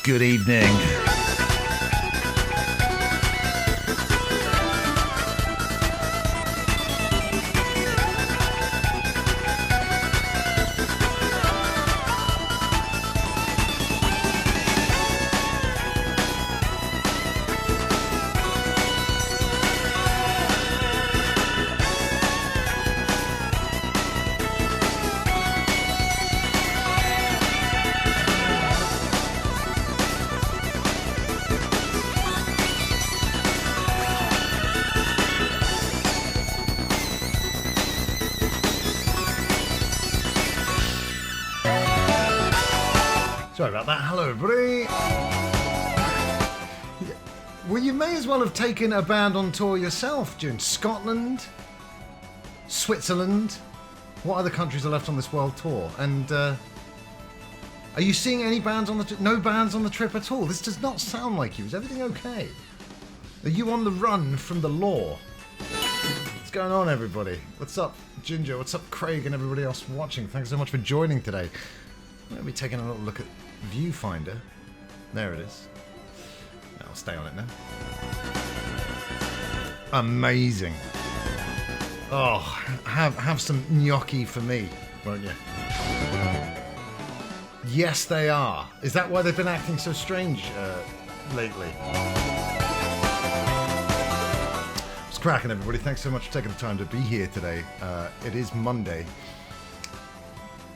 Good evening. Sorry about that. Hello, everybody. Well, you may as well have taken a band on tour yourself during Scotland, Switzerland. What other countries are left on this world tour? And are you seeing any bands on the no bands on the trip at all? This does not sound like you. Is everything okay? Are you on the run from the law? What's going on, everybody? What's up, Ginger? What's up, Craig, and everybody else watching? Thanks so much for joining today. I'm going to be taking a little look at Viewfinder. There it is. I'll stay on it now. Amazing. Oh, have some gnocchi for me, won't you? Yes, they are. Is that why they've been acting so strange lately? It's cracking, everybody. Thanks so much for taking the time to be here today. It is Monday.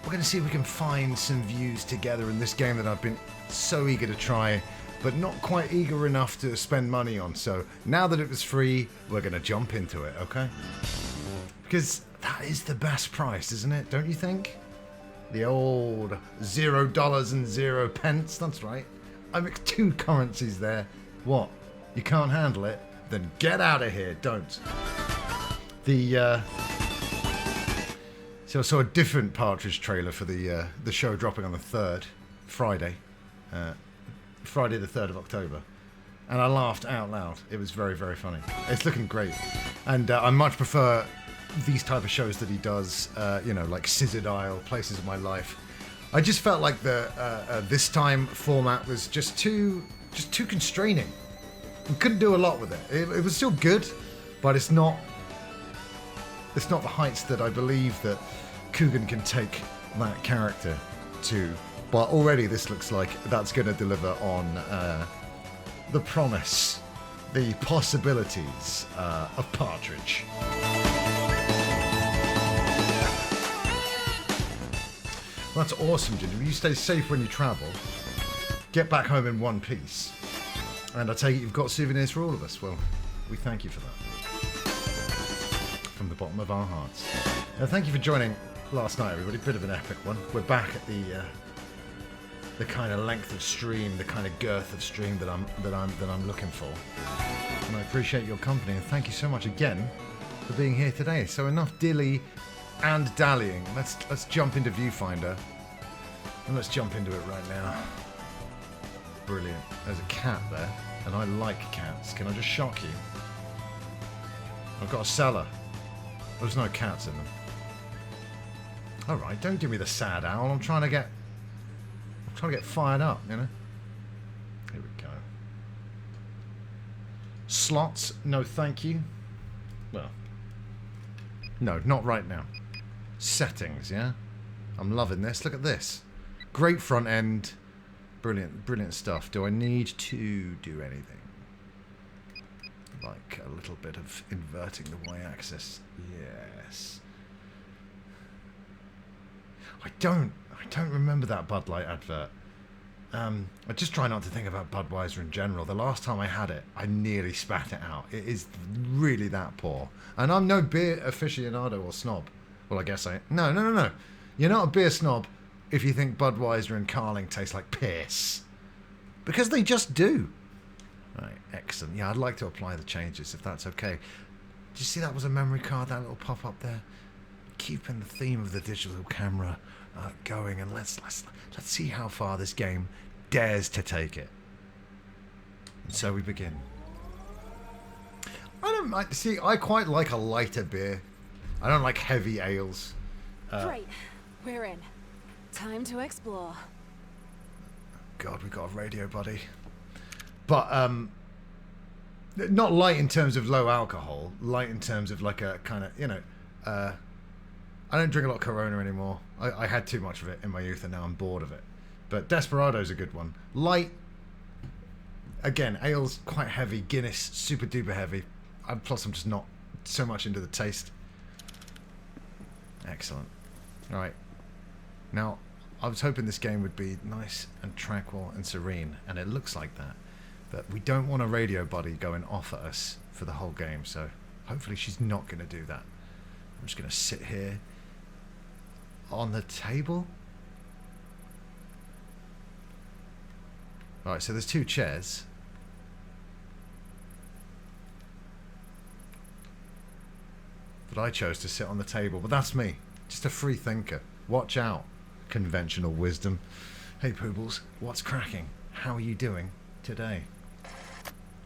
We're going to see if we can find some views together in this game that I've been so eager to try, but not quite eager enough to spend money on. So now that it was free, we're going to jump into it, okay? Because that is the best price, isn't it? Don't you think? The old $0 and 0 pence. That's right. I mixed two currencies there. What? You can't handle it? Then get out of here. Don't. So I saw a different Partridge trailer for the show dropping on the 3rd, Friday. Friday the 3rd of October. And I laughed out loud. It was very, very funny. It's looking great. And I much prefer these type of shows that he does, like Scissored Isle, Places of My Life. I just felt like the this time format was just too constraining. We couldn't do a lot with it. It was still good, but it's not the heights that I believe that Coogan can take that character to. But already this looks like that's going to deliver on the promise, the possibilities of Partridge. Well, that's awesome, Ginger. You stay safe when you travel. Get back home in one piece. And I take it you've got souvenirs for all of us. Well, we thank you for that. From the bottom of our hearts. Thank you for joining last night, everybody. Bit of an epic one. We're back at the kind of length of stream, the kind of girth of stream that I'm looking for. And I appreciate your company, and thank you so much again for being here today. So enough dilly and dallying. Let's jump into Viewfinder, and let's jump into it right now. Brilliant. There's a cat there, and I like cats. Can I just shock you? I've got a cellar. There's no cats in them. All right, don't give me the sad owl. I'm trying to get fired up, you know. Here we go. Slots, no thank you. Well, no, not right now. Settings, yeah. I'm loving this. Look at this. Great front end. Brilliant stuff. Do I need to do anything? Like a little bit of inverting the y-axis. Yes. I don't remember that Bud Light advert. I just try not to think about Budweiser in general. The last time I had it, I nearly spat it out. It is really that poor. And I'm no beer aficionado or snob. Well, I guess No. You're not a beer snob if you think Budweiser and Carling taste like piss. Because they just do. Right, excellent. Yeah, I'd like to apply the changes if that's okay. Did you see that was a memory card, that little pop-up there? Keeping the theme of the digital camera going, and let's see how far this game dares to take it. And so we begin. I quite like a lighter beer. I don't like heavy ales. Great, we're in. Time to explore. God, we got a radio, buddy. But not light in terms of low alcohol. Light in terms of like a kind of, I don't drink a lot of Corona anymore. I had too much of it in my youth, and now I'm bored of it. But Desperado's a good one. Light. Again, ale's quite heavy. Guinness, super duper heavy. Plus, I'm just not so much into the taste. Excellent. All right. Now, I was hoping this game would be nice and tranquil and serene, and it looks like that. But we don't want a radio buddy going off at us for the whole game, so hopefully she's not going to do that. I'm just going to sit here on the table. Alright, so there's 2 chairs. But I chose to sit on the table, but that's me. Just a free thinker. Watch out, conventional wisdom. Hey Poobles, what's cracking? How are you doing today?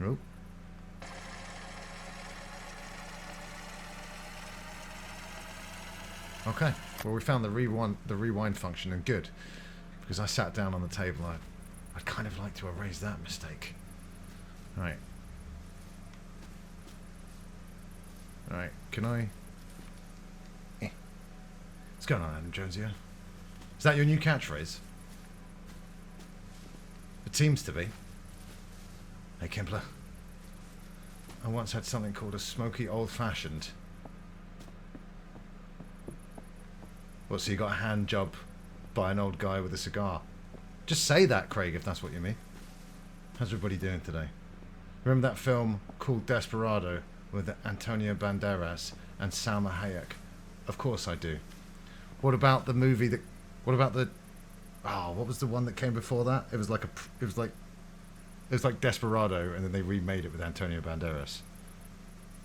Oh. Okay, well we found the rewind function, and good, because I sat down on the table. I'd kind of like to erase that mistake. Right. Right, can I... What's going on, Adam Jones here? Is that your new catchphrase? It seems to be. Hey Kimpler. I once had something called a smoky old-fashioned. What, so you got a hand job by an old guy with a cigar? Just say that, Craig, if that's what you mean. How's everybody doing today? Remember that film called Desperado with Antonio Banderas and Salma Hayek? Of course I do. What about the movie that... What about the... Oh, what was the one that came before that? It was like Desperado, and then they remade it with Antonio Banderas.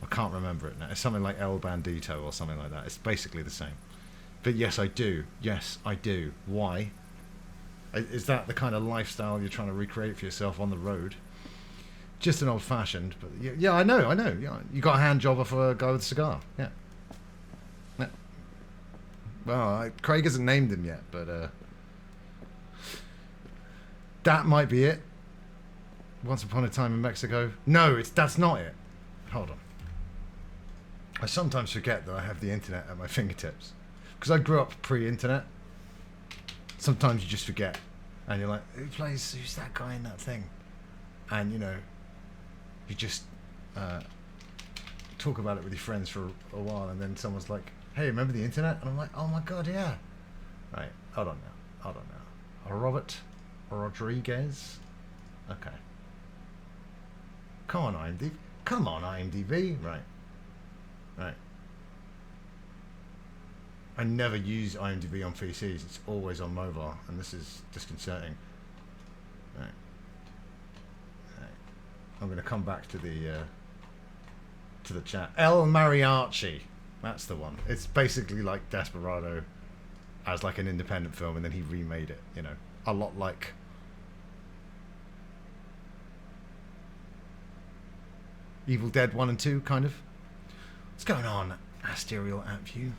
I can't remember it now. It's something like El Bandito or something like that. It's basically the same. But yes, I do. Yes, I do. Why? Is that the kind of lifestyle you're trying to recreate for yourself on the road? Just an old-fashioned, but yeah, I know. Yeah, you got a hand jobber for a guy with a cigar. Yeah. Yeah. Well, Craig hasn't named him yet, but that might be it. Once Upon a Time in Mexico. No, that's not it. Hold on. I sometimes forget that I have the internet at my fingertips because I grew up pre-internet. Sometimes you just forget, and you're like, who's that guy in that thing? And you know, you just talk about it with your friends for a while, and then someone's like, hey, remember the internet? And I'm like, oh my god, yeah. Right, hold on now. Robert Rodriguez? Okay. Come on, IMDb. Right. I never use IMDb on PCs. It's always on mobile, and this is disconcerting. Right. I'm going to come back to the chat. El Mariachi. That's the one. It's basically like Desperado as like an independent film, and then he remade it, you know. A lot like Evil Dead 1 and 2, kind of. What's going on, Asterial App View?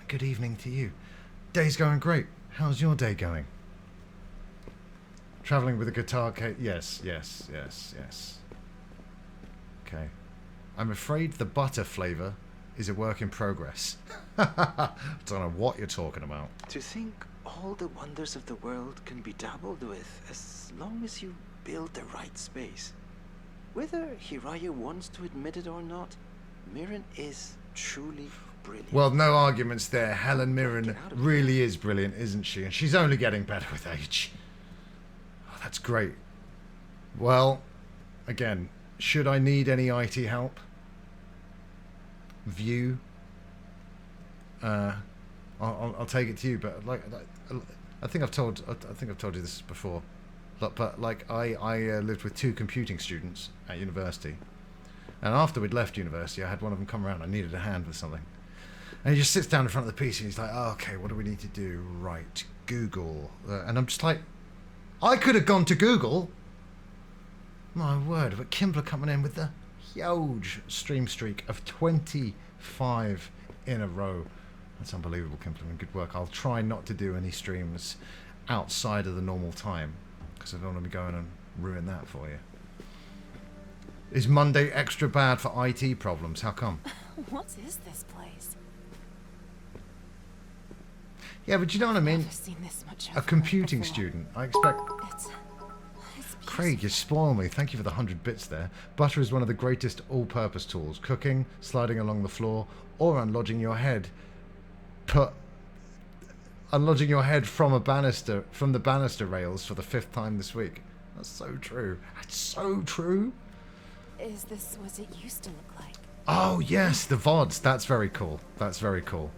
Good evening to you. Day's going great. How's your day going? Traveling with a guitar case? Yes. Okay. I'm afraid the butter flavor is a work in progress. I don't know what you're talking about. To think all the wonders of the world can be dabbled with as long as you build the right space. Whether Hiraya wants to admit it or not, Mirren is truly brilliant. Well, no arguments there. Helen Mirren really is brilliant, isn't she? And she's only getting better with age. Oh, that's great. Well, again, should I need any IT help? View. I'll take it to you, but like I think I've told you this before. But like I lived with 2 computing students at university, and after we'd left university, I had one of them come around. I needed a hand with something, and he just sits down in front of the PC and he's like, oh, okay, what do we need to do? Right, Google. And I'm just like, I could have gone to Google. My word, but Kimbler coming in with the huge stream streak of 25 in a row. That's unbelievable, Kimbler. Good work. I'll try not to do any streams outside of the normal time, because I don't want to be going and ruin that for you. Is Monday extra bad for IT problems? How come? What is this place? Yeah, but you know what I mean? Never seen this much A computing before. student. I expect... It's Craig, you spoil me. Thank you for the 100 bits there. Butter is one of the greatest all-purpose tools. Cooking, sliding along the floor, or unlodging your head. Unlodging your head from the banister rails for the 5th time this week. That's so true. That's so true. Is this what it used to look like? Oh yes, the VODs. That's very cool. That's very cool.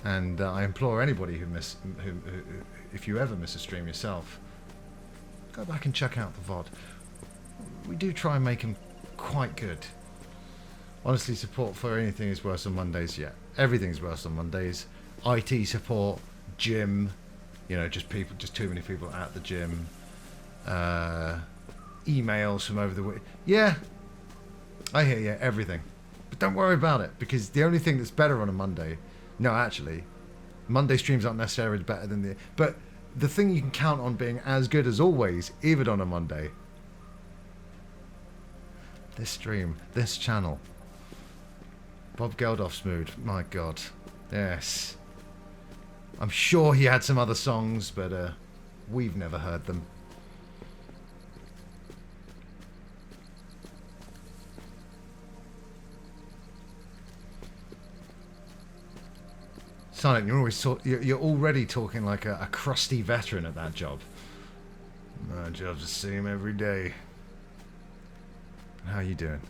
And I implore anybody who if you ever miss a stream yourself, go back and check out the VOD. We do try and make them quite good. Honestly, support for anything is worse on Mondays. Yeah, everything's worse on Mondays. IT support, gym, you know, just too many people at the gym. Emails from over the week. Yeah, I hear you. Everything, but don't worry about it, because the only thing that's better on a Monday. No, actually, Monday streams aren't necessarily better than but the thing you can count on being as good as always, even on a Monday. This stream, this channel. Bob Geldof's mood. My God. Yes. I'm sure he had some other songs, but we've never heard them. Silent, you're already talking like a crusty veteran at that job. My job's the same every day. How are you doing?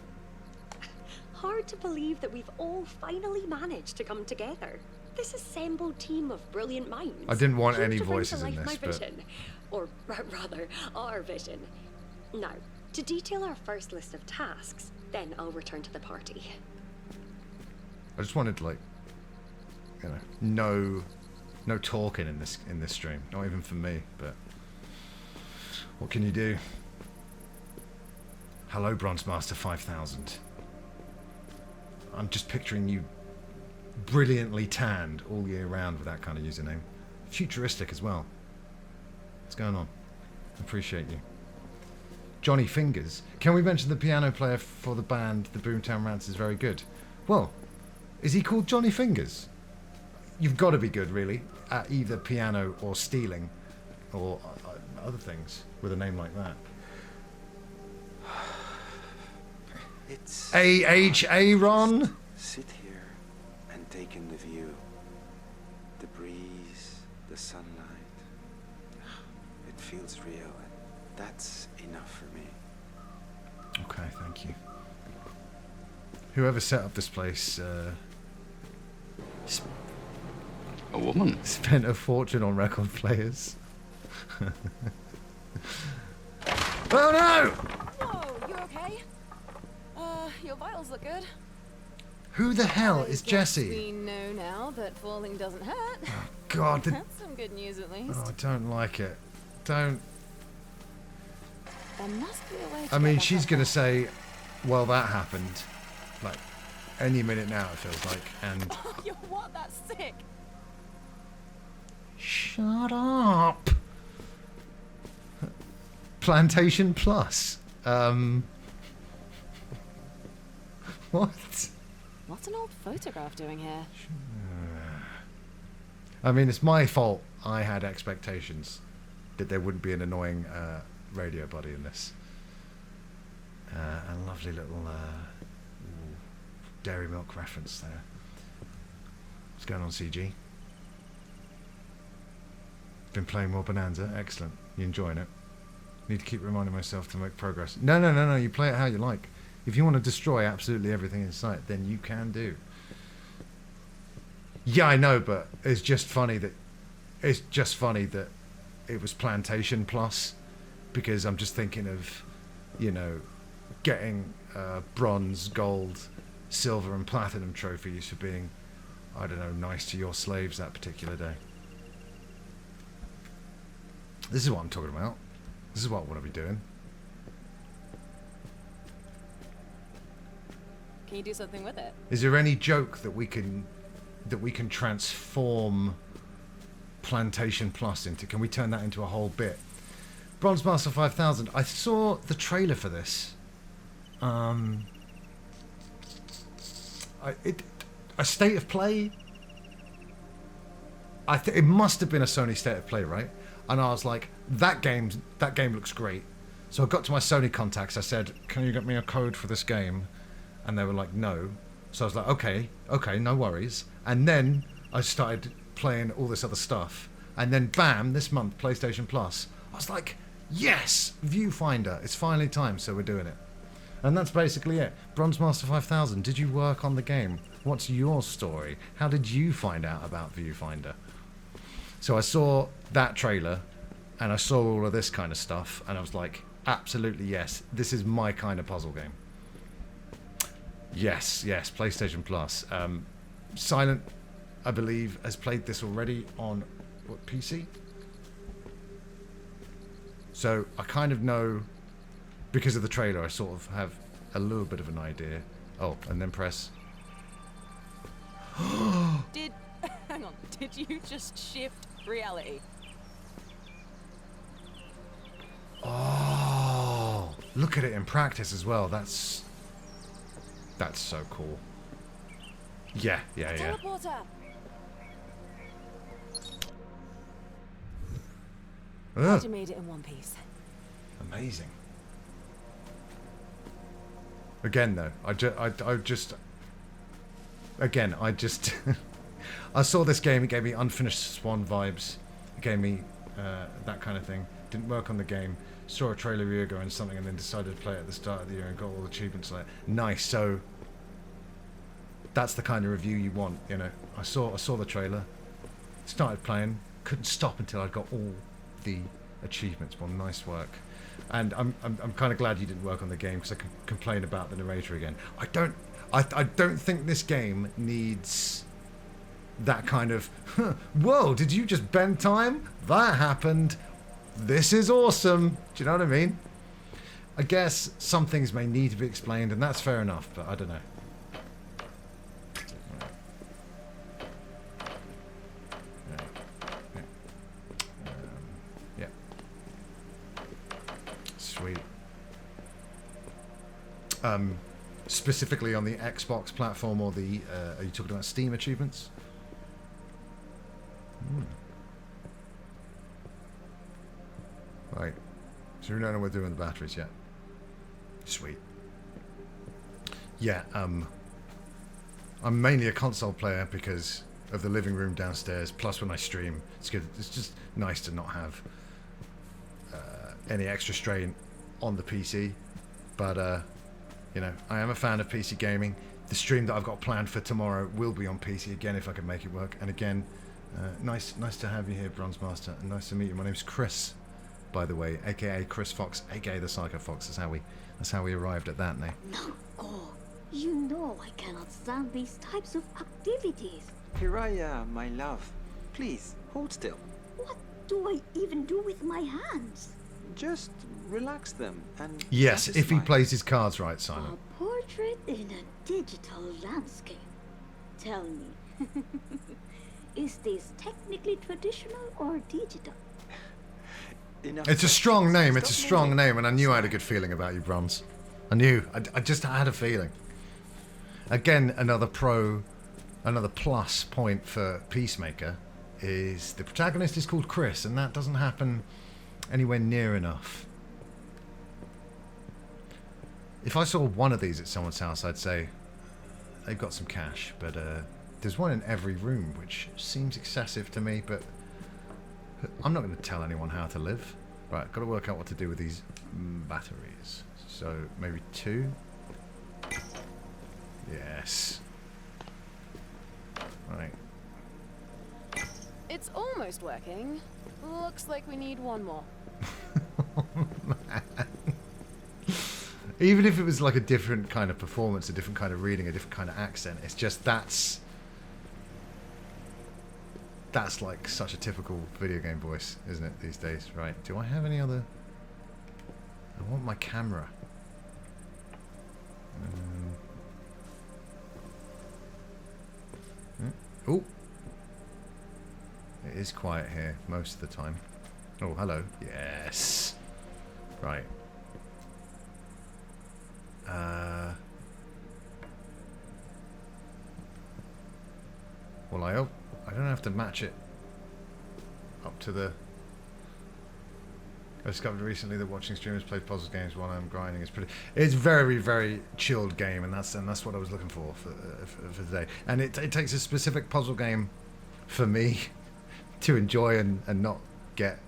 Hard to believe that we've all finally managed to come together. This assembled team of brilliant minds. I didn't want here any to bring voices to life in this, my but... vision. Or rather, our vision. Now, to detail our first list of tasks, then I'll return to the party. I just wanted, like... you know, no talking in this stream. Not even for me. But what can you do? Hello, Bronze Master 5000. I'm just picturing you brilliantly tanned all year round with that kind of username. Futuristic as well. What's going on? Appreciate you. Johnny Fingers. Can we mention the piano player for the band The Boomtown Rants is very good? Well, is he called Johnny Fingers? You've got to be good, really, at either piano or stealing or other things with a name like that. It's Aaron? Sit here and take in the view. The breeze, the sunlight. It feels real, and that's enough for me. Okay, thank you. Whoever set up this place A woman. spent a fortune on record players. Oh no! Whoa, you okay? Your vitals look good. Who the hell I is guess Jesse? We know now that falling doesn't hurt. God, That's some good news at least. oh, I don't like it. Don't. There must be a way to I get mean, back she's up gonna there. say, "Well, that happened," like any minute now. It feels like, and Oh, you what? That's sick. shut up. Plantation Plus. What? What's an old photograph doing here? I mean, it's my fault. I had expectations that there wouldn't be an annoying radio buddy in this. A lovely little dairy milk reference there. What's going on, CG? Been playing more Bonanza. Excellent. You enjoying it? Need to keep reminding myself to make progress. No. You play it how you like. If you want to destroy absolutely everything in sight, then you can do. Yeah, I know, but it's just funny that it was Plantation Plus, because I'm just thinking of, you know, getting bronze, gold, silver, and platinum trophies for being, I don't know, nice to your slaves that particular day. This is what I'm talking about. This is what I want to be doing. Can you do something with it? Is there any joke that we can transform Plantation Plus into? Can we turn that into a whole bit? Bronze Master 5000. I saw the trailer for this. A state of play. It must have been a Sony state of play, right? And I was like, that game looks great. So I got to my Sony contacts. I said, "Can you get me a code for this game?" And they were like, "No." So I was like, okay, no worries. And then I started playing all this other stuff. And then bam, this month, PlayStation Plus. I was like, yes, Viewfinder. It's finally time, so we're doing it. And that's basically it. Bronze Master 5000, did you work on the game? What's your story? How did you find out about Viewfinder? So I saw that trailer, and I saw all of this kind of stuff, and I was like, absolutely yes, this is my kind of puzzle game. Yes, PlayStation Plus. Silent, I believe, has played this already on PC. So I kind of know, because of the trailer, I sort of have a little bit of an idea. Oh, and then press. Hang on, did you just shift reality? Oh, look at it in practice as well. That's so cool. Yeah. Teleporter! Ugh, Glad you made it in one piece. amazing. Again, though, I just I saw this game. It gave me Unfinished Swan vibes. It gave me that kind of thing. Didn't work on the game. Saw a trailer a year ago and something, and then decided to play it at the start of the year and got all the achievements like nice. So that's the kind of review you want, you know. I saw the trailer, started playing, couldn't stop until I got all the achievements. Well, nice work. And I'm kind of glad you didn't work on the game, because I could complain about the narrator again. I don't think this game needs that kind of, whoa, did you just bend time? That happened. This is awesome. Do you know what I mean? I guess some things may need to be explained, and that's fair enough, but I don't know. Yeah. Sweet. Specifically on the Xbox platform or the, are you talking about Steam achievements? Right. So we don't know what we're doing with the batteries yet. Sweet. Yeah, I'm mainly a console player because of the living room downstairs, plus when I stream, it's good. It's just nice to not have any extra strain on the PC. But, you know, I am a fan of PC gaming. The stream that I've got planned for tomorrow will be on PC again if I can make it work. And again, nice to have you here, Bronze Master, and nice to meet you. My name's Chris, by the way, aka Chris Fox, aka the Psycho Fox. That's how we arrived at that name. No, oh, you know I cannot stand these types of activities. Hiraya, my love, please, hold still. What do I even do with my hands? Just relax them and... Yes, if he satisfy. plays his cards right, Simon. A portrait in a digital landscape. Tell me, is this technically traditional or digital? Enough It's a said. strong name, it's a Stop strong moving. name, and I knew I had a good feeling about you, Bronze. I knew. I just had a feeling. Again, another plus point for Peacemaker is the protagonist is called Chris, and that doesn't happen anywhere near enough. If I saw one of these at someone's house, I'd say they've got some cash, but there's one in every room, which seems excessive to me, but I'm not going to tell anyone how to live. Right, got to work out what to do with these batteries. So, maybe 2? Yes. Right. It's almost working. Looks like we need one more. Even if it was like a different kind of performance, a different kind of reading, a different kind of accent, it's just that's like such a typical video game voice, isn't it, these days? Right, do I have any other... I want my camera. Oh! It is quiet here most of the time. Oh, hello. Yes! Right. Well, I hope I don't have to match it up to the... I discovered recently that watching streamers play puzzle games while I'm grinding is pretty... It's very, very chilled game, and that's what I was looking for today. And it takes a specific puzzle game for me to enjoy and not get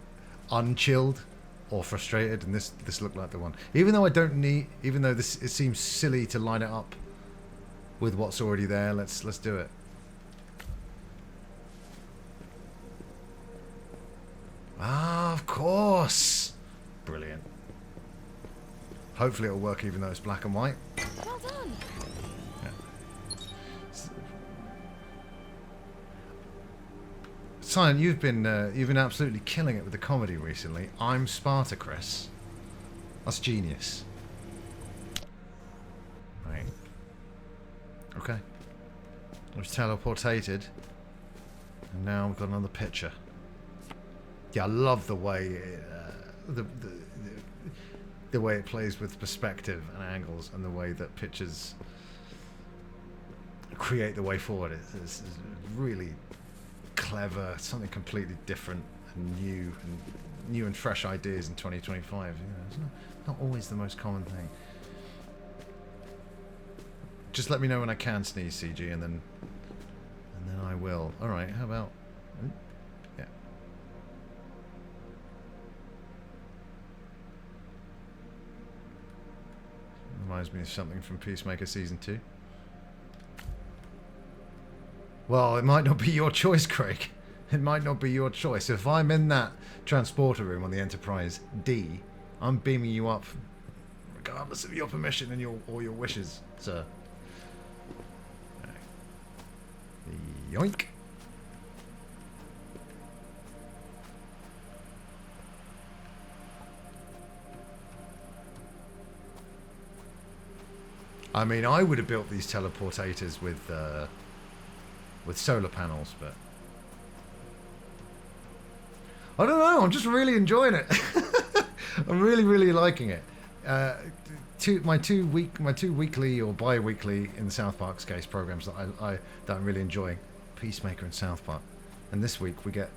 unchilled or frustrated, and this looked like the one. Even though it seems silly to line it up with what's already there, let's do it. Ah, of course. Brilliant. Hopefully it'll work even though it's black and white. Well done. Simon, you've been absolutely killing it with the comedy recently. I'm Sparta, Chris. That's genius. Right. Okay. I was teleportated, and now we've got another picture. Yeah, I love the way it, the way it plays with perspective and angles, and the way that pictures create the way forward. It's really clever, something completely different and new and fresh ideas in 2025. You know, it's not always the most common thing. Just let me know when I can sneeze, CG, and then I will. All right, how about? Yeah. Reminds me of something from Peacemaker Season 2. Well, it might not be your choice, Craig. It might not be your choice. If I'm in that transporter room on the Enterprise D, I'm beaming you up regardless of your permission and all your wishes, sir. Yoink. I mean, I would have built these teleportators with solar panels, but I don't know. I'm just really enjoying it. I'm really, really liking it. My two weekly or bi-weekly in the South Park's case programs that I'm really enjoying, Peacemaker and South Park, and this week we get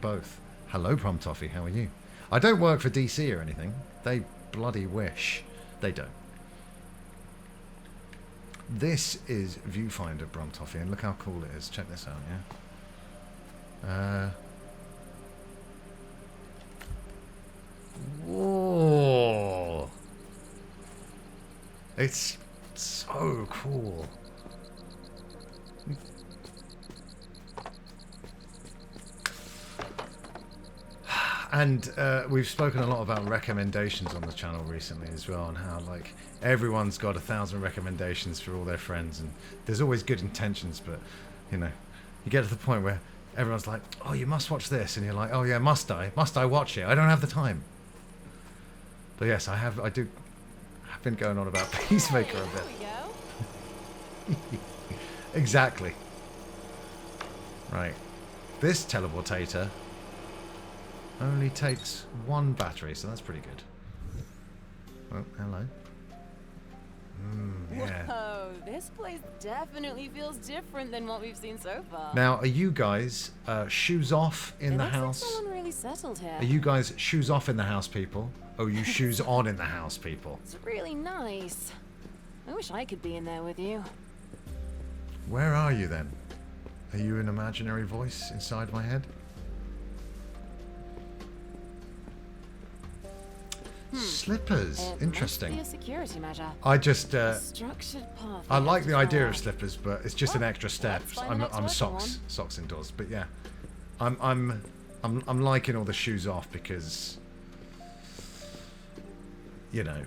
both. Hello, Prom Toffee. How are you? I don't work for DC or anything. They bloody wish they don't. This is Viewfinder, Brom Toffee, and look how cool it is. Check this out, yeah. Whoa! It's so cool. And we've spoken a lot about recommendations on the channel recently as well, and how like everyone's got 1,000 recommendations for all their friends, and there's always good intentions, but you know, you get to the point where everyone's like, "Oh, you must watch this," and you're like, "Oh yeah, must I? Must I watch it? I don't have the time." But yes, I've been going on about Peacemaker a bit. There we go. Exactly. Right. This teleportator only takes 1 battery, so that's pretty good. Oh, hello. Yeah. Whoa, this place definitely feels different than what we've seen so far. Now, are you guys shoes off in the house? Like someone really settled here. Are you guys shoes off in the house, people? Or are you shoes on in the house, people? It's really nice. I wish I could be in there with you. Where are you then? Are you an imaginary voice inside my head? Slippers. It Interesting. must be a security measure. I just Structured path. I like to the idea follow. of slippers, but it's just an extra step. let's find the next I'm working socks indoors, but yeah, I'm liking all the shoes off because you know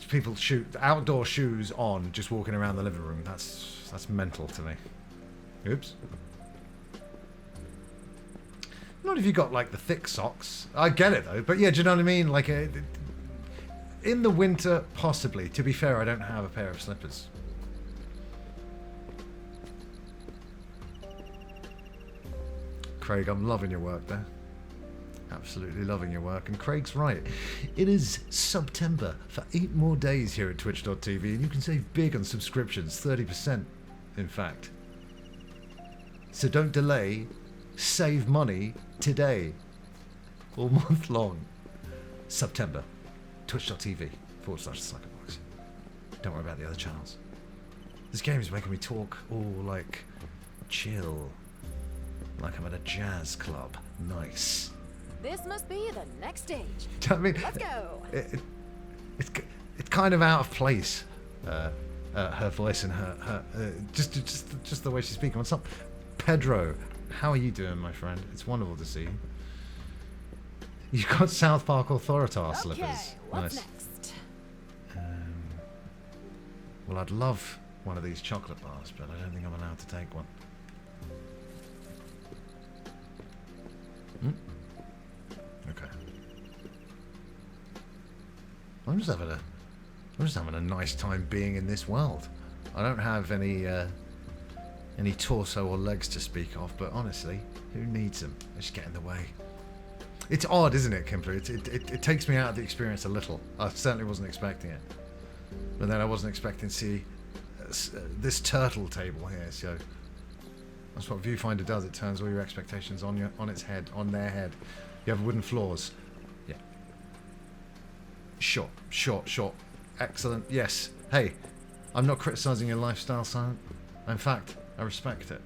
people shoot outdoor shoes on just walking around the living room. That's mental to me. Oops. Not if you got like the thick socks. I get it though, but yeah, do you know what I mean? Like in the winter, possibly. To be fair, I don't have a pair of slippers. Craig, I'm loving your work there. Absolutely loving your work. And Craig's right. It is September for 8 more days here at twitch.tv, and you can save big on subscriptions, 30% in fact. So don't delay. Save money today. All month long. September. Twitch.tv/Suckerbox. Don't worry about the other channels. This game is making me talk all like chill. Like I'm at a jazz club. Nice. This must be the next stage. Do you know what I mean? Let's go. It's kind of out of place. Her voice and her just the way she's speaking. What's up, Pedro? How are you doing, my friend? It's wonderful to see you. You've got South Park Authoritar slippers. Okay, what's Nice. next? Well, I'd love one of these chocolate bars, but I don't think I'm allowed to take one. Okay. I'm just having a nice time being in this world. I don't have any torso or legs to speak of, but honestly, who needs them? They just get in the way. It's odd, isn't it, Kimpler? It takes me out of the experience a little. I certainly wasn't expecting it. But then I wasn't expecting to see this turtle table here, so that's what Viewfinder does. It turns all your expectations on its head, on their head. You have wooden floors. Yeah. Sure. Excellent. Yes. Hey, I'm not criticizing your lifestyle, Silent. In fact, I respect it.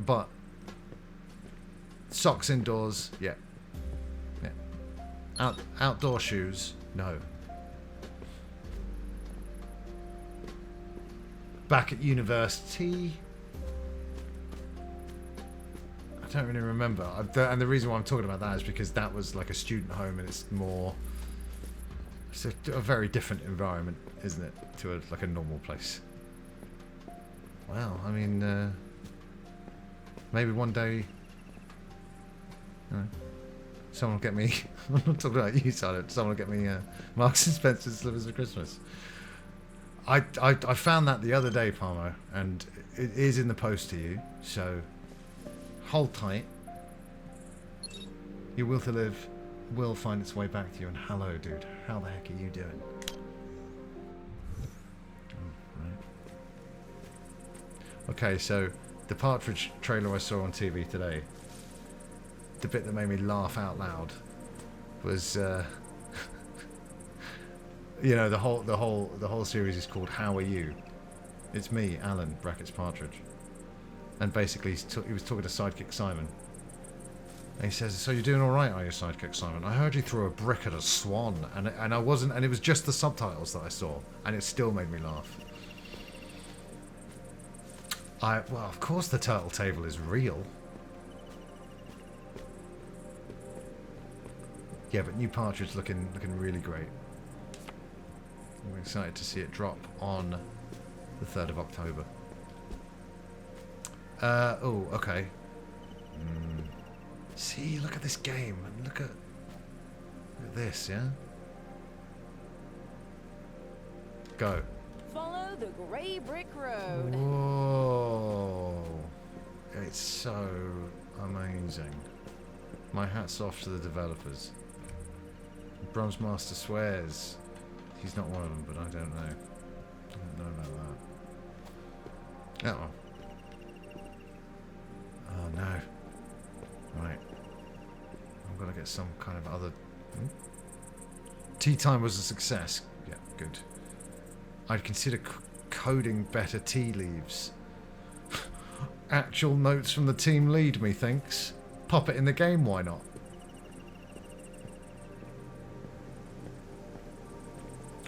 But socks indoors, yeah. Outdoor shoes, no. Back at university, I don't really remember. And the reason why I'm talking about that is because that was like a student home, and it's a very different environment, isn't it, to like a normal place. Well, I mean, maybe one day, someone will get me. I'm not talking about you, Silent. Someone will get me Marks and Spencer's slippers for Christmas. I found that the other day, Palmo, and it is in the post to you, so hold tight. Your will to live will find its way back to you, and hello, dude. How the heck are you doing? Okay, so the Partridge trailer I saw on TV today, the bit that made me laugh out loud was, you know, the whole series is called How Are You? It's me, Alan brackets Partridge, and basically he was talking to sidekick Simon, and he says, "So you're doing all right, are you, sidekick Simon? I heard you throw a brick at a swan," and I wasn't, and it was just the subtitles that I saw, and it still made me laugh. Well, of course the turtle table is real. Yeah, but new Partridge looking really great. I'm excited to see it drop on the 3rd of October. Oh, okay. See, look at this game, and look at this, yeah? Go. Follow the gray brick road. Whoa. It's so amazing. My hat's off to the developers. Bronze Master swears he's not one of them, but I don't know. I don't know about that. Uh-oh. Oh no. Right. I'm gonna get some kind of other... Tea time was a success. Yeah, good. I'd consider coding better tea leaves. Actual notes from the team lead, methinks. Pop it in the game, why not?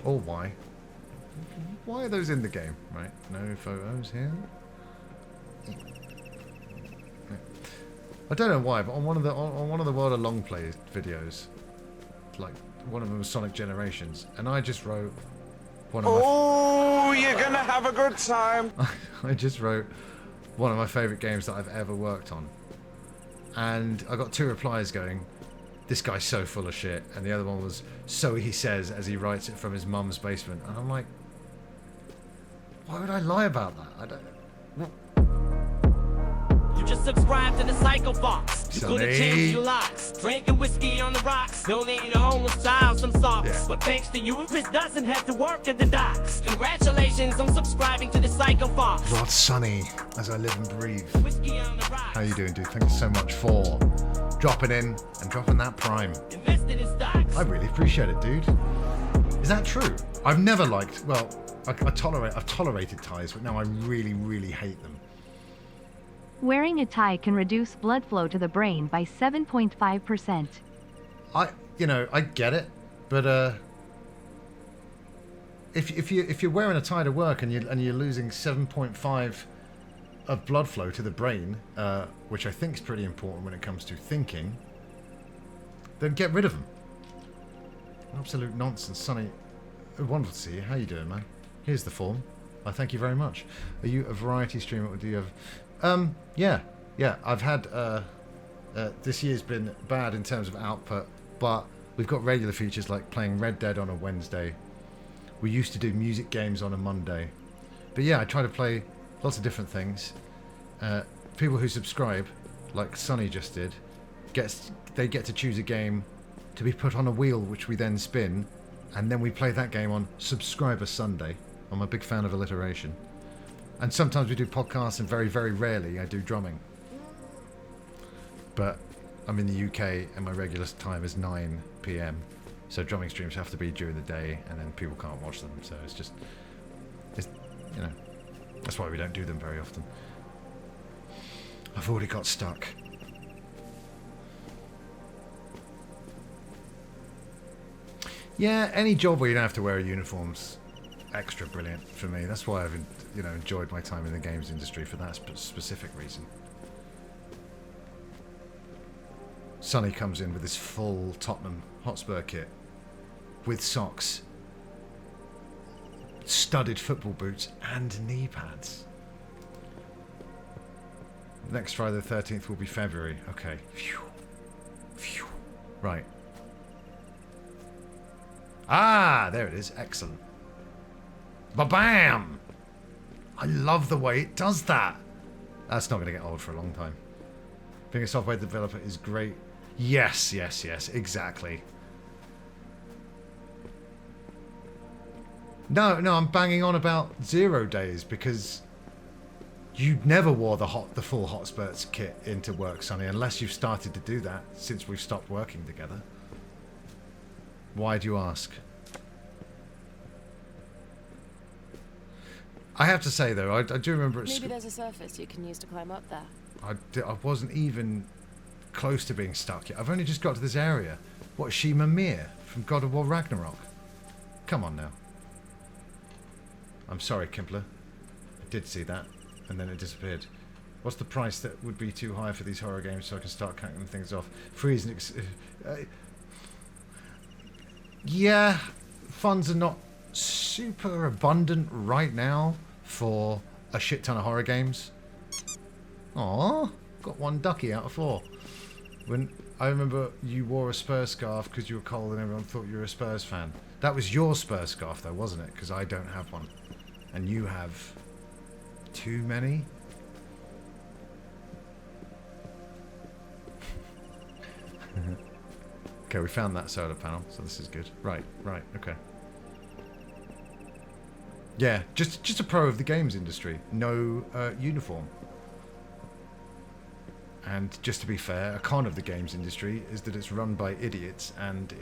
Or why? Why are those in the game? Right, no photos here. I don't know why, but on one of the World of Long Play videos, like one of them was Sonic Generations, and I just wrote one of my... Oh, you're gonna have a good time. I just wrote one of my favourite games that I've ever worked on, and I got 2 replies going, "This guy's so full of shit," and the other one was, "So he says," as he writes it from his mum's basement. And I'm like, why would I lie about that? I don't know. You just subscribe to the Psycho Fox. You Sonny. could've changed your locks. Drinking whiskey on the rocks. Donating a homeless child some socks. Yeah. But thanks to you, Chris doesn't have to work at the docks. Congratulations on subscribing to the Psycho Fox. Rod Sonny, as I live and breathe. Whiskey on the rocks. How you doing, dude? Thank you so much for dropping in and dropping that prime. Invested in stocks. I really appreciate it, dude. Is that true? I've never liked... Well, I've tolerated ties, but now I really, really hate them. Wearing a tie can reduce blood flow to the brain by 7.5%. I get it, but if you're wearing a tie to work and you're losing 7.5 of blood flow to the brain, which I think is pretty important when it comes to thinking, then get rid of them. Absolute nonsense, Sonny. Wonderful to see you. How you doing, man? Here's the form. I thank you very much. Are you a variety streamer, or do you have... yeah. I've had, this year's been bad in terms of output, but we've got regular features like playing Red Dead on a Wednesday. We used to do music games on a Monday. But yeah, I try to play lots of different things. People who subscribe, like Sonny just did, they get to choose a game to be put on a wheel, which we then spin, and then we play that game on Subscriber Sunday. I'm a big fan of alliteration. And sometimes we do podcasts, and very, very rarely I do drumming. But I'm in the UK, and my regular time is 9 PM. So drumming streams have to be during the day, and then people can't watch them. So it's that's why we don't do them very often. I've already got stuck. Yeah, any job where you don't have to wear a uniform's extra brilliant for me. That's why I've enjoyed my time in the games industry for that specific reason. Sonny comes in with this full Tottenham Hotspur kit with socks, studded football boots, and knee pads. Next Friday the 13th will be February. Okay. Phew. Phew. Right. Ah, there it is. Excellent. Ba-bam! I love the way it does that. That's not going to get old for a long time. Being a software developer is great. Yes, yes, yes, exactly. No, I'm banging on about 0 days because you never wore the full Hot Spurts kit into work, Sonny, unless you've started to do that since we've stopped working together. Why do you ask? I have to say though, I do remember at Maybe there's a surface you can use to climb up there. I wasn't even close to being stuck yet. I've only just got to this area. What, Shima Mir from God of War Ragnarok? Come on now. I'm sorry, Kimpler. I did see that, and then it disappeared. What's the price that would be too high for these horror games so I can start cutting things off? Freeze and yeah, funds are not super abundant right now for a shit ton of horror games. Aw, got 1 ducky out of 4. When I remember you wore a Spurs scarf because you were cold and everyone thought you were a Spurs fan. That was your Spurs scarf though, wasn't it? Because I don't have one. And you have too many? Okay, we found that solar panel, so this is good. Right, okay. Yeah, just a pro of the games industry. No uniform. And just to be fair, a con of the games industry is that it's run by idiots, and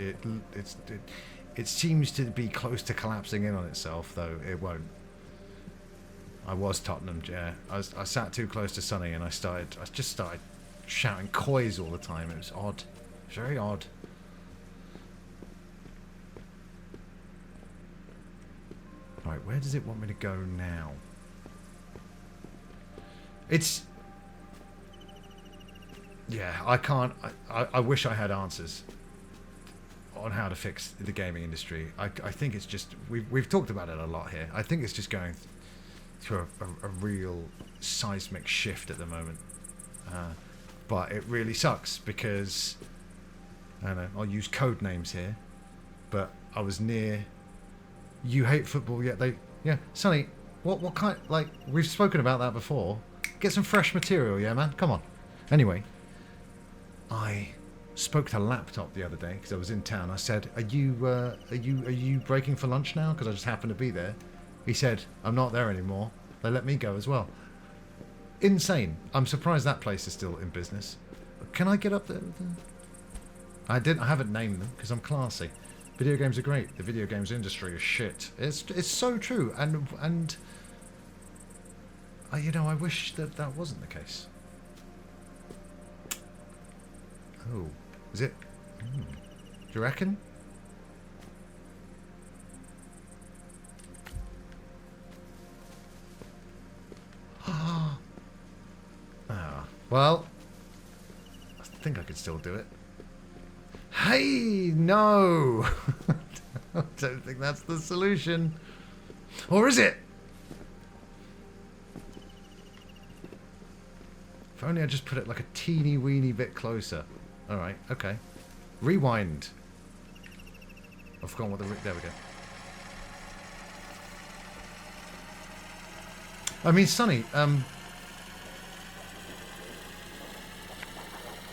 it seems to be close to collapsing in on itself, though it won't. I was Tottenham, yeah. I sat too close to Sonny, and I just started shouting coys all the time. It was odd, very odd. Right, where does it want me to go now? It's... Yeah, I can't... I wish I had answers on how to fix the gaming industry. I think it's just... We've talked about it a lot here. I think it's just going through a real seismic shift at the moment. But it really sucks because... I don't know, I'll use code names here. But I was near... You hate football, yet they... Yeah, Sonny, what kind... Like, we've spoken about that before. Get some fresh material, yeah, man? Come on. Anyway, I spoke to Laptop the other day because I was in town. I said, are you breaking for lunch now? Because I just happened to be there. He said, I'm not there anymore. They let me go as well. Insane. I'm surprised that place is still in business. Can I get up there? I haven't named them because I'm classy. Video games are great. The video games industry is shit. It's so true, and you know, I wish that wasn't the case. Oh, is it? Do you reckon? Ah, well, I think I could still do it. Hey, no! I don't think that's the solution. Or is it? If only I just put it like a teeny weeny bit closer. Alright, okay. Rewind. I've forgotten what there we go. I mean, Sonny,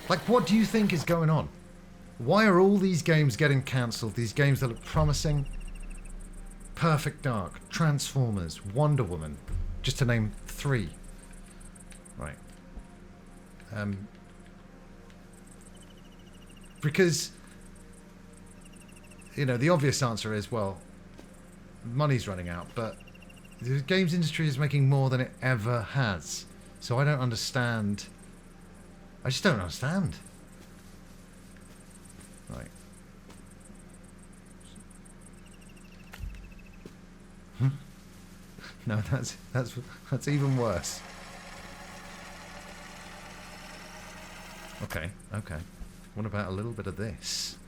like, what do you think is going on? Why are all these games getting cancelled? These games that look promising? Perfect Dark, Transformers, Wonder Woman, just to name 3. Right. Because, you know, the obvious answer is, well, money's running out, but the games industry is making more than it ever has. So I don't understand. I just don't understand. Right. No, that's even worse. Okay, okay. What about a little bit of this?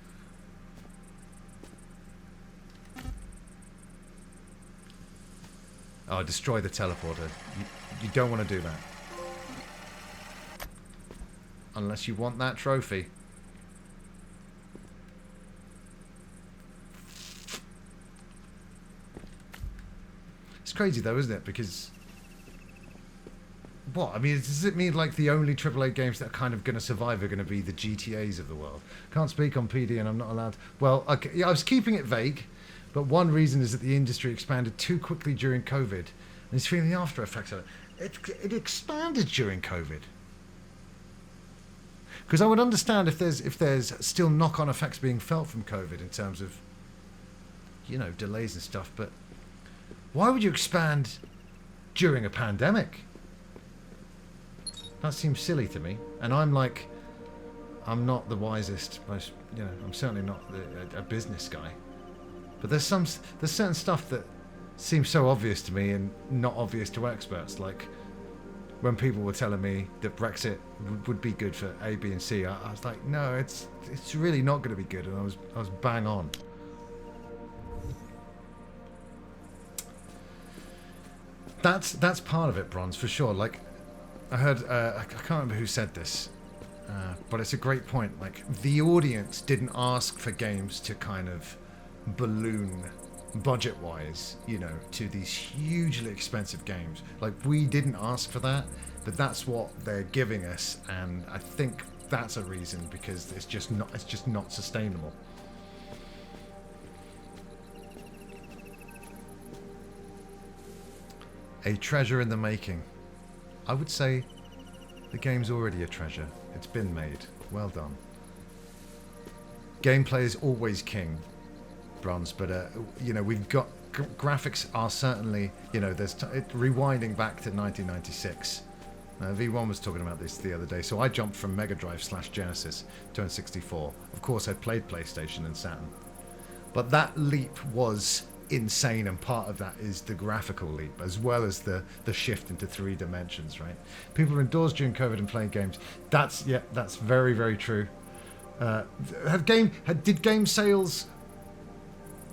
Oh, destroy the teleporter. You don't want to do that. Unless you want that trophy. It's crazy though, isn't it? Because what? I mean, does it mean like the only AAA games that are kind of going to survive are going to be the GTAs of the world? Can't speak on PD, and I'm not allowed. Well, okay, yeah, I was keeping it vague, but one reason is that the industry expanded too quickly during COVID, and it's feeling the after effects of it. It expanded during COVID. Because I would understand if there's still knock-on effects being felt from COVID in terms of, you know, delays and stuff, but why would you expand during a pandemic? That seems silly to me. And I'm not the wisest, most, you know, I'm certainly not a business guy. But there's certain stuff that seems so obvious to me and not obvious to experts, like when people were telling me that Brexit would be good for A, B, and C, I was like, no, it's really not going to be good, and I was bang on. That's part of it, Bronze, for sure. Like, I heard, I can't remember who said this, but it's a great point. Like, the audience didn't ask for games to kind of balloon budget-wise, you know, to these hugely expensive games. Like, we didn't ask for that, but that's what they're giving us, and I think that's a reason, because it's just not sustainable. A treasure in the making. I would say the game's already a treasure. It's been made. Well done. Gameplay is always king, Bronze, but you know, we've got graphics are certainly, you know, there's rewinding back to 1996. V1 was talking about this the other day. So I jumped from Mega Drive / Genesis to N64. Of course, I played PlayStation and Saturn, but that leap was insane, and part of that is the graphical leap as well as the shift into 3 dimensions, right? People are indoors during COVID and playing games. That's very, very true. Did game sales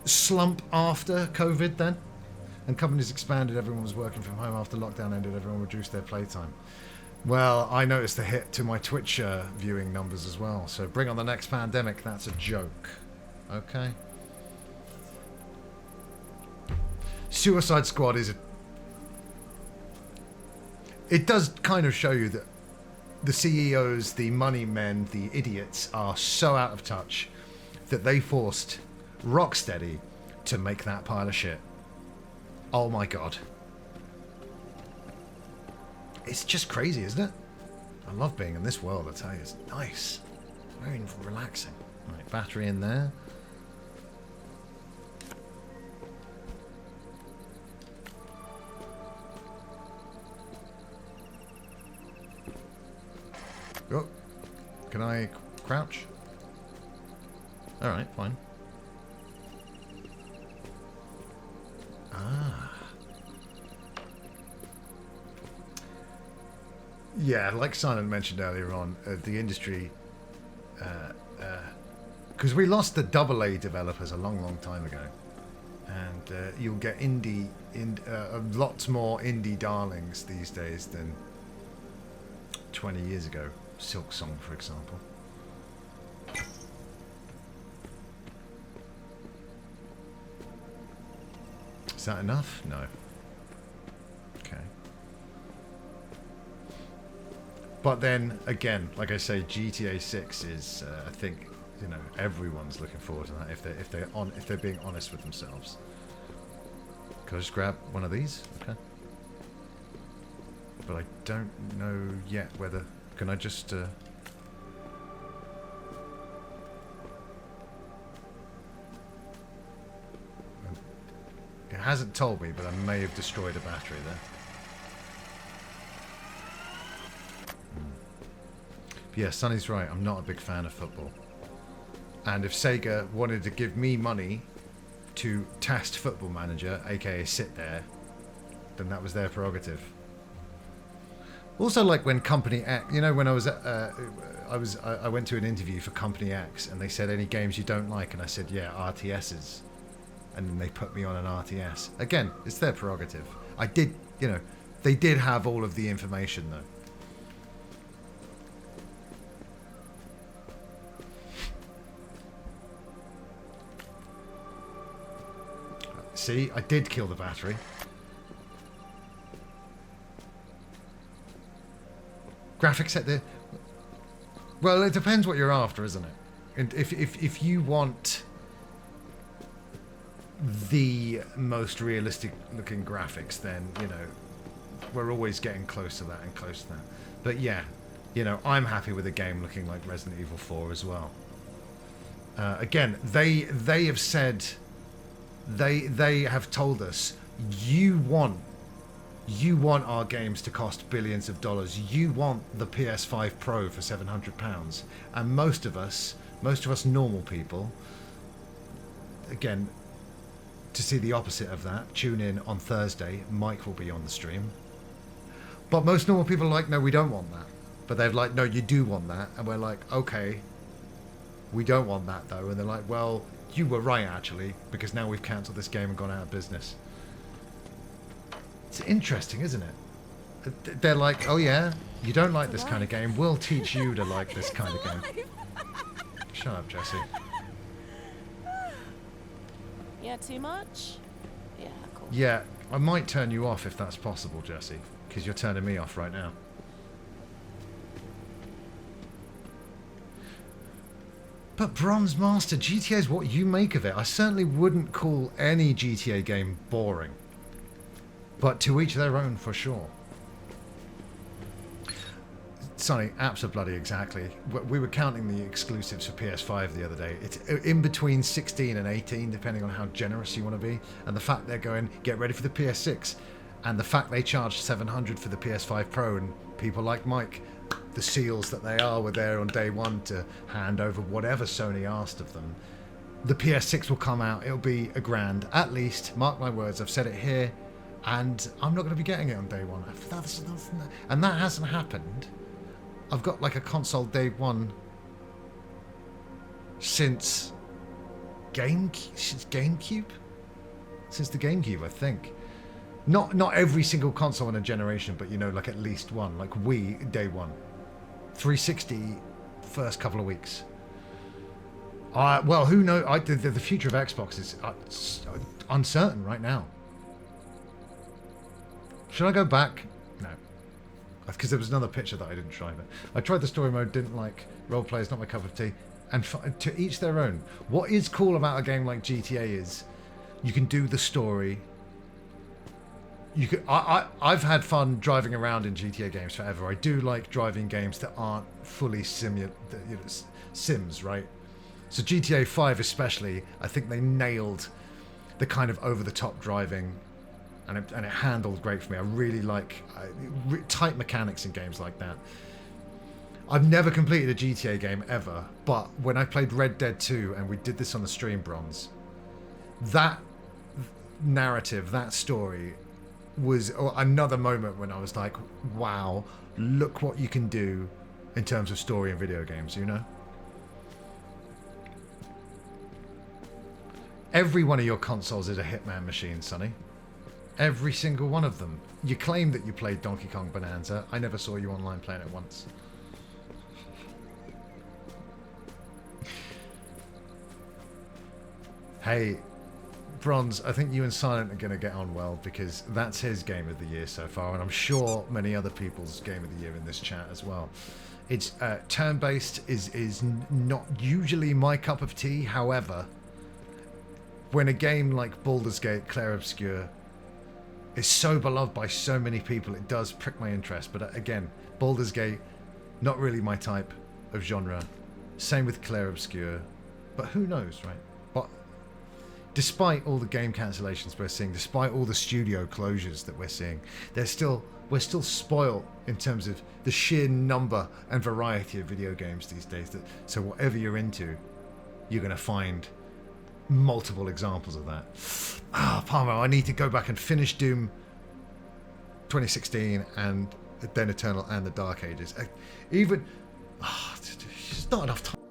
slump after COVID then? And companies expanded, everyone was working from home after lockdown ended, everyone reduced their playtime. Well, I noticed a hit to my Twitch viewing numbers as well, so bring on the next pandemic, that's a joke. Okay. Suicide Squad is it does kind of show you that the CEOs, the money men, the idiots are so out of touch that they forced Rocksteady to make that pile of shit. Oh my god. It's just crazy, isn't it? I love being in this world, I tell you. It's nice. Very relaxing. Right, battery in there. Oh, can I crouch? Alright, fine. Ah. Yeah, like Simon mentioned earlier on, the industry, because we lost the AA developers a long time ago, and you'll get lots more indie darlings these days than 20 years ago. Silk Song, for example. Is that enough? No. Okay. But then again, like I say, GTA 6 is, I think, you know, everyone's looking forward to that if they're being honest with themselves. Can I just grab one of these? Okay. But I don't know yet whether... Can I just... It hasn't told me, but I may have destroyed a battery there. But yeah, Sonny's right. I'm not a big fan of football. And if Sega wanted to give me money to test Football Manager, aka sit there, then that was their prerogative. Also, like when Company X, you know, when I was I went to an interview for Company X, and they said, any games you don't like, and I said, yeah, RTSs, and then they put me on an RTS. Again, it's their prerogative. I did, you know, they did have all of the information though. See, I did kill the battery. graphics set there. Well, it depends what you're after, isn't it? And if you want the most realistic looking graphics, then, you know, we're always getting close to that and close to that. But yeah, you know, I'm happy with a game looking like Resident Evil 4 as well. Again, they have said, they have told us, you want our games to cost billions of dollars. You want the PS5 Pro for £700, and most of us normal people, again, to see the opposite of that, tune in on Thursday. Mike will be on the stream. But most normal people are like, no, we don't want that. But they're like, no, you do want that. And we're like, okay, we don't want that though. And they're like, well, you were right actually, because now we've cancelled this game and gone out of business. It's interesting, isn't it? They're like, oh yeah, you don't like this kind of game. We'll teach you to like this kind of game. Shut up, Jesse. Yeah, too much? Yeah, cool. Yeah, I might turn you off if that's possible, Jesse, because you're turning me off right now. But Bronze Master, GTA is what you make of it. I certainly wouldn't call any GTA game boring. But to each their own, for sure. Sonny, bloody exactly. We were counting the exclusives for PS5 the other day. It's in between 16 and 18, depending on how generous you want to be. And the fact they're going, get ready for the PS6. And the fact they charged $700 for the PS5 Pro, and people like Mike, the seals that they are, were there on day one to hand over whatever Sony asked of them. The PS6 will come out. It'll be $1,000 at least. Mark my words. I've said it here. And I'm not going to be getting it on day one. And that hasn't happened. I've got like a console day one since GameCube? Since the GameCube, I think. Not every single console in a generation, but you know, like at least one. Like Wii, day one. 360, first couple of weeks. Well, who knows? The future of Xbox is uncertain right now. Should I go back? No. Because there was another picture that I didn't try. But I tried the story mode, didn't like. Roleplay is not my cup of tea. And to each their own. What is cool about a game like GTA is you can do the story. You could. I've had fun driving around in GTA games forever. I do like driving games that aren't fully sims, right? So GTA 5 especially, I think they nailed the kind of over-the-top driving. And it handled great for me. I really like tight mechanics in games like that. I've never completed a GTA game ever, but when I played Red Dead 2, and we did this on the stream, Bronze, that narrative, that story, was another moment when I was like, wow, look what you can do in terms of story in video games, you know? Every one of your consoles is a Hitman machine, Sonny. Every single one of them. You claim that you played Donkey Kong Bonanza. I never saw you online playing it once. Hey, Bronze, I think you and Silent are going to get on well, because that's his game of the year so far, and I'm sure many other people's game of the year in this chat as well. It's turn-based is not usually my cup of tea. However, when a game like Baldur's Gate Clair Obscur is so beloved by so many people, it does prick my interest. But again, Baldur's Gate, not really my type of genre. Same with Clair Obscur. But who knows, right? But despite all the game cancellations we're seeing, despite all the studio closures that we're seeing, we're still spoiled in terms of the sheer number and variety of video games these days. So whatever you're into, you're going to find multiple examples of that. Palmer, I need to go back and finish Doom 2016 and then Eternal and the Dark Ages. Even it's not enough time.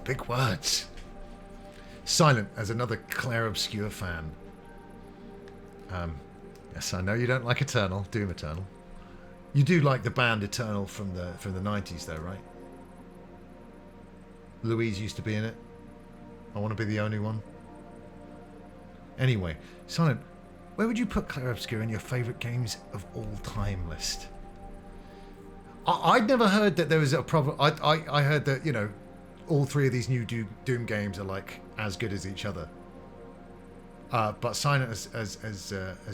Big words. Silent as another Clair Obscur fan. Yes, I know you don't like Eternal, Doom Eternal. You do like the band Eternal from the 90s though, right? Louise used to be in it. I want to be the only one. Anyway, Silent, Where would you put Claire Obscure in your favourite games of all time list? I'd never heard that there was a problem. I heard that, you know, all three of these new Doom games are like as good as each other. But Silent has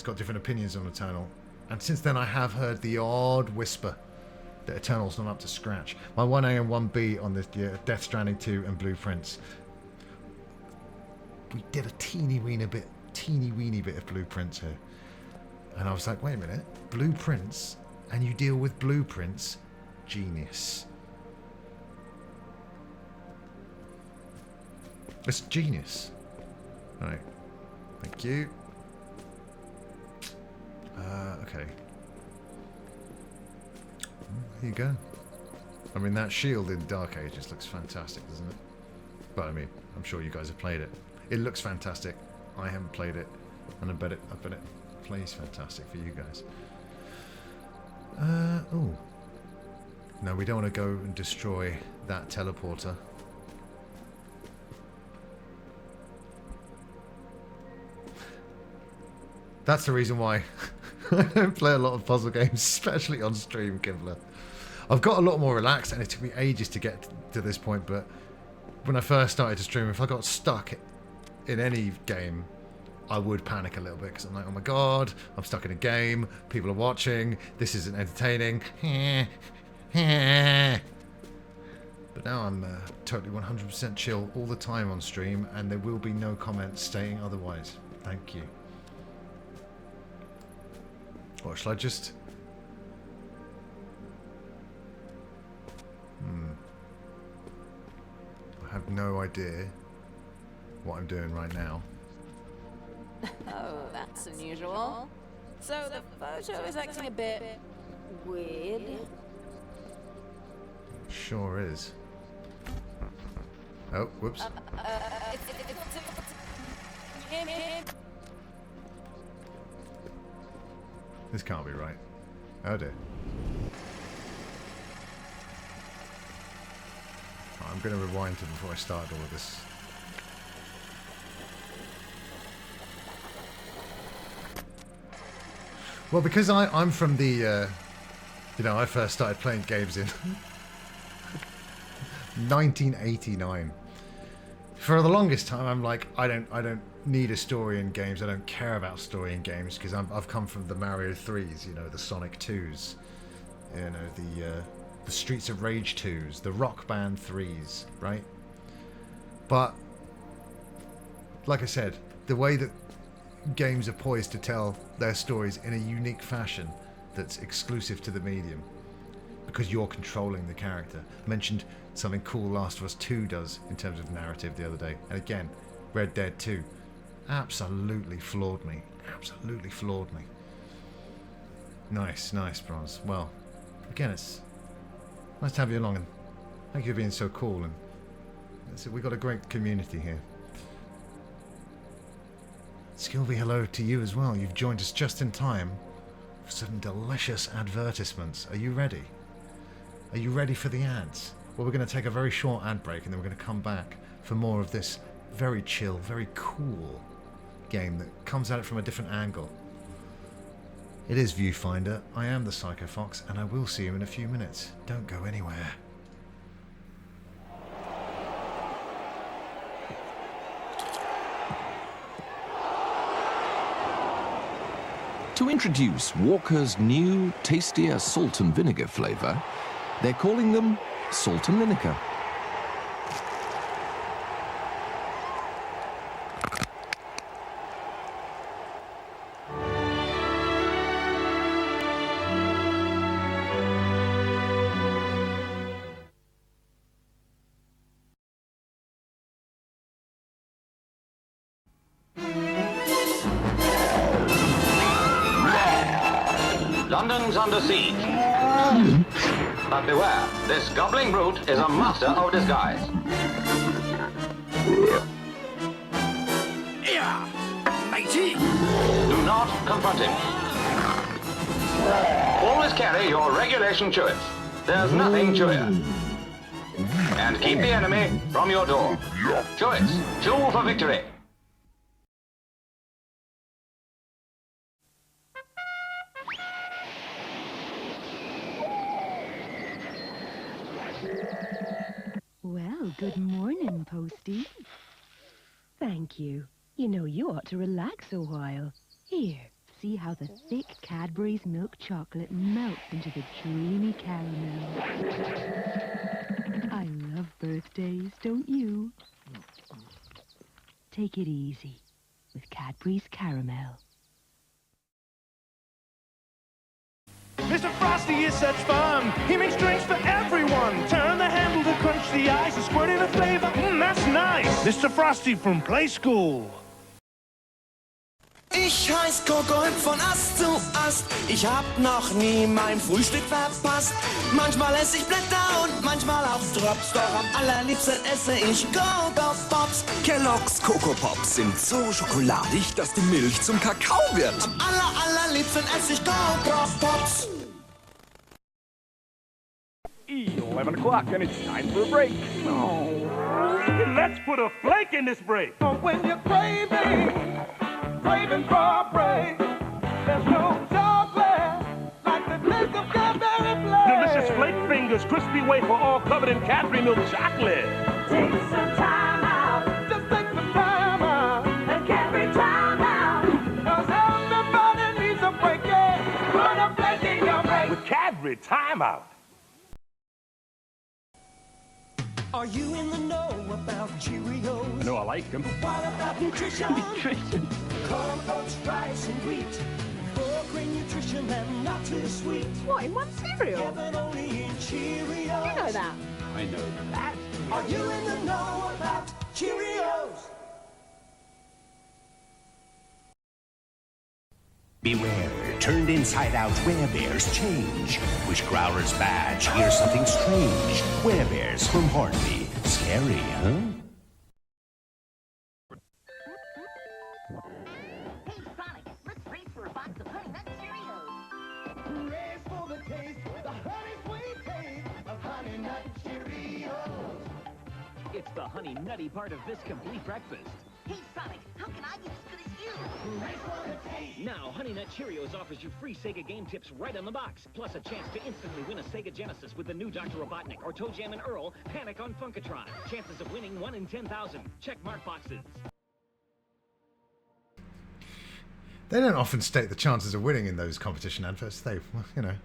got different opinions on Eternal. And since then I have heard the odd whisper that Eternal's not up to scratch. My 1A and 1B on this Death Stranding 2 and Blueprints. We did a teeny weeny bit of Blueprints here. And I was like, wait a minute, Blueprints? And you deal with Blueprints? Genius. It's genius. Right. Thank you. Okay. Here you go. I mean, that shield in Dark Ages looks fantastic, doesn't it? But I mean, I'm sure you guys have played it. It looks fantastic. I haven't played it, and I bet it plays fantastic for you guys. Oh. No, we don't want to go and destroy that teleporter. That's the reason why I don't play a lot of puzzle games, especially on stream, Kibler. I've got a lot more relaxed, and it took me ages to get to this point, but when I first started to stream, if I got stuck in any game, I would panic a little bit, because I'm like, oh my god, I'm stuck in a game, people are watching, this isn't entertaining. But now I'm totally 100% chill all the time on stream, and there will be no comments stating otherwise. Thank you. Or shall I just... I have no idea what I'm doing right now. Oh, that's unusual. So the photo is acting a bit weird. Sure is. Oh, whoops. This can't be right. Oh dear. I'm going to rewind to before I start all of this. Well, because I'm from the, you know, I first started playing games in 1989. For the longest time, I'm like, I don't need a story in games. I don't care about story in games because I've come from the Mario 3s, you know, the Sonic 2s, you know, the Streets of Rage 2s, the Rock Band 3s, right? But like I said, the way that games are poised to tell their stories in a unique fashion that's exclusive to the medium because you're controlling the character. I mentioned something cool Last of Us 2 does in terms of narrative the other day, and again, Red Dead 2 absolutely floored me. Absolutely floored me. Nice, Bronze. Well, again, it's nice to have you along, and thank you for being so cool. And we've got a great community here. Skilby, hello to you as well. You've joined us just in time for some delicious advertisements. Are you ready? Are you ready for the ads? Well, we're going to take a very short ad break, and then we're going to come back for more of this very chill, very cool game that comes at it from a different angle. It is Viewfinder. I am the Psycho Fox, and I will see you in a few minutes. Don't go anywhere. To introduce Walker's new, tastier salt and vinegar flavour, they're calling them Salt and Vinegar. London's under siege. But beware, this gobbling brute is a master of disguise. Yeah, matey. Do not confront him. Always carry your regulation chewits. There's nothing chewier. And keep the enemy from your door. Chewits, chew for victory. Well, good morning, Posty. Thank you. You know, you ought to relax a while. Here, see how the thick Cadbury's milk chocolate melts into the dreamy caramel. I love birthdays, don't you? Take it easy with Cadbury's caramel. Mr. Frosty is such fun. He makes drinks for everyone. Turn the handle to crunch the ice and squirt in a flavor. That's nice. Mr. Frosty from Play School. Ich heiß Coco, hüpf von Ast zu Ast. Ich hab noch nie mein Frühstück verpasst. Manchmal esse ich Blätter und manchmal auch Drops. Doch am allerliebsten esse ich Coco Pops. Kellogg's Coco Pops sind so schokoladig, dass die Milch zum Kakao wird. Am allerliebsten esse ich Coco Pops. 11 o'clock and it's time for a break. Oh. Let's put a flake in this break. When you're craving for a break, there's no chocolate like the taste of Cadbury Flake. Delicious flake fingers, crispy wafer, all covered in Cadbury milk chocolate. Take some time out. Just take some time out. And Cadbury time out. 'Cause everybody needs a break, yeah. Put a flake in your break. With Cadbury time out. Are you in the know about Cheerios? I know I like them. What about nutrition? Nutrition. Corn, oats, rice, and wheat. For green nutrition and not too sweet. What, in one cereal? Heaven only in Cheerios. You know that? I know that. Are you in the know about Cheerios? Beware, turned inside out, werebears change. Wish Growler's badge, here's something strange. Werebears from Hornby. Scary, huh? Hey, Sonic, let's race for a box of Honey Nut Cheerios. Race for the taste, the honey sweet taste of Honey Nut Cheerios. It's the honey nutty part of this complete breakfast. Hey, Sonic, how can I be as good as you? Race for the taste. Now, Honey Nut Cheerios offers you free Sega game tips right on the box, plus a chance to instantly win a Sega Genesis with the new Dr. Robotnik or Toe Jam and Earl Panic on Funkatron. Chances of winning 1 in 10,000. Check mark boxes. They don't often state the chances of winning in those competition adverts. They, you know,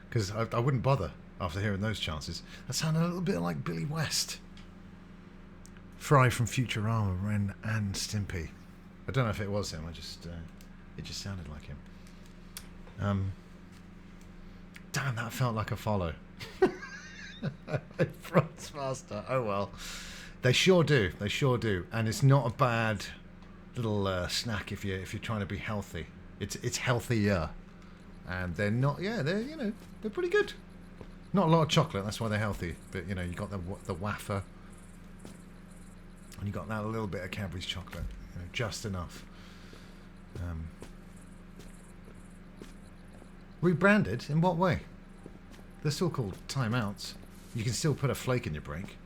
because I wouldn't bother after hearing those chances. That sounded a little bit like Billy West. Fry from Futurama, Ren and Stimpy. I don't know if it was him. It just sounded like him. Damn, that felt like a follow. Front's faster. Oh well. They sure do. They sure do. And it's not a bad little snack if you're trying to be healthy. It's healthier, and they're not. Yeah, they're pretty good. Not a lot of chocolate. That's why they're healthy. But you got the wafer. And you got that little bit of Cadbury's chocolate, just enough. Rebranded? In what way? They're still called timeouts. You can still put a flake in your break.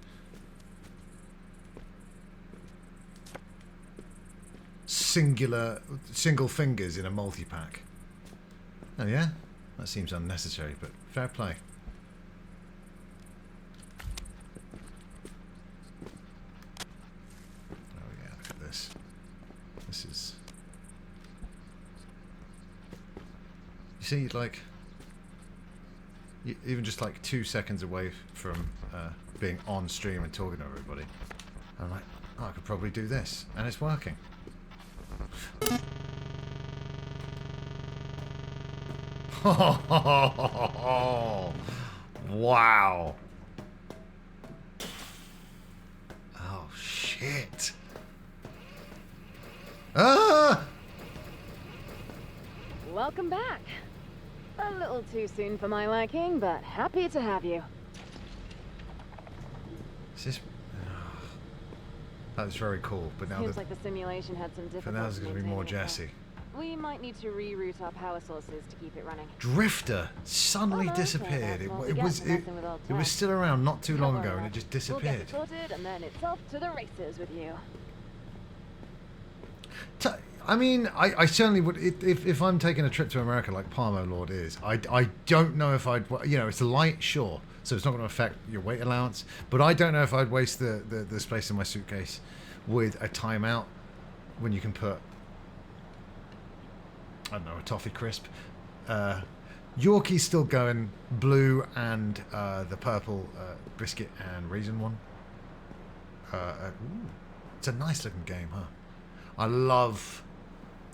Single fingers in a multi-pack. Oh yeah? That seems unnecessary, but fair play. This is... You see, like... even just like 2 seconds away from being on stream and talking to everybody, I'm like, oh, I could probably do this. And it's working. Wow. Oh, shit. Ah! Welcome back. A little too soon for my liking, but happy to have you. Is this... That was very cool, but now Seems like the simulation had some difficulties. but now there's going to be more Jesse. We might need to reroute our power sources to keep it running. Drifter suddenly disappeared. It was still around not too long ago, and it just disappeared. We'll get it sorted, and then it's off to the races with you. I mean, I certainly would, if I'm taking a trip to America like Palmo Lord is, I don't know if I'd, it's a light, sure, so it's not going to affect your weight allowance. But I don't know if I'd waste the space in my suitcase with a timeout when you can put, I don't know, a toffee crisp. Yorkie's still going, blue and the purple biscuit and raisin one. It's a nice looking game, huh? I love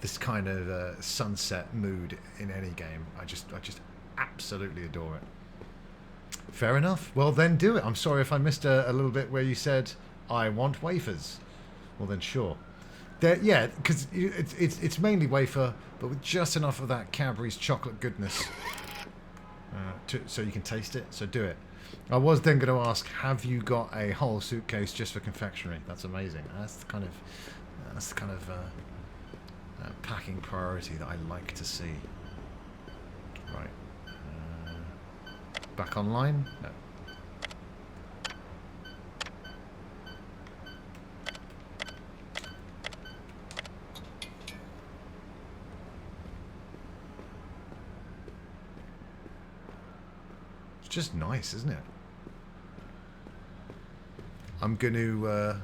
this kind of sunset mood in any game. I just absolutely adore it. Fair enough. Well, then do it. I'm sorry if I missed a little bit where you said I want wafers. Well, then sure. Yeah, because it's mainly wafer, but with just enough of that Cadbury's chocolate goodness, so you can taste it. So do it. I was then going to ask, have you got a whole suitcase just for confectionery? That's amazing. That's the kind of packing priority that I like to see. Right. Back online? No. It's just nice, isn't it? I'm going to...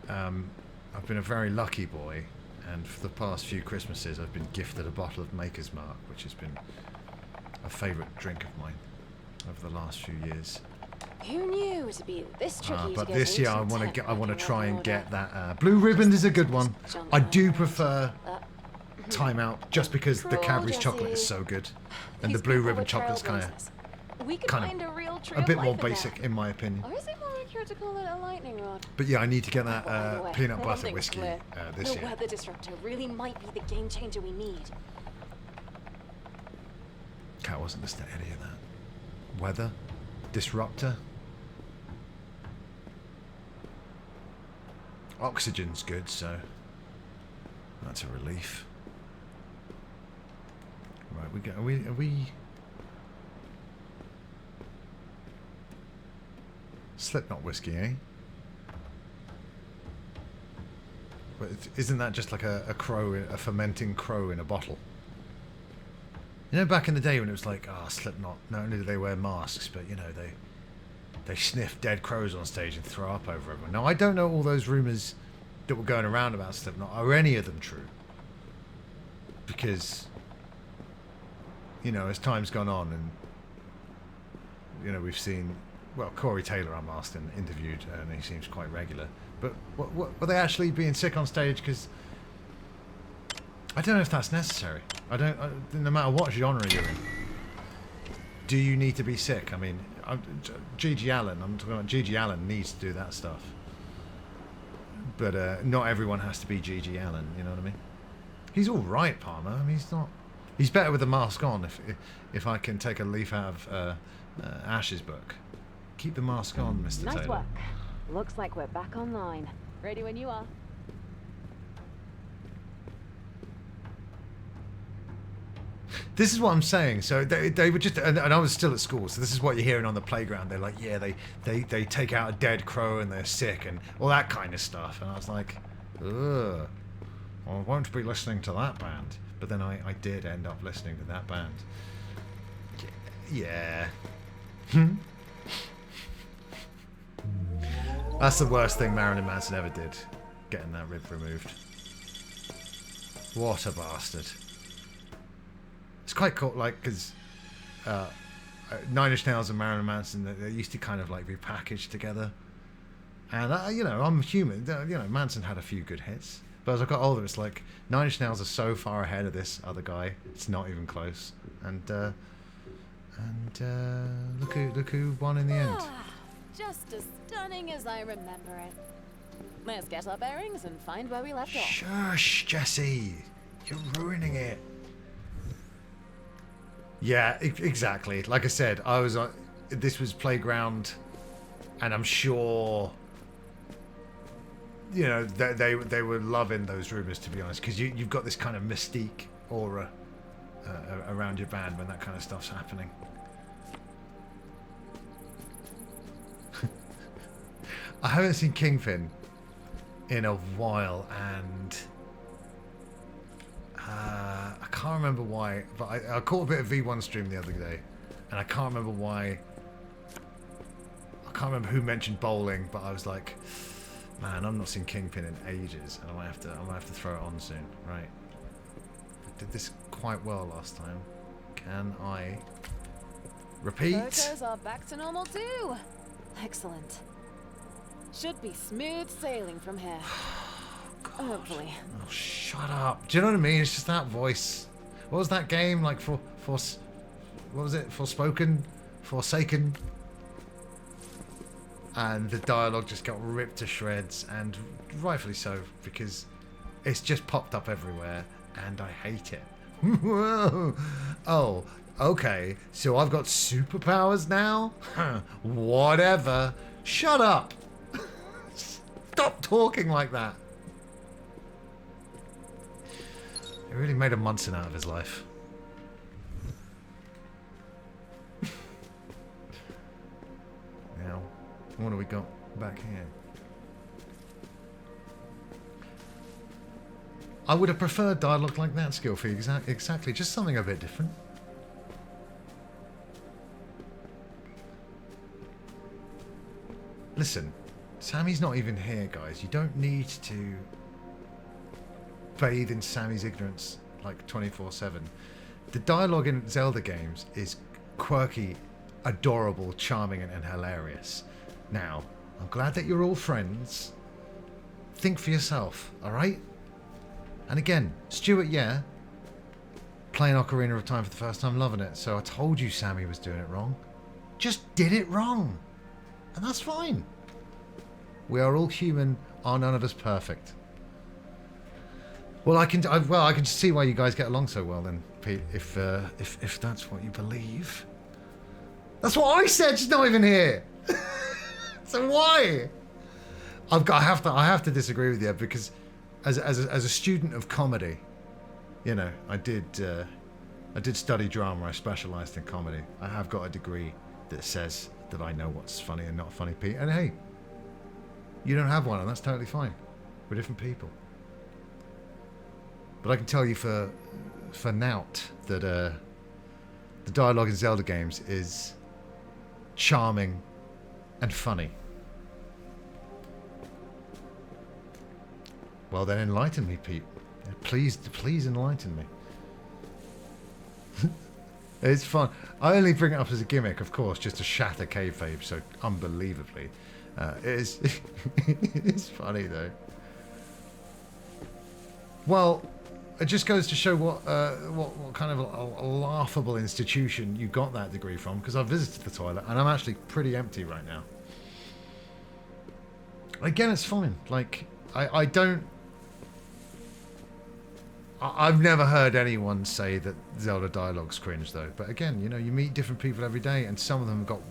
I've been a very lucky boy, and for the past few Christmases I've been gifted a bottle of Maker's Mark, which has been a favourite drink of mine over the last few years. Who knew to be this tricky to But get this year I into want tech to working try and order? get that Blue Ribbon is a good one. I do prefer Timeout just because the Cadbury's chocolate is so good, and the Blue Ribbon chocolate's kind We could find a real of trail a bit more life in basic there. in my opinion. Or is it more accurate to call it a lightning rod? But yeah, I need to get that By the way, peanut one butter thing's whiskey clear. this The year. weather disruptor really might be the game changer we need. Cat wasn't listening to any of that. Weather disruptor. Oxygen's good, so that's a relief. Right, are we Slipknot whiskey, eh? But isn't that just like a crow, a fermenting crow in a bottle? You know, back in the day when it was like, Slipknot, not only do they wear masks, but you know, they sniff dead crows on stage and throw up over everyone. Now, I don't know all those rumours that were going around about Slipknot. Are any of them true? Because, you know, as time's gone on and, you know, we've seen, well, Corey Taylor unmasked and interviewed, and he seems quite regular. But what, were they actually being sick on stage? Because I don't know if that's necessary. No matter what genre you're in, do you need to be sick? I mean, Gigi Allen, I'm talking about Gigi Allen needs to do that stuff. But not everyone has to be Gigi Allen, you know what I mean? He's all right, Palmer. I mean, he's better with the mask on, if I can take a leaf out of Ash's book. Keep the mask on, Mr. Nice Taylor. work. Looks like we're back online. Ready when you are. This is what I'm saying. So they were just, and I was still at school, so this is what you're hearing on the playground. They're like, yeah, they take out a dead crow and they're sick and all that kind of stuff. And I was like, ugh, I won't be listening to that band. But then I did end up listening to that band. Yeah. That's the worst thing Marilyn Manson ever did, getting that rib removed. What a bastard. It's quite cool, like, because Nine Inch Nails and Marilyn Manson, they used to kind of like be packaged together. And, you know, I'm human. You know, Manson had a few good hits. But as I got older, it's like, Nine Inch Nails are so far ahead of this other guy, it's not even close. And look who won in the end. Just as stunning as I remember it. Let's get our bearings and find where we left off. Shush, Jesse. You're ruining it. Yeah, exactly. Like I said, I was this was Playground, and I'm sure, you know, they were loving those rumors, to be honest, because you've got this kind of mystique aura around your band when that kind of stuff's happening. I haven't seen Kingpin in a while, and I can't remember why, but I caught a bit of V1 stream the other day, and I can't remember why can't remember who mentioned bowling, but I was like, man, I've not seen Kingpin in ages, and I might have to throw it on soon, right? I did this quite well last time. Can I repeat? Photos are back to normal too. Excellent. Should be smooth sailing from here. Hopefully. Oh, shut up. Do you know what I mean? It's just that voice. What was that game like for what was it? Forspoken? Forsaken? And the dialogue just got ripped to shreds, and rightfully so, because it's just popped up everywhere, and I hate it. Oh, okay, so I've got superpowers now? Whatever. Shut up. Stop talking like that. He really made a Munson out of his life. Now, what do we got back here? I would have preferred dialogue like that, Skillfee. Exactly, just something a bit different. Listen, Sammy's not even here, guys. You don't need to bathe in Sammy's ignorance like 24/7. The dialogue in Zelda games is quirky, adorable, charming, and hilarious. Now, I'm glad that you're all friends. Think for yourself, alright? And again, Stuart, yeah, playing Ocarina of Time for the first time, loving it. So I told you Sammy was doing it wrong. Just did it wrong. And that's fine. We are all human, are none of us perfect. Well, I can see why you guys get along so well then, Pete, if that's what you believe. That's what I said, she's not even here. So why? I have to disagree with you, because as a student of comedy, you know, I did study drama. I specialised in comedy. I have got a degree that says that I know what's funny and not funny, Pete. And hey, you don't have one, and that's totally fine. We're different people. But I can tell you for Nout that the dialogue in Zelda games is charming and funny. Well, then enlighten me, Pete. Please enlighten me. It's fun. I only bring it up as a gimmick, of course, just to shatter kayfabe so unbelievably. It's funny though. Well, it just goes to show what kind of a laughable institution you got that degree from, because I've visited the toilet and I'm actually pretty empty right now. Again, it's fine. Like, I've never heard anyone say that Zelda dialogue's cringe, though. But again, you know, you meet different people every day, and some of them have got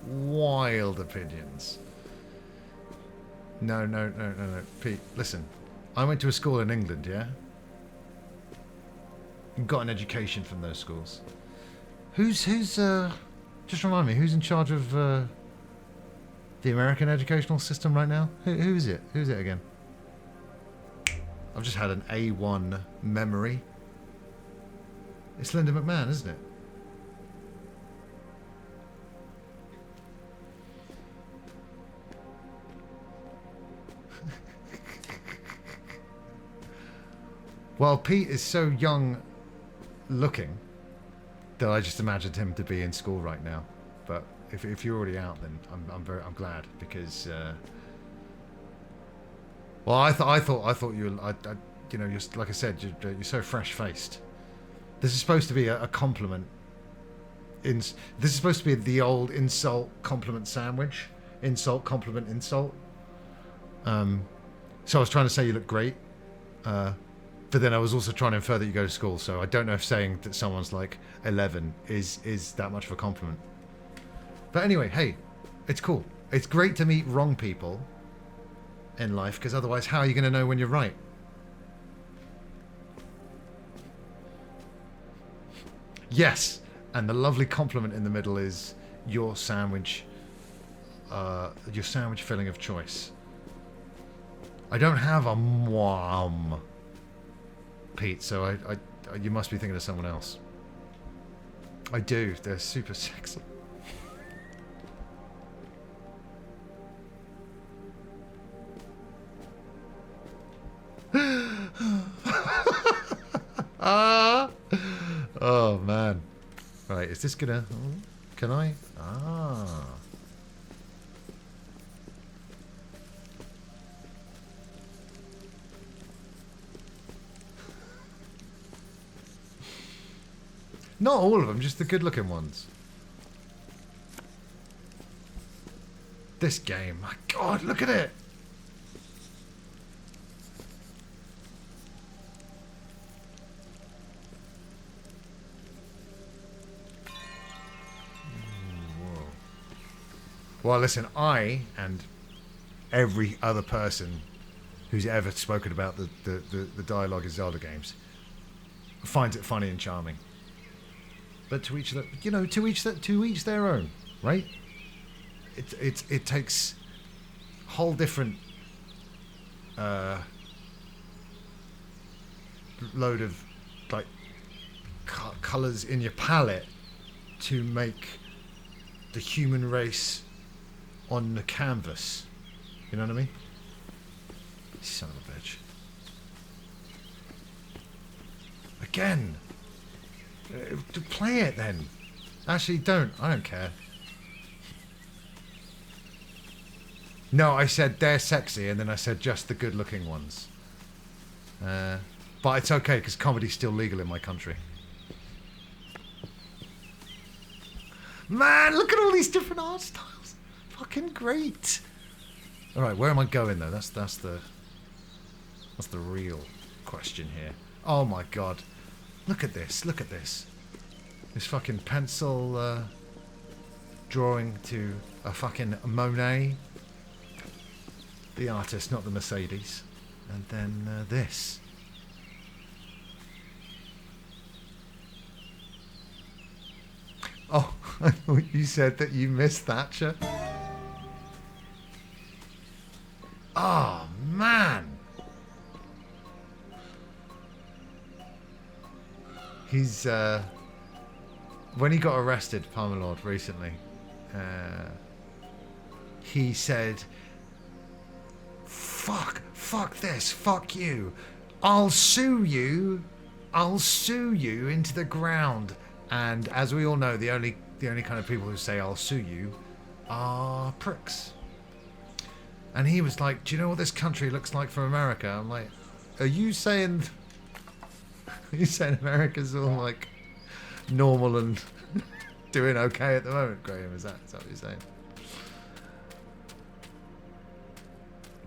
wild opinions. No. Pete, listen. I went to a school in England, yeah? And got an education from those schools. Who's just remind me, who's in charge of the American educational system right now? Who is it? Who's it again? I've just had an A1 memory. It's Linda McMahon, isn't it? Well, Pete is so young looking that I just imagined him to be in school right now. But if you're already out, then I'm glad, because well, I thought you were, you know, you're, like I said, you're so fresh-faced. This is supposed to be a compliment. This is supposed to be the old insult compliment sandwich. Insult, compliment, insult. So I was trying to say you look great, but then I was also trying to infer that you go to school. So I don't know if saying that someone's like 11 is that much of a compliment. But anyway, hey, it's cool. It's great to meet wrong people in life, because otherwise how are you going to know when you're right? Yes, and the lovely compliment in the middle is your sandwich filling of choice. I don't have a mwam, Pete, so I you must be thinking of someone else. I do. They're super sexy. this gonna... Can I? Ah. Not all of them, just the good-looking ones. This game, my God, look at it! Whoa. Well, listen, I and every other person who's ever spoken about the dialogue in Zelda games finds it funny and charming. But to each their, you know, to each their own, right? It takes whole different load of like colors in your palette to make the human race on the canvas. You know what I mean? Son of a bitch. Again. Play it then. Actually, don't. I don't care. No, I said they're sexy, and then I said just the good-looking ones. But it's okay, because comedy's still legal in my country. Man, look at all these different art styles. Fucking great. All right, where am I going though? That's the real question here. Oh my God. Look at this. Look at this. This fucking pencil drawing to a fucking Monet. The artist, not the Mercedes. And then this. Oh, I thought you said that you missed Thatcher. Oh, man. He's, when he got arrested, Palmerlord, recently, he said, fuck this, fuck you. I'll sue you into the ground. And as we all know, the only kind of people who say I'll sue you are pricks. And he was like, do you know what this country looks like from America? I'm like, are you saying America's all like normal and doing okay at the moment, Graham? Is that what you're saying?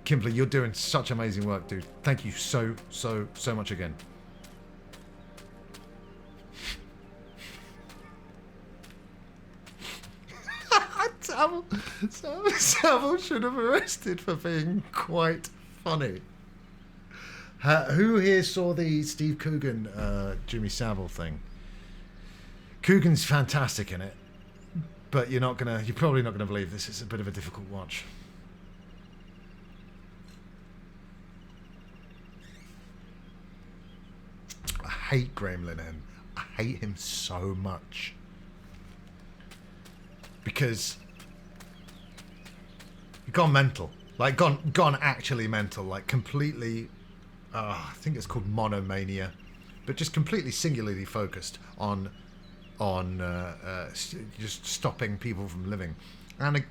Kimberly, you're doing such amazing work, dude. Thank you so much again. Savile should have arrested for being quite funny. Who here saw the Steve Coogan, Jimmy Savile thing? Coogan's fantastic in it, but you're probably not gonna believe this. It's a bit of a difficult watch. I hate Graham Linehan. I hate him so much because he's gone mental, like gone actually mental, like completely. I think it's called monomania, but just completely singularly focused on just stopping people from living, and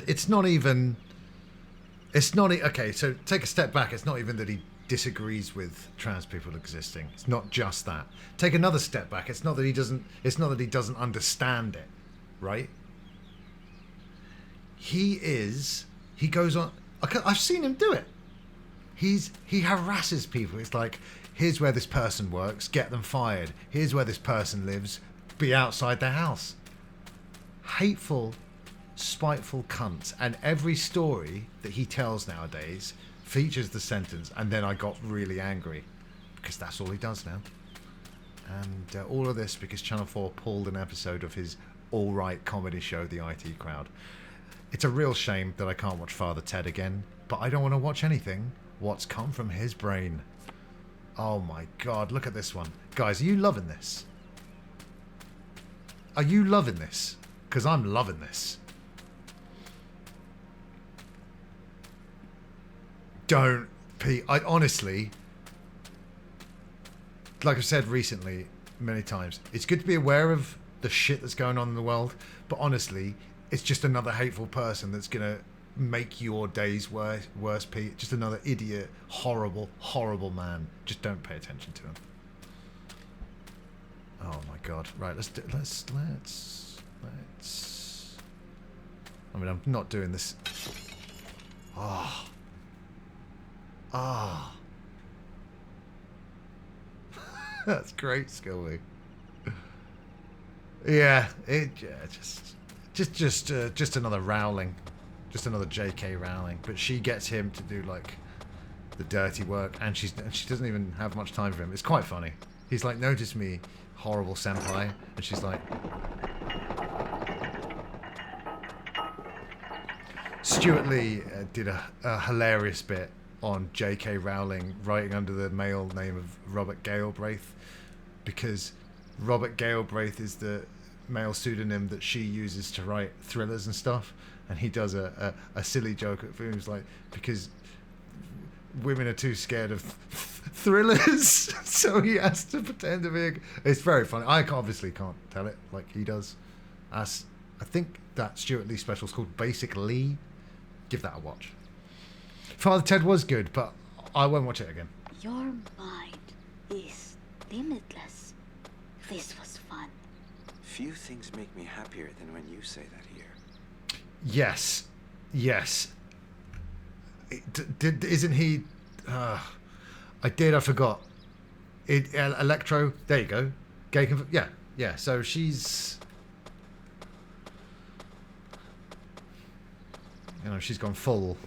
it's not okay. So take a step back. It's not even that he disagrees with trans people existing. It's not just that. Take another step back. It's not that he doesn't understand it, right? He goes on. I've seen him do it. He harasses people. It's like, here's where this person works, get them fired. Here's where this person lives, be outside their house. Hateful, spiteful cunt. And every story that he tells nowadays features the sentence, and then I got really angry, because that's all he does now. And all of this because Channel 4 pulled an episode of his all-right comedy show, The IT Crowd. It's a real shame that I can't watch Father Ted again, but I don't want to watch anything what's come from his brain. Oh my God, look at this one. Guys, are you loving this? Are you loving this? Because I'm loving this. Pete, I honestly, like I said recently, many times. It's good to be aware of the shit that's going on in the world, but honestly, it's just another hateful person that's gonna make your days worse, Pete. Just another idiot, horrible, horrible man. Just don't pay attention to him. Oh my god! Right, let's. I mean, I'm not doing this. Ah. Ah. That's great, Skilby. Yeah, just another Rowling, just another J.K. Rowling. But she gets him to do like the dirty work, and she doesn't even have much time for him. It's quite funny. He's like, "Notice me, horrible senpai," and she's like. Stuart Lee did a hilarious bit on J.K. Rowling writing under the male name of Robert Galbraith, because Robert Galbraith is the male pseudonym that she uses to write thrillers and stuff, and he does a silly joke at films like, because women are too scared of thrillers, so he has to pretend to be it's very funny. I obviously can't tell it like he does. I think that Stuart Lee special is called Basic Lee. Give that a watch. Father Ted was good, but I won't watch it again. Your mind is limitless. This was fun. Few things make me happier than when you say that here. Yes. Isn't he... I forgot. Electro, there you go. Gay yeah, so she's... You know, she's gone full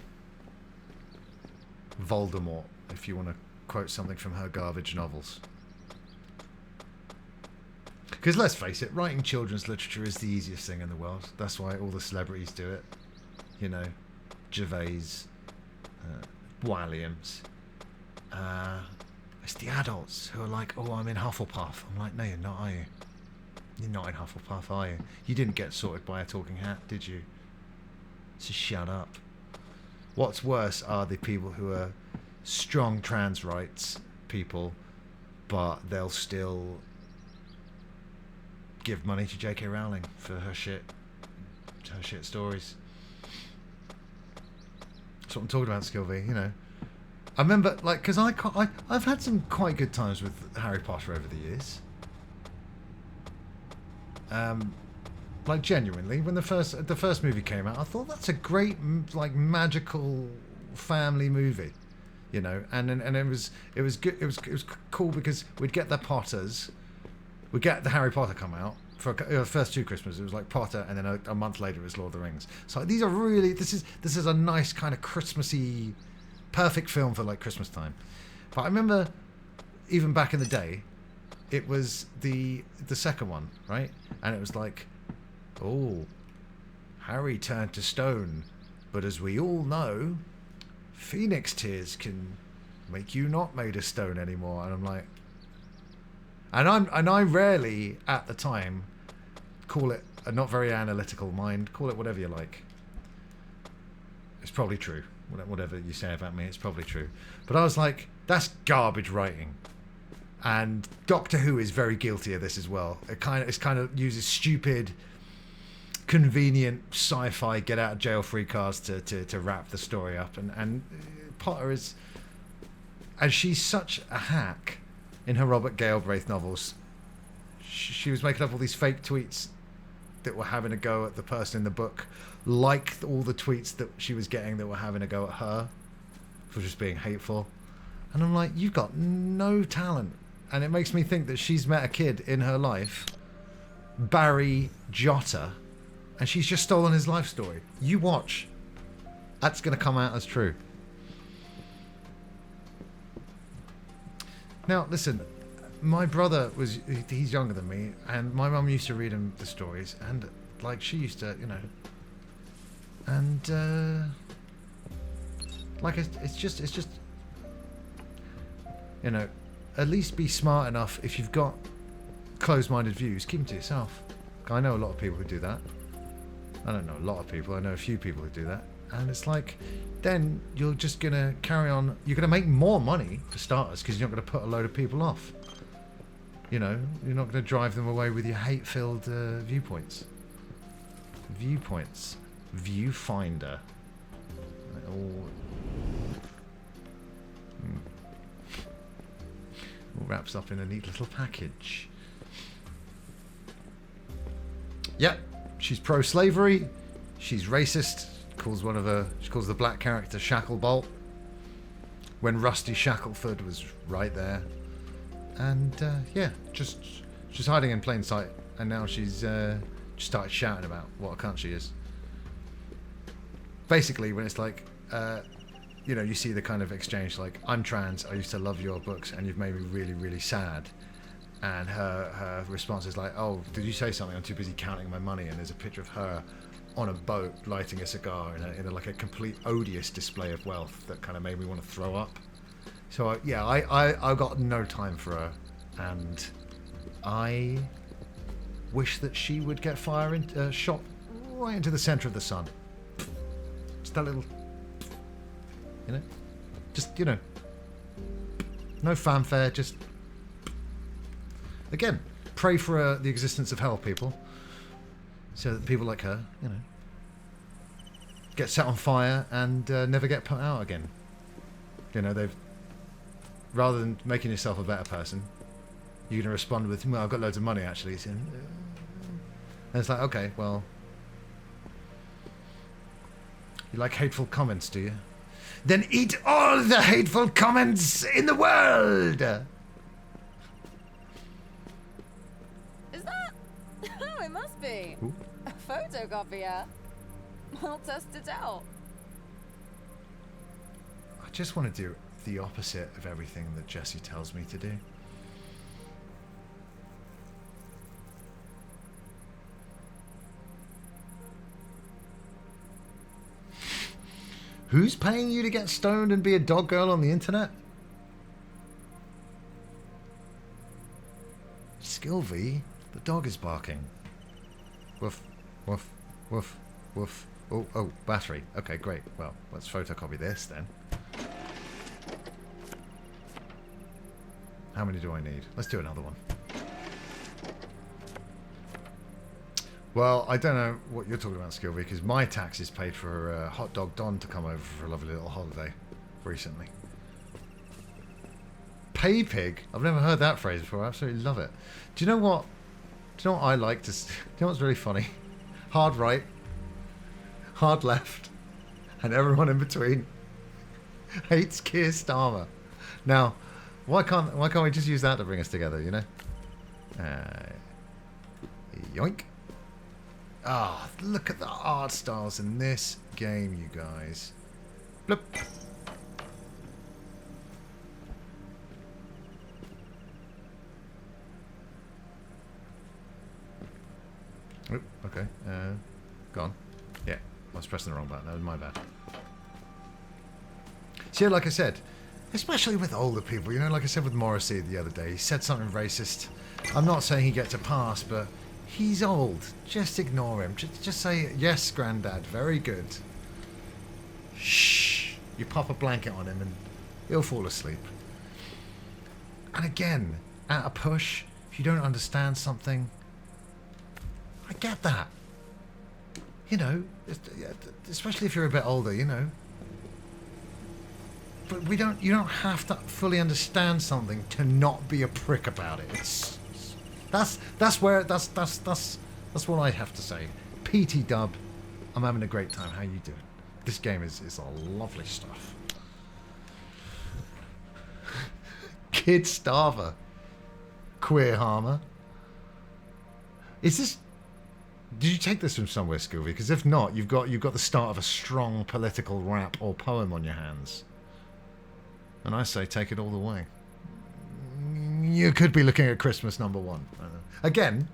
Voldemort, if you want to quote something from her garbage novels. Because let's face it, writing children's literature is the easiest thing in the world. That's why all the celebrities do it. You know, Gervais, Williams. It's the adults who are like, "Oh, I'm in Hufflepuff." I'm like, "No, you're not, are you? You're not in Hufflepuff, are you? You didn't get sorted by a talking hat, did you? So shut up." What's worse are the people who are strong trans rights people, but they'll still give money to J.K. Rowling for her shit stories. That's what I'm talking about, Skilby. You know, I remember, like, because I've had some quite good times with Harry Potter over the years. Like, genuinely, when the first movie came out, I thought that's a great, like, magical family movie, you know. And it was good. It was cool because we'd get the Potters, we'd get the Harry Potter come out for the first 2 Christmases. It was like Potter, and then a month later it was Lord of the Rings. So these are really this is a nice kind of Christmassy, perfect film for like Christmas time. But I remember, even back in the day, it was the second one, right? And it was like, "Oh, Harry turned to stone, but as we all know, Phoenix tears can make you not made of stone anymore." And I'm like, and I rarely at the time call it a not very analytical mind. Call it whatever you like. It's probably true. Whatever you say about me, it's probably true. But I was like, that's garbage writing. And Doctor Who is very guilty of this as well. It kind of uses stupid, convenient sci-fi get out of jail free cards to wrap the story up, and Potter is, and she's such a hack in her Robert Galbraith novels. She was making up all these fake tweets that were having a go at the person in the book, like all the tweets that she was getting that were having a go at her for just being hateful. And I'm like, you've got no talent. And it makes me think that she's met a kid in her life, Barry Jotta, and she's just stolen his life story. You watch. That's going to come out as true. Now, listen, my brother he's younger than me, and my mum used to read him the stories, and like she used to, you know, and like it's just, you know, at least be smart enough. If you've got closed-minded views, keep them to yourself. I know a lot of people who do that. I don't know a lot of people. I know a few people who do that. And it's like, then you're just going to carry on. You're going to make more money, for starters, because you're not going to put a load of people off. You know, you're not going to drive them away with your hate-filled viewpoints. Viewpoints. Viewfinder. All wraps up in a neat little package. Yep, she's pro-slavery. She's racist. She calls the black character Shacklebolt. When Rusty Shackleford was right there. And yeah, just she's hiding in plain sight. And now she's just started shouting about what a cunt she is. Basically, when it's like, you know, you see the kind of exchange like, I'm trans, I used to love your books, and you've made me really, really sad. And her response is like, oh, did you say something? I'm too busy counting my money. And there's a picture of her on a boat lighting a cigar in like a complete odious display of wealth that kind of made me want to throw up. So yeah, I got no time for her, and I wish that she would get shot right into the center of the sun. Just that little, you know, just, you know, no fanfare, just, again, pray for the existence of hell, people, so that people like her, you know, get set on fire and never get put out again. You know, rather than making yourself a better person, you're going to respond with, well, I've got loads of money, actually. And it's like, okay, well, you like hateful comments, do you? Then eat all the hateful comments in the world! Is that? Oh, it must be. Ooh. A photocopier. I'll test it out. I just want to do the opposite of everything that Jesse tells me to do. Who's paying you to get stoned and be a dog girl on the internet? Skilvy, the dog is barking. Woof, woof, woof, woof. Oh, battery. Okay, great. Well, let's photocopy this then. How many do I need? Let's do another one. Well, I don't know what you're talking about, Skilvy, because my taxes paid for Hot Dog Don to come over for a lovely little holiday recently. Pay pig? I've never heard that phrase before. I absolutely love it. Do you know what? Do you know what I like to? Do you know what's really funny? Hard right, hard left, and everyone in between hates Keir Starmer. Now, why can't we just use that to bring us together? You know? Yoink. Ah, oh, look at the art styles in this game, you guys. Bloop. Oop, okay. Gone. Yeah, I was pressing the wrong button. That was my bad. See, like I said, especially with older people, you know, like I said with Morrissey the other day, he said something racist. I'm not saying he gets a pass, but he's old. Just ignore him. Just say, yes, Grandad, very good. Shh. You pop a blanket on him and he'll fall asleep. And again, at a push, if you don't understand something, I get that. You know, especially if you're a bit older, you know. But you don't have to fully understand something to not be a prick about it. That's what I have to say. PT Dub, I'm having a great time. How you doing? This game is a lovely stuff. Kid Starver. Queer Harmer. Is this? Did you take this from somewhere, Scooby? Because if not, you've got the start of a strong political rap or poem on your hands. And I say, take it all the way. You could be looking at Christmas #1. Again.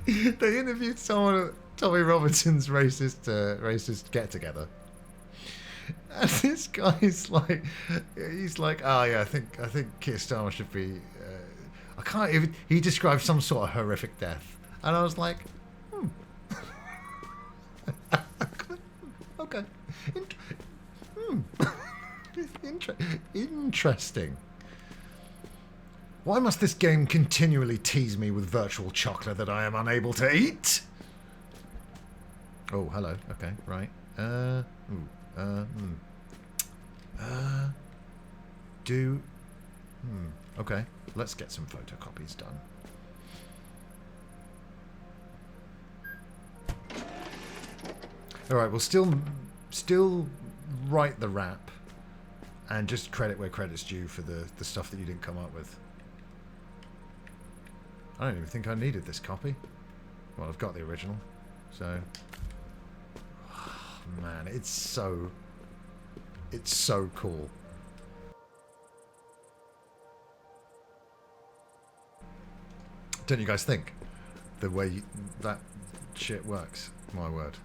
They interviewed someone at Tommy Robinson's racist get-together. And this guy's like, he's like, oh yeah, I think Keir Starmer should be. I can't even. He described some sort of horrific death, and I was like, okay. Interesting. Why must this game continually tease me with virtual chocolate that I am unable to eat? Oh, hello. Okay, right. Okay, let's get some photocopies done. Alright, we'll still write the rap and just credit where credit's due for the stuff that you didn't come up with. I don't even think I needed this copy. Well, I've got the original, so... Oh, man, it's so cool. Don't you guys think? The way that shit works. My word.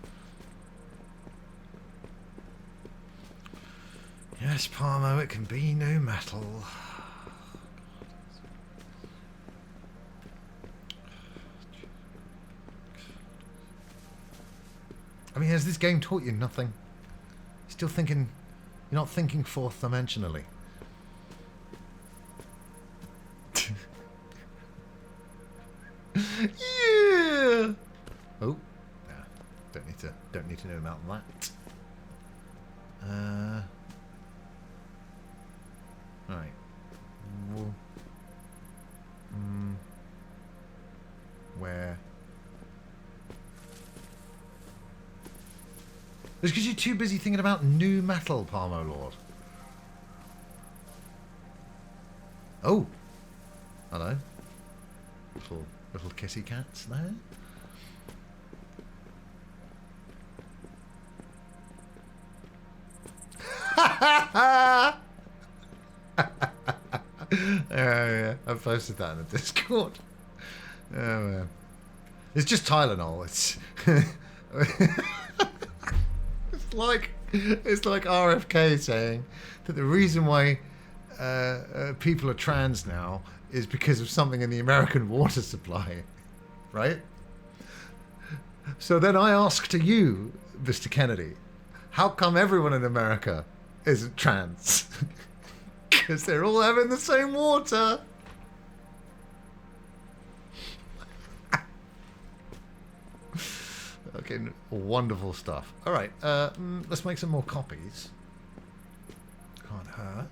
Yes, Parmo, it can be new metal. I mean, has this game taught you nothing? Still thinking... You're not thinking fourth dimensionally. Yeah! Oh. Nah, don't need to know about that. Right. Where? It's because you're too busy thinking about new metal, Palmo Lord. Oh. Hello. Little kitty cats there. Yeah, I posted that in the Discord. Oh man, it's just Tylenol. It's it's like RFK saying that the reason why people are trans now is because of something in the American water supply, right? So then I ask to you, Mr. Kennedy, how come everyone in America isn't trans? Because they're all having the same water. Okay, wonderful stuff. All right, let's make some more copies. Can't hurt.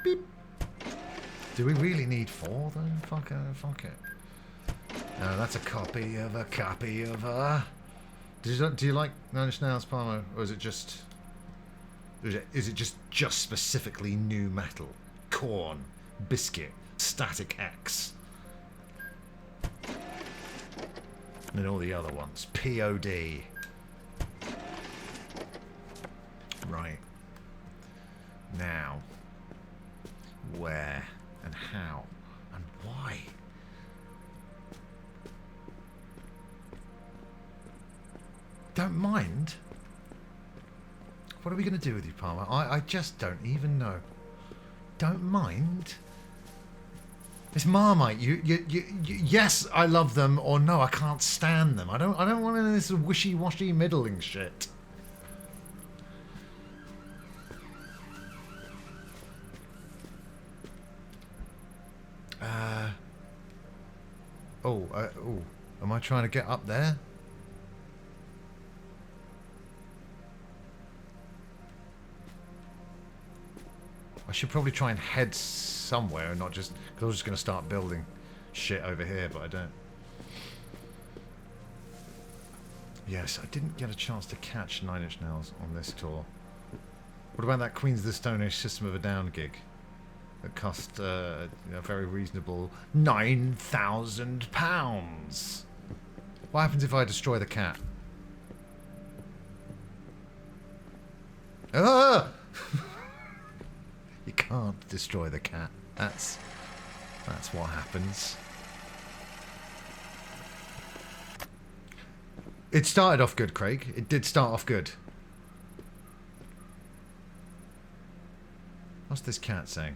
Beep. Do we really need 4 then? Fuck it. No, that's a copy of a copy of a... Do you like Nine Inch Nails, Palmer, or is it just... Is it just specifically new metal? Korn, Biscuit, Static X, and all the other ones. POD. Right. Now, where and how and why? Don't mind. What are we going to do with you, Palmer? I just don't even know. Don't mind. It's Marmite. You, yes, I love them, or no, I can't stand them. I don't want any of this wishy-washy middling shit. Am I trying to get up there? I should probably try and head somewhere and not just... Because I was just going to start building shit over here, but I don't. Yes, I didn't get a chance to catch Nine Inch Nails on this tour. What about that Queens of the Stone Age System of a Down gig? That cost a very reasonable £9,000. What happens if I destroy the cat? Ah! You can't destroy the cat. That's what happens. It started off good, Craig. It did start off good. What's this cat saying?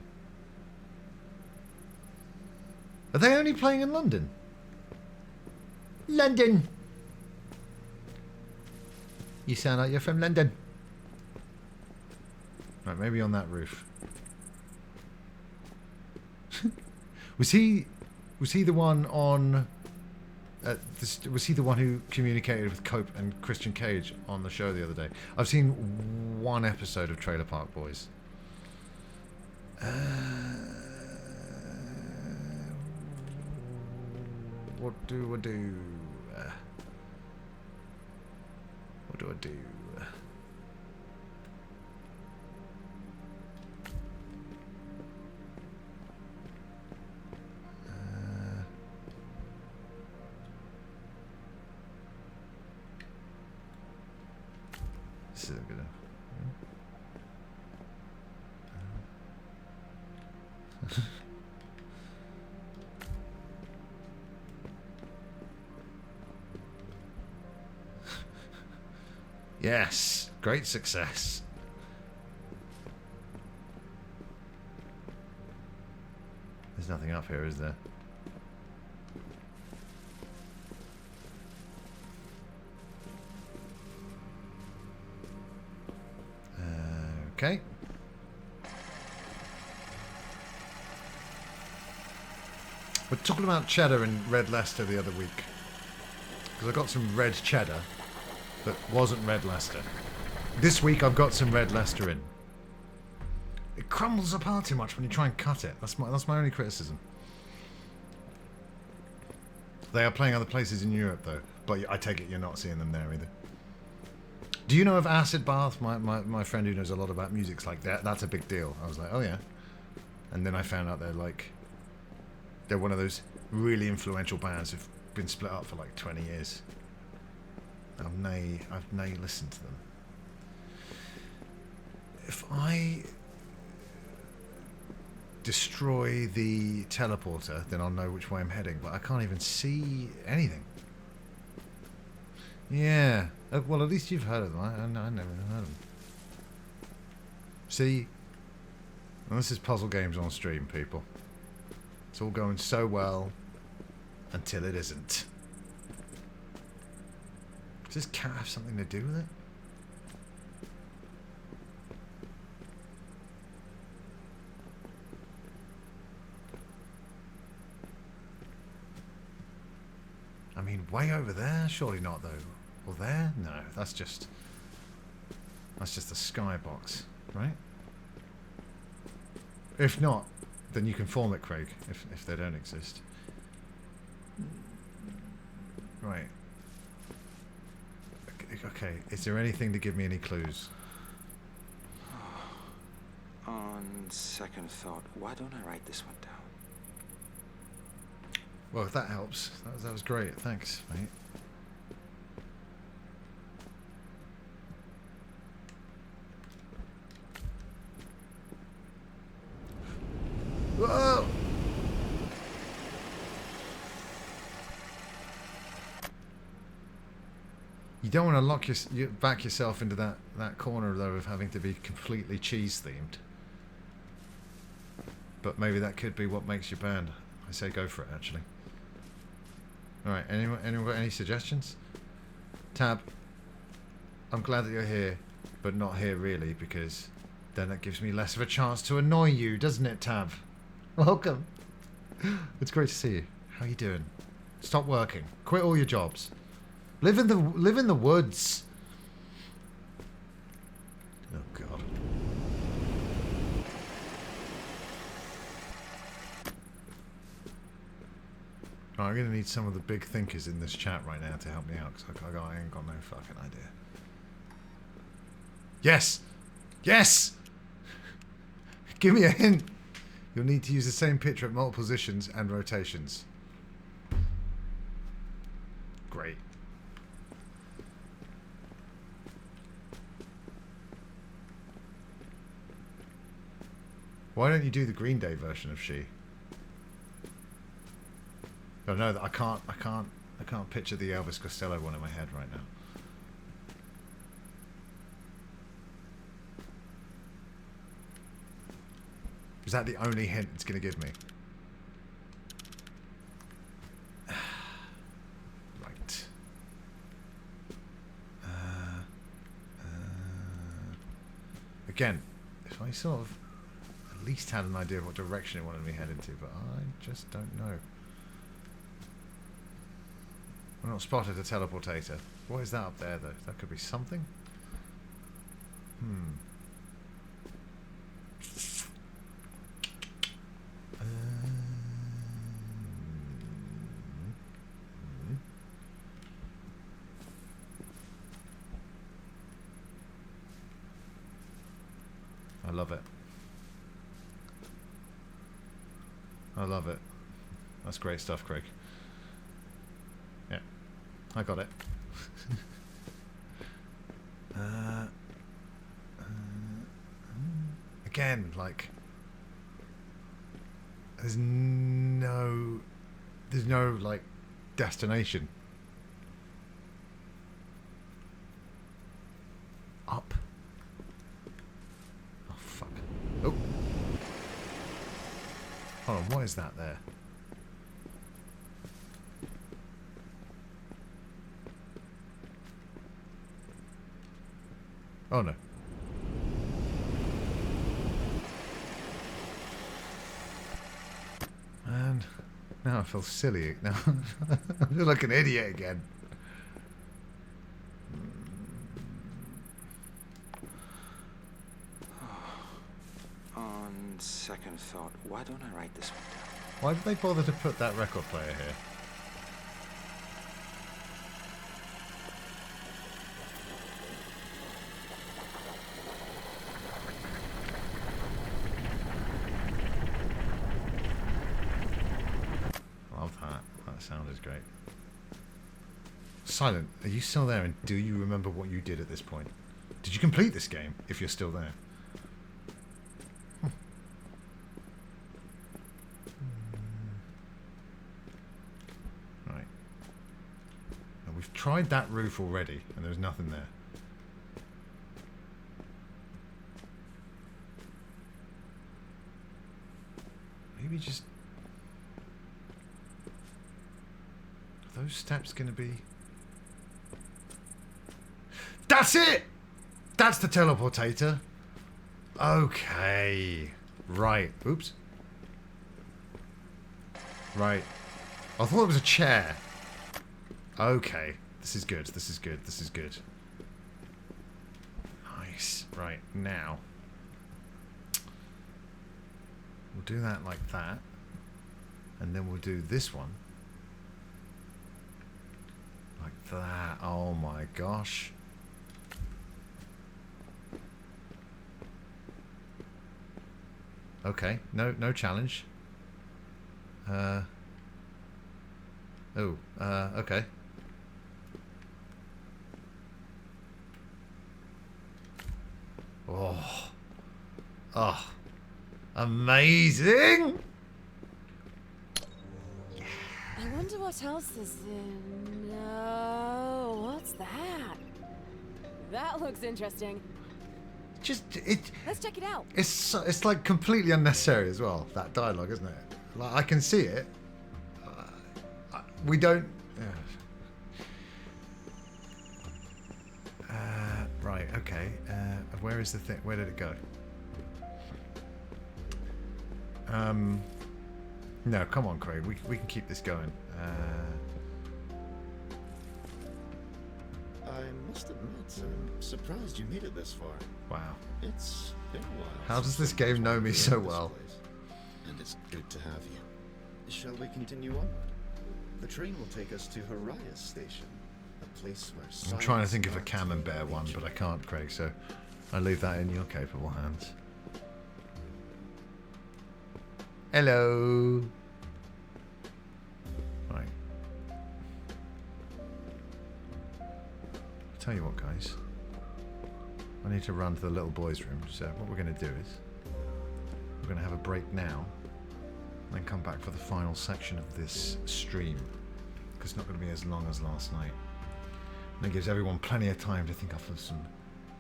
Are they only playing in London? London! You sound like you're from London. Right, maybe on that roof. Was he the one on? Was he the one who communicated with Cope and Christian Cage on the show the other day? I've seen one episode of Trailer Park Boys. What do I do? What do I do? This isn't good enough. Yes, great success. There's nothing up here, is there? Okay. We're talking about cheddar and red Leicester the other week. Because I got some red cheddar that wasn't red Leicester. This week I've got some red Leicester in. It crumbles apart too much when you try and cut it. That's my only criticism. They are playing other places in Europe though, but I take it you're not seeing them there either. Do you know of Acid Bath? My friend who knows a lot about music's like that. That's a big deal. I was like, oh yeah. And then I found out they're one of those really influential bands who've been split up for like 20 years. I've now listened to them. If I destroy the teleporter, then I'll know which way I'm heading, but I can't even see anything. Yeah. Well, at least you've heard of them. I never heard of them. See? Well, this is Puzzle Games on stream, people. It's all going so well until it isn't. Does this cat have something to do with it? I mean, way over there? Surely not, though. Or there? No, that's just the skybox, right? If not, then you can form it, Craig, if they don't exist. Right. Okay, is there anything to give me any clues? On second thought, why don't I write this one down? Well, if that helps, that was great. Thanks, mate. Whoa! You don't want to lock back yourself into that corner, though, of having to be completely cheese-themed. But maybe that could be what makes your band. I say go for it, actually. Alright, anyone got any suggestions? Tab, I'm glad that you're here, but not here really, because then that gives me less of a chance to annoy you, doesn't it, Tab? Welcome. It's great to see you. How are you doing? Stop working. Quit all your jobs. Live in the woods. Oh God. Oh, I'm gonna need some of the big thinkers in this chat right now to help me out, because I ain't got no fucking idea. Yes! Yes! Give me a hint. You'll need to use the same picture at multiple positions and rotations. Great. Why don't you do the Green Day version of She? Oh no, I can't picture the Elvis Costello one in my head right now. Is that the only hint it's going to give me? Right. Again, if So I sort of at least had an idea of what direction it wanted me headed to, but I just don't know. I've not spotted a teleportator. What is that up there, though? That could be something? I love it. I love it. That's great stuff, Craig. Yeah, I got it. Again, like, there's no like destination. Up. Oh fuck. Oh. Hold on, what is that there? Oh no. And now I feel silly. Now I feel like an idiot again. On second thought, why don't I write this one down? Why did they bother to put that record player here? Love that. That sound is great. Silent, are you still there, and do you remember what you did at this point? Did you complete this game, if you're still there? Right. Now, we've tried that roof already, and there was nothing there. Maybe just... Are those steps going to be... That's it! That's the teleportator. Okay. Right. Oops. Right. I thought it was a chair. Okay. This is good. This is good. This is good. Nice. Right. Now. We'll do that like that. And then we'll do this one. Like that. Oh my gosh. Okay, no challenge. Okay. Oh, amazing! I wonder what else is in. No, what's that? That looks interesting. Let's check it out. It's like completely unnecessary as well, that dialogue, isn't it? Like, I can see it. We don't. Right. Okay. Where is the thing? Where did it go? No, come on, Craig. We can keep this going. I must admit, I'm surprised you made it this far. Wow. It's been a while. How does this game know me so well? And it's good to have you. Shall we continue on? The train will take us to Harias Station, a place where I'm trying to think of a camembert one, but I can't, Craig, so I leave that in your capable hands. Hello. Right. Tell you what, guys. I need to run to the little boys' room, so what we're going to do is we're going to have a break now and then come back for the final section of this stream, because it's not going to be as long as last night. And it gives everyone plenty of time to think up of some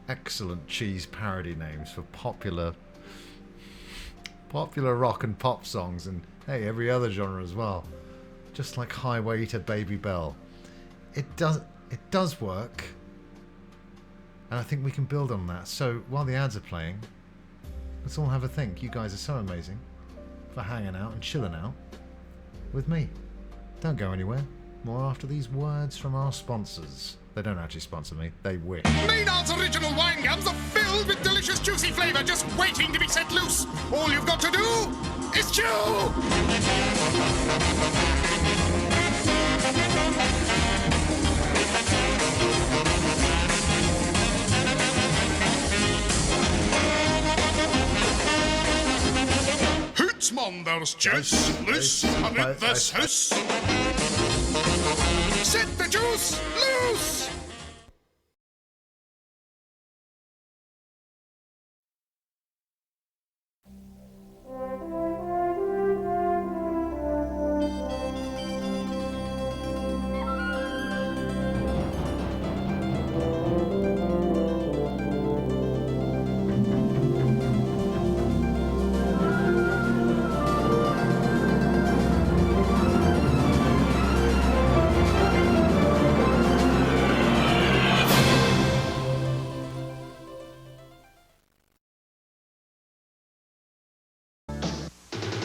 excellent cheese parody names for popular rock and pop songs, and hey, every other genre as well. Just like Highway to Baby Bell. It does work. And I think we can build on that. So while the ads are playing, Let's all have a think. You guys are so amazing for hanging out and chilling out with me. Don't go anywhere. More after these words from our sponsors. They don't actually sponsor me. They wish. Maynard's original wine gums are filled with delicious juicy flavor just waiting to be set loose. All you've got to do is chew! Hootsman, there's juice loose about this house. Set the juice loose!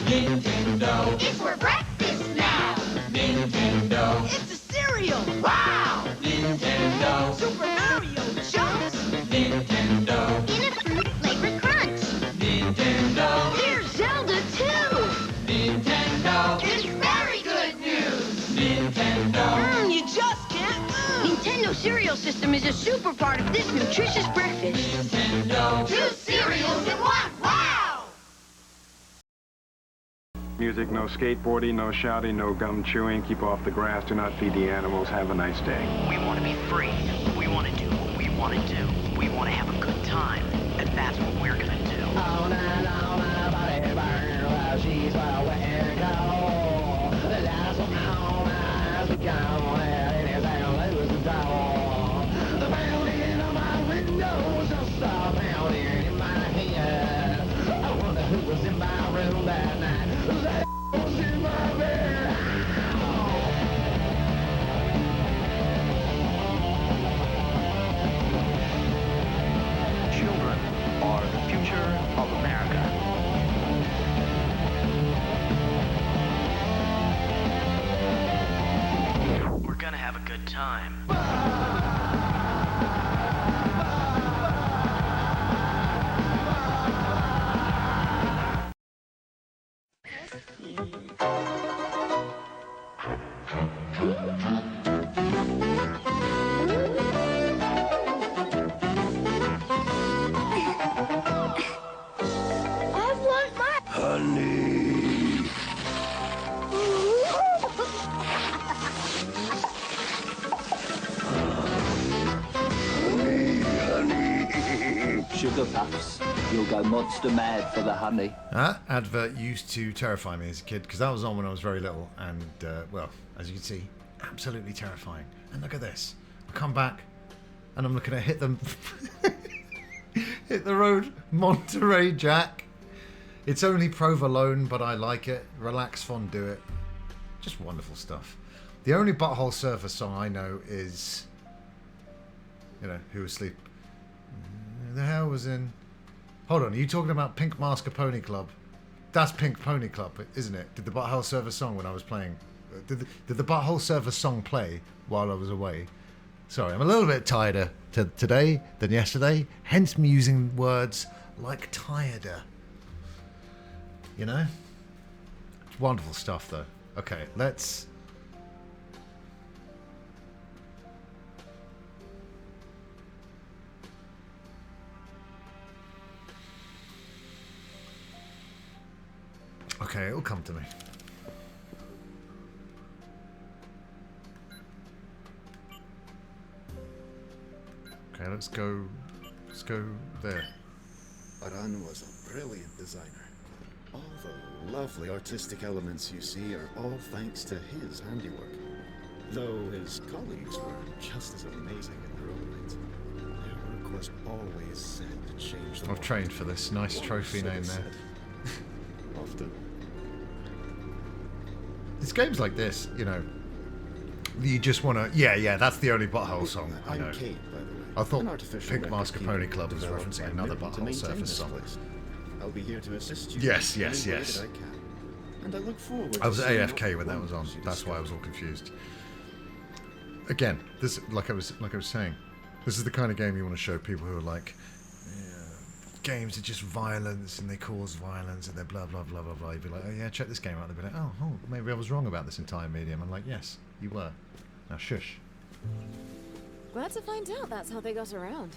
Nintendo. It's for breakfast now. Nintendo. It's a cereal. Wow. Nintendo. Super Mario Chunks. Nintendo. In a fruit flavored crunch. Nintendo. Here's Zelda too. Nintendo. It's very good news. Nintendo. You just can't lose. Nintendo cereal system is a super part of this nutritious breakfast. Nintendo. 2 cereals in 1. Wow. Music, no skateboarding, no shouting, no gum chewing. Keep off the grass. Do not feed the animals. Have a nice day. We want to be free. We want to do what we want to do. We want to have a good time. And that's what we're going to do. All night long, my body burns while she's where go. The lights on my eyes become anything lose control. The pounding on my window is just a pounding in my head. I wonder who was in my room that night. That was in my bed. Children are the future of America. We're going to have a good time. I've lost my honey. Sugar puffs. You'll go monster mad for the honey. That advert used to terrify me as a kid because that was on when I was very little, and well, as you can see, absolutely terrifying. And look at this. I come back and I'm looking at hit the road Monterey Jack. It's only provolone, but I like it. Relax fondue it. Just wonderful stuff. The only Butthole Surfer song I know is, you know, Who Was Asleep? The hell was in... Hold on, are you talking about Pink Masker Pony Club? That's Pink Pony Club, isn't it? Did the Butthole Surfer song when I was playing... Did the Butthole Surfer song play while I was away? Sorry, I'm a little bit tireder today than yesterday, hence me using words like tireder. You know? It's wonderful stuff, though. Okay, let's... Okay, it'll come to me. Okay, let's go there. Aran was a brilliant designer. All the lovely artistic elements you see are all thanks to his handiwork. Though his colleagues were just as amazing in their own right. Their work was always said to change the world. I've trained for this. Nice trophy name there. Often. It's games like this, you know, you just want to... Yeah, that's the only Butthole song I know. Kate, by the way. I thought An artificial Pink Masker Pony Club was developed referencing by another Miriam to Butthole maintain Surfer this song. place. I'll be here to assist you. Yes, in yes, any way yes. that I can. And I look forward I was to seeing AFK what when that was on. wonders you That's why I was discover. all confused. Again, this like I was saying, this is the kind of game you want to show people who are like, games are just violence and they cause violence and they're blah blah blah blah blah. You'd be like, oh yeah, check this game out. They'd be like, oh, maybe I was wrong about this entire medium. I'm like, yes, you were. Now shush. Glad to find out that's how they got around.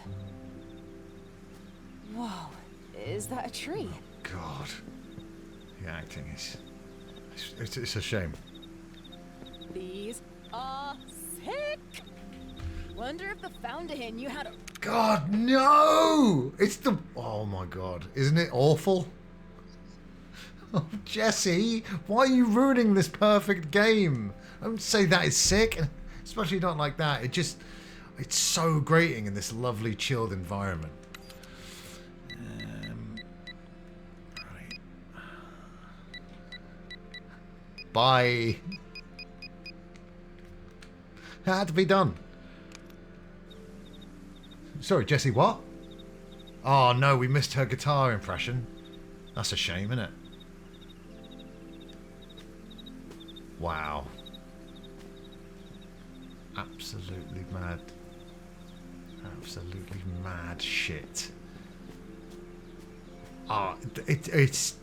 Whoa, is that a tree? God, the acting is, it's a shame. These are sick. Wonder if the Fountain knew how to. God, no! It's the... Oh, my God. Isn't it awful? Oh, Jesse, why are you ruining this perfect game? Don't say that is sick. Especially not like that. It just... It's so grating in this lovely, chilled environment. Right. Bye. It had to be done. Sorry, Jessie, what? Oh, no, we missed her guitar impression. That's a shame, isn't it? Wow. Absolutely mad. Absolutely mad shit. Ah, it's...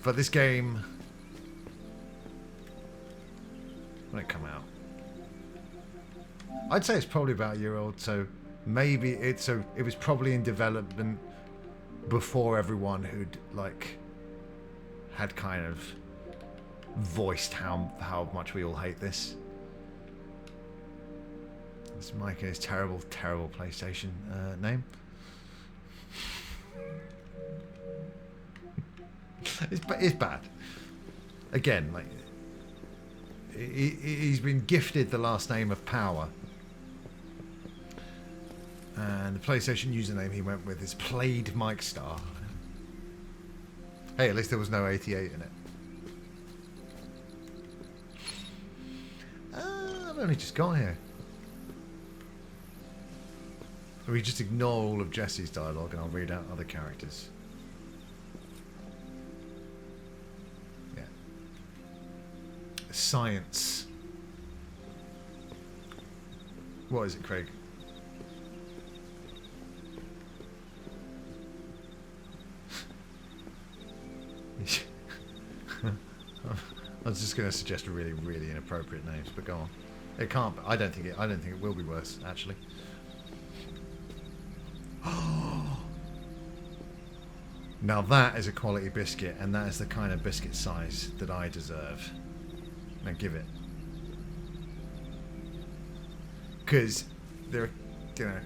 But this game... When it come out? I'd say it's probably about a year old, so maybe it was probably in development before everyone who'd like had kind of voiced how much we all hate this. It's Micah's terrible PlayStation name. It's bad. Again, like he's been gifted the last name of Power. And the PlayStation username he went with is Played Mike Star. Hey, at least there was no 88 in it. I've only just got here. We just ignore all of Jesse's dialogue and I'll read out other characters. Yeah. Science. What is it, Craig? I was just going to suggest really, really inappropriate names, but go on. It can't. I don't think it will be worse, actually. Now that is a quality biscuit, and that is the kind of biscuit size that I deserve. Now give it, because they're,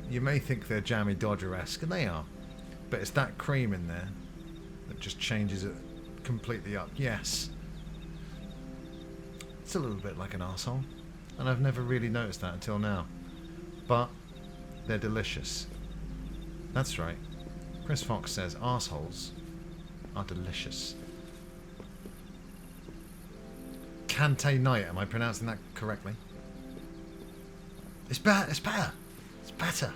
you may think they're Jammy Dodger-esque, and they are, but it's that cream in there that just changes it completely up. Yes. It's a little bit like an arsehole, and I've never really noticed that until now. But they're delicious. That's right. Chris Fox says arseholes are delicious. Kante Knight, am I pronouncing that correctly? It's better. It's better. It's better.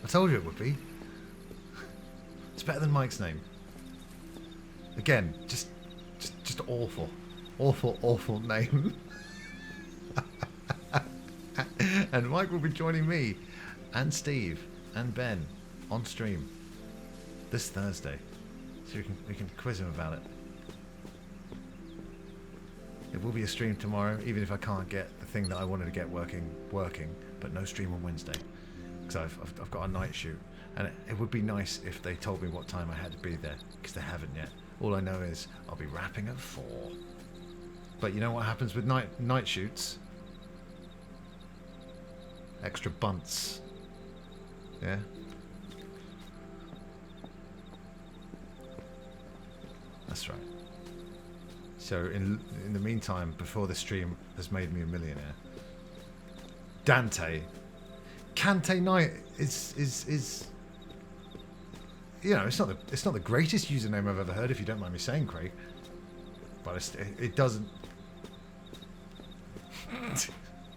I told you it would be. It's better than Mike's name. Again, just awful. Awful name. And Mike will be joining me and Steve and Ben on stream this Thursday, so we can quiz him about it. It will be a stream tomorrow, even if I can't get the thing that I wanted to get working, but no stream on Wednesday because I've got a night shoot, and it would be nice if they told me what time I had to be there, because they haven't yet. All I know is I'll be wrapping at 4. But you know what happens with night shoots? Extra bunts. Yeah? That's right. So in the meantime, before the stream has made me a millionaire, Kante Knight is you know, it's not the greatest username I've ever heard, if you don't mind me saying, Craig. But it doesn't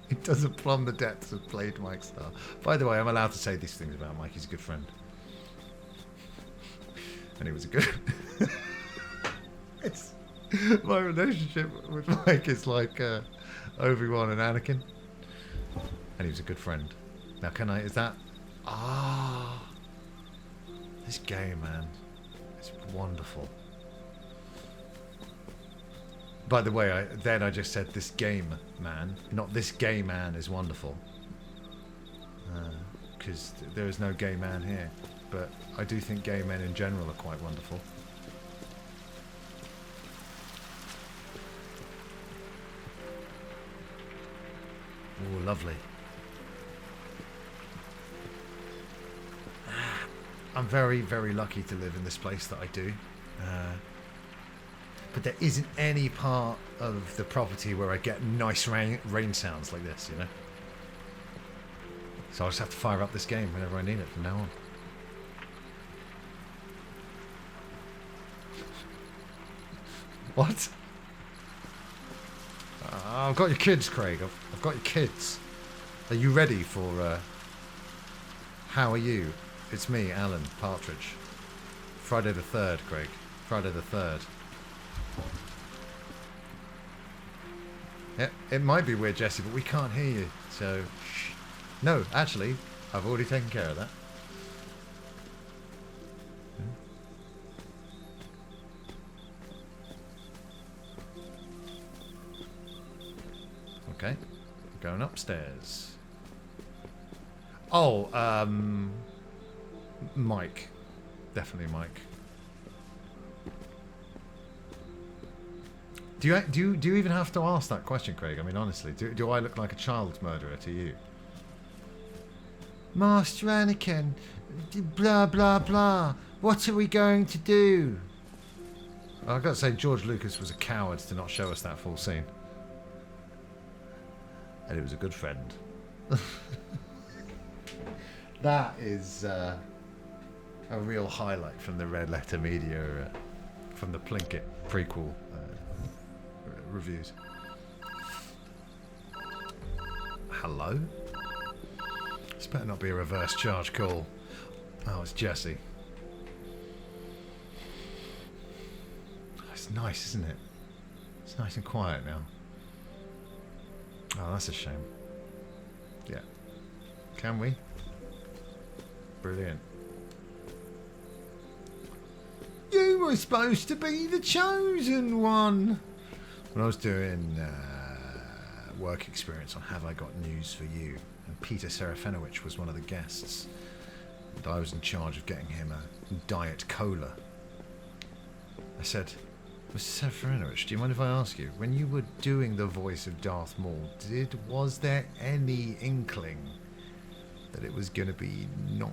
it doesn't plumb the depths of Played Mike Star. By the way, I'm allowed to say these things about Mike. He's a good friend. And he was a good... It's... My relationship with Mike is like Obi-Wan and Anakin. And he was a good friend. Now can I... Is that... Ah... This game, man. It's wonderful. By the way, I just said this game, man. Not this gay man is wonderful. Because there is no gay man here. But I do think gay men in general are quite wonderful. Oh, lovely. I'm very, very lucky to live in this place that I do. But there isn't any part of the property where I get nice rain sounds like this, you know? So I'll just have to fire up this game whenever I need it from now on. What? I've got your kids, Craig. I've got your kids. Are you ready for... How are you? It's me, Alan Partridge. Friday the 3rd, Craig. Friday the 3rd. Yeah, it might be weird, Jesse, but we can't hear you, so... Shh. No, actually, I've already taken care of that. Okay, going upstairs. Oh, Mike. Definitely Mike. Do you even have to ask that question, Craig? I mean, honestly, do I look like a child murderer to you? Master Anakin, blah blah blah. What are we going to do? I've got to say, George Lucas was a coward to not show us that full scene. And he was a good friend. That is a real highlight from the Red Letter Media, from the Plinkett prequel reviews. Hello? This better not be a reverse charge call. Oh, it's Jesse. It's nice, isn't it? It's nice and quiet now. Oh, that's a shame. Yeah. Can we? Brilliant. You were supposed to be the chosen one. When I was doing work experience on Have I Got News for You, and Peter Serafinowicz was one of the guests, and I was in charge of getting him a diet cola. I said, Mr. Serafinowicz, do you mind if I ask you, when you were doing the voice of Darth Maul, was there any inkling that it was going to be not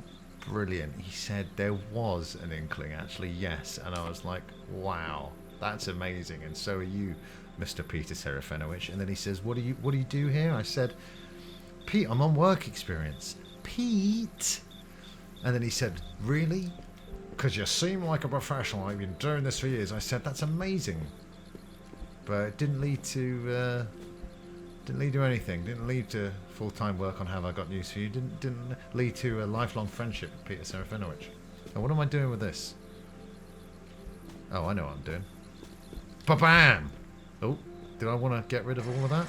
brilliant? He said there was an inkling, actually, yes. And I was like, wow, that's amazing. And so are you, Mr. Peter Serafinowicz. And then he says, what do you do here? I said, Pete, I'm on work experience. Pete? And then he said, really? Because you seem like a professional. I've been doing this for years. I said, that's amazing. But it didn't lead to anything. Didn't lead to full-time work on Have I Got News for You. Didn't lead to a lifelong friendship with Peter Serafinowicz. And what am I doing with this? Oh, I know what I'm doing. Ba-bam! Oh, did I want to get rid of all of that?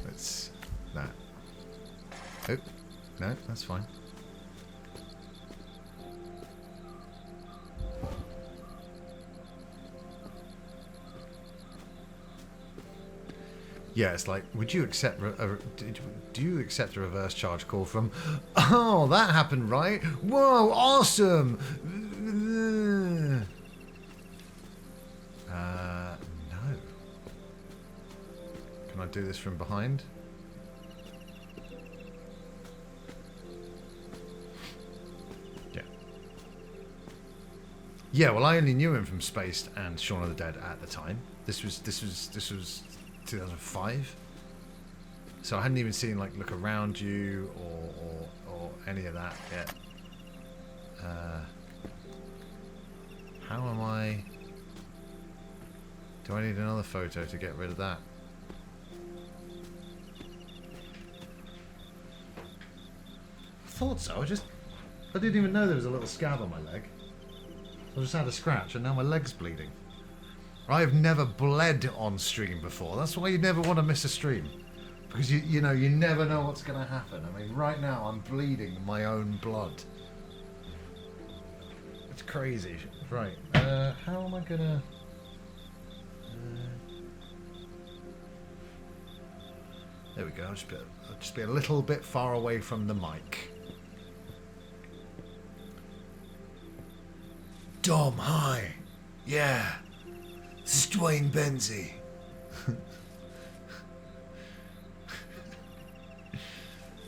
Let's... that. Oh, no, that's fine. Yeah, it's like, would you accept do you accept a reverse charge call from, oh, that happened, right? Whoa, awesome! No. Can I do this from behind? Yeah. Yeah, well, I only knew him from Spaced and Shaun of the Dead at the time. This was 2005, so I hadn't even seen like Look Around You or any of that yet. How am I? Do I need another photo to get rid of that? thought so. I didn't even know there was a little scab on my leg. I just had a scratch and now my leg's bleeding. I have never bled on stream before. That's why you never want to miss a stream. Because you know, you never know what's going to happen. I mean, right now I'm bleeding my own blood. It's crazy. Right, how am I going to... There we go. I'll just be a little bit far away from the mic. Dom, hi. Yeah. This is Dwayne Benzie.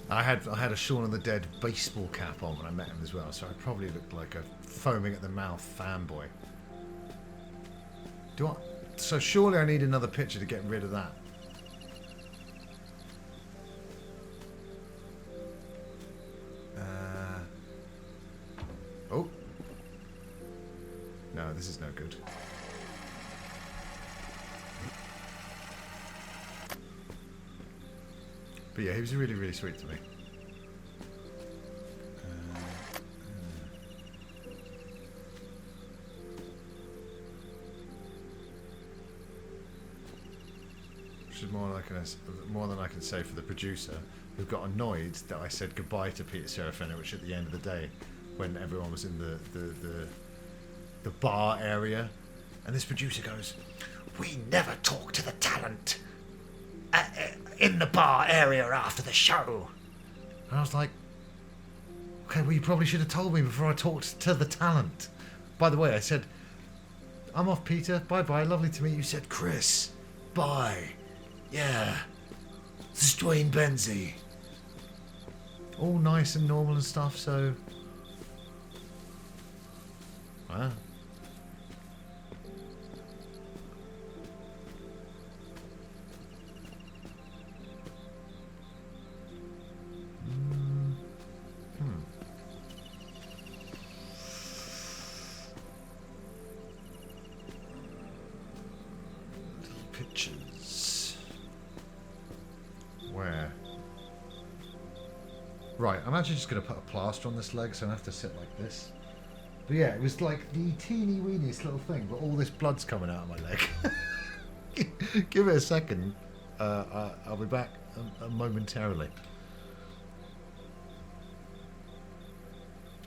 I had a Shaun of the Dead baseball cap on when I met him as well, so I probably looked like a foaming at the mouth fanboy. So surely I need another picture to get rid of that. Oh. No, this is no good. But yeah, he was really, really sweet to me. Which is more than I can say for the producer, who got annoyed that I said goodbye to Peter Serafinowicz at the end of the day, when everyone was in the bar area, and this producer goes, "We never talk to the talent in the bar area after the show." And I was like, okay, well, you probably should have told me before I talked to the talent. By the way, I said, "I'm off, Peter. Bye-bye. Lovely to meet you." You said, "Chris, bye. Yeah. This is Dwayne Benzie." All nice and normal and stuff, so... Wow. Pictures. Where? Right, I'm actually just going to put a plaster on this leg, so I have to sit like this. But yeah, it was like the teeny weeniest little thing, but all this blood's coming out of my leg. Give it a second. I'll be back momentarily.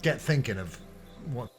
Get thinking of what...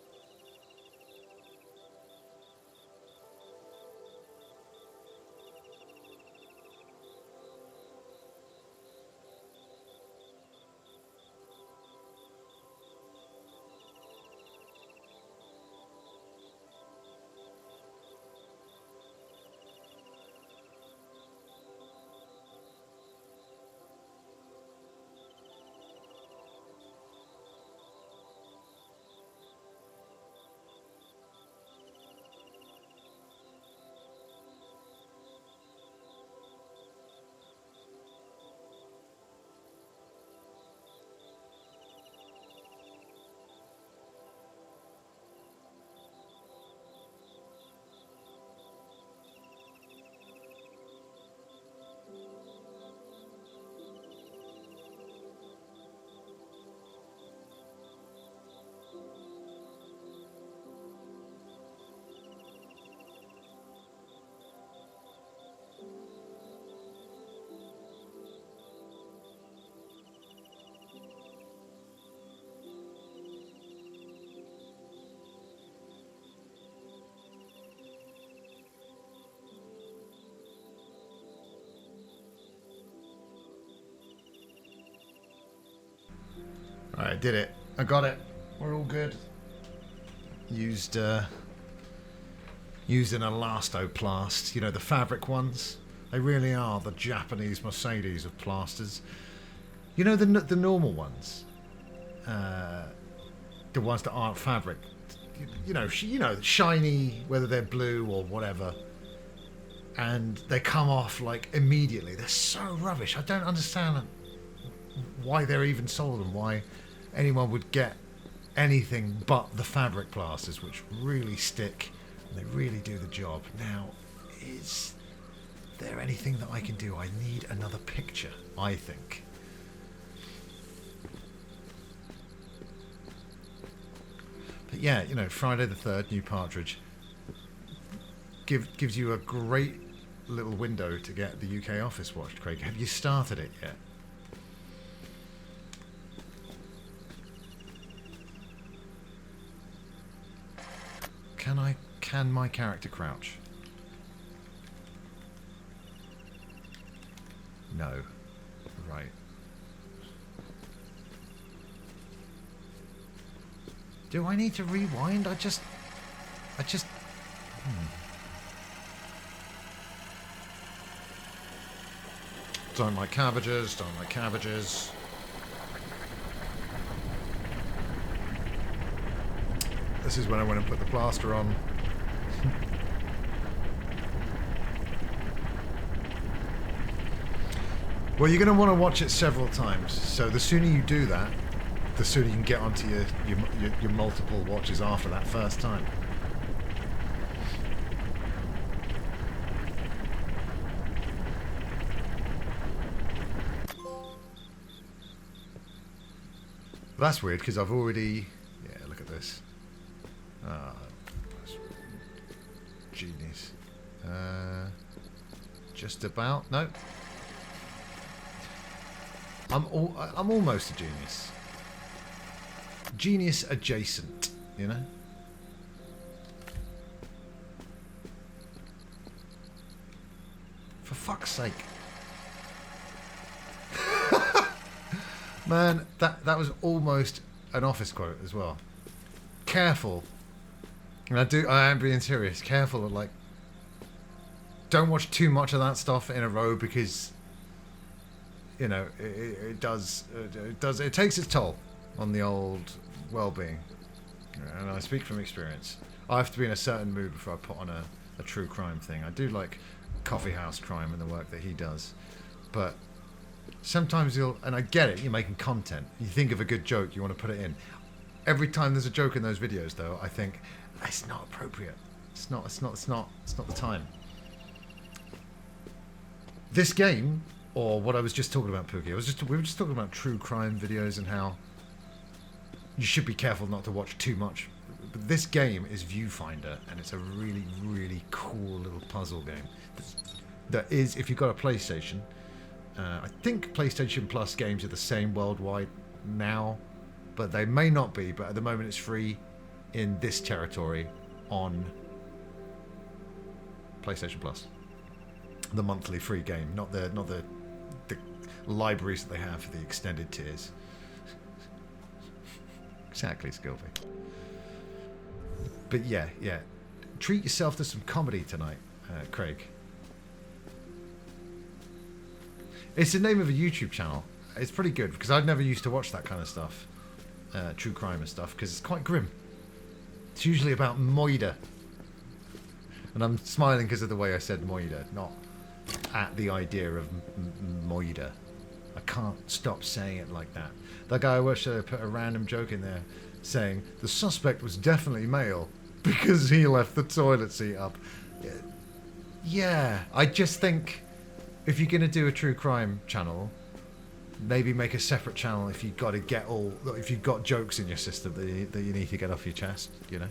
Alright, I did it. I got it. We're all good. Used an elastoplast. You know, the fabric ones? They really are the Japanese Mercedes of plasters. You know, the normal ones? The ones that aren't fabric. You know, shiny, whether they're blue or whatever. And they come off, like, immediately. They're so rubbish. I don't understand why they're even sold and why anyone would get anything but the fabric plasters, which really stick and they really do the job. Now, is there anything that I can do? I need another picture, I think. Yeah, you know, Friday the 3rd, New Partridge. Gives you a great little window to get the UK office watched, Craig. Have you started it yet? Can my character crouch? No. Right. Do I need to rewind? I just... Don't like cabbages, don't like cabbages. This is when I went and put the plaster on. Well, you're going to want to watch it several times. So the sooner you do that, the sooner you can get onto your multiple watches after that first time. That's weird because I've already... Yeah, look at this. Ah, that's genius. Just about. No. I'm almost a genius. Genius adjacent, you know? For fuck's sake. Man, that was almost an office quote as well. Careful. And I am being serious. Careful, like, don't watch too much of that stuff in a row because, you know, it takes its toll on the old well-being. And I speak from experience. I have to be in a certain mood before I put on a true crime thing. I do like Coffee House Crime and the work that he does, but sometimes and I get it, you're making content. You think of a good joke, you want to put it in. Every time there's a joke in those videos, though, I think it's not appropriate. It's not the time. This game, or what I was just talking about, Pookie, we were just talking about true crime videos and how you should be careful not to watch too much. But this game is Viewfinder, and it's a really, really cool little puzzle game. That is, if you've got a PlayStation, I think PlayStation Plus games are the same worldwide now, but they may not be. But at the moment, it's free in this territory on PlayStation Plus. The monthly free game, not the libraries that they have for the extended tiers. Exactly, Skilby. But yeah, treat yourself to some comedy tonight, Craig. It's the name of a YouTube channel. It's pretty good because I've never used to watch that kind of stuff, true crime and stuff, because it's quite grim. It's usually about Moida, and I'm smiling because of the way I said Moida, not at the idea of Moida. I can't stop saying it like that. That guy, I wish I put a random joke in there saying the suspect was definitely male because he left the toilet seat up. Yeah, I just think if you're going to do a true crime channel, maybe make a separate channel if you've got jokes in your system that you need to get off your chest, you know.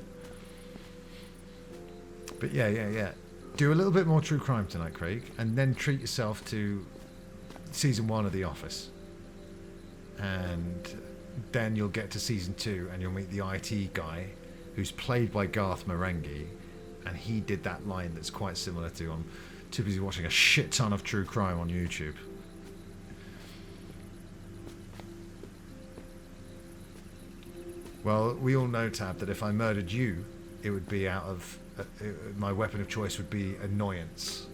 But yeah. Do a little bit more true crime tonight, Craig, and then treat yourself to season 1 of The Office. And then you'll get to season 2 and you'll meet the IT guy who's played by Garth Marenghi, and he did that line that's quite similar to I'm too busy watching a shit ton of true crime on YouTube. Well, we all know, Tab, that if I murdered you, it would be out of my weapon of choice would be annoyance.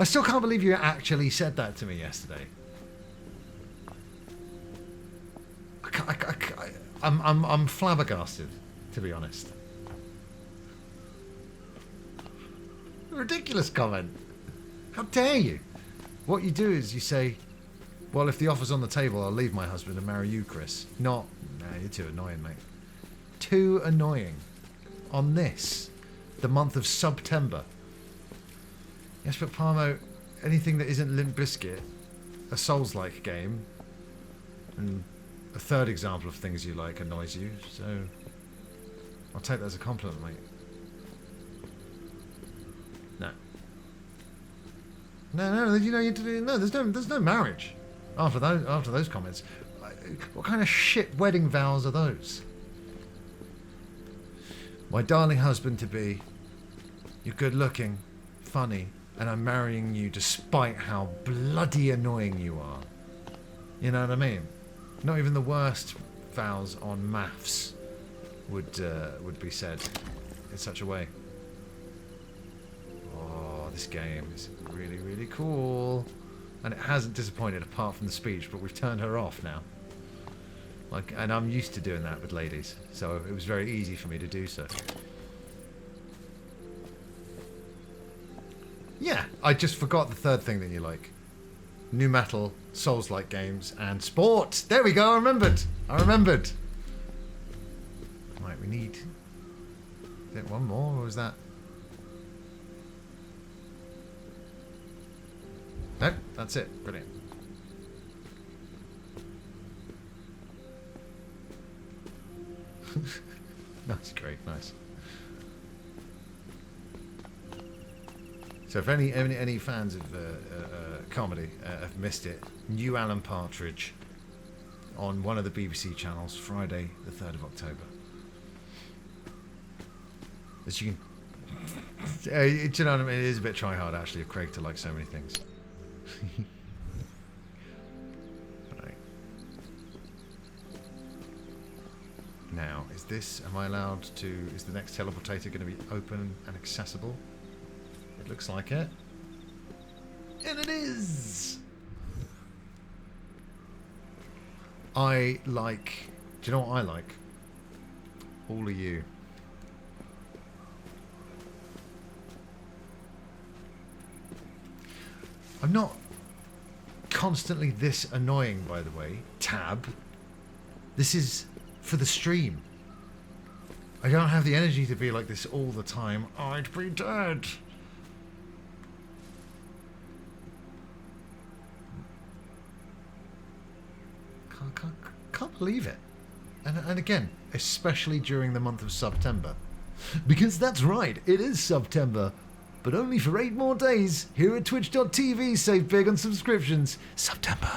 I still can't believe you actually said that to me yesterday. I'm flabbergasted, to be honest. Ridiculous comment. How dare you? What you do is you say, well, if the offer's on the table, I'll leave my husband and marry you, Chris. Not, nah, you're too annoying, mate. Too annoying. On this, the month of September. Yes, but Parmo, anything that isn't Limp Bizkit, a Souls-like game, and a third example of things you like annoys you, so I'll take that as a compliment, mate. No. No, you know, no, there's no marriage after those comments. What kind of shit wedding vows are those? My darling husband-to-be, you're good-looking, funny, and I'm marrying you despite how bloody annoying you are. You know what I mean? Not even the worst vows on maths would be said in such a way. Oh, this game is really, really cool. And it hasn't disappointed apart from the speech, but we've turned her off now. Like, and I'm used to doing that with ladies, so it was very easy for me to do so. Yeah, I just forgot the third thing that you like. New metal, Souls-like games, and sport. There we go, I remembered. Right, we need... Is it one more, or is that... Nope, that's it. Brilliant. That's great, nice. So if any fans of comedy have missed it, new Alan Partridge on one of the BBC channels, Friday the 3rd of October. As you can... do you know what I mean? It is a bit try-hard, actually, of Craig to like so many things. Right. Now, am I allowed to... Is the next teleportator going to be open and accessible? It looks like it. And it is! I like... Do you know what I like? All of you. I'm not constantly this annoying, by the way. Tab. This is for the stream. I don't have the energy to be like this all the time. I'd be dead. Can't believe it. And again, especially during the month of September. Because that's right, it is September. But only for 8 more days here at twitch.tv. Save big on subscriptions. September.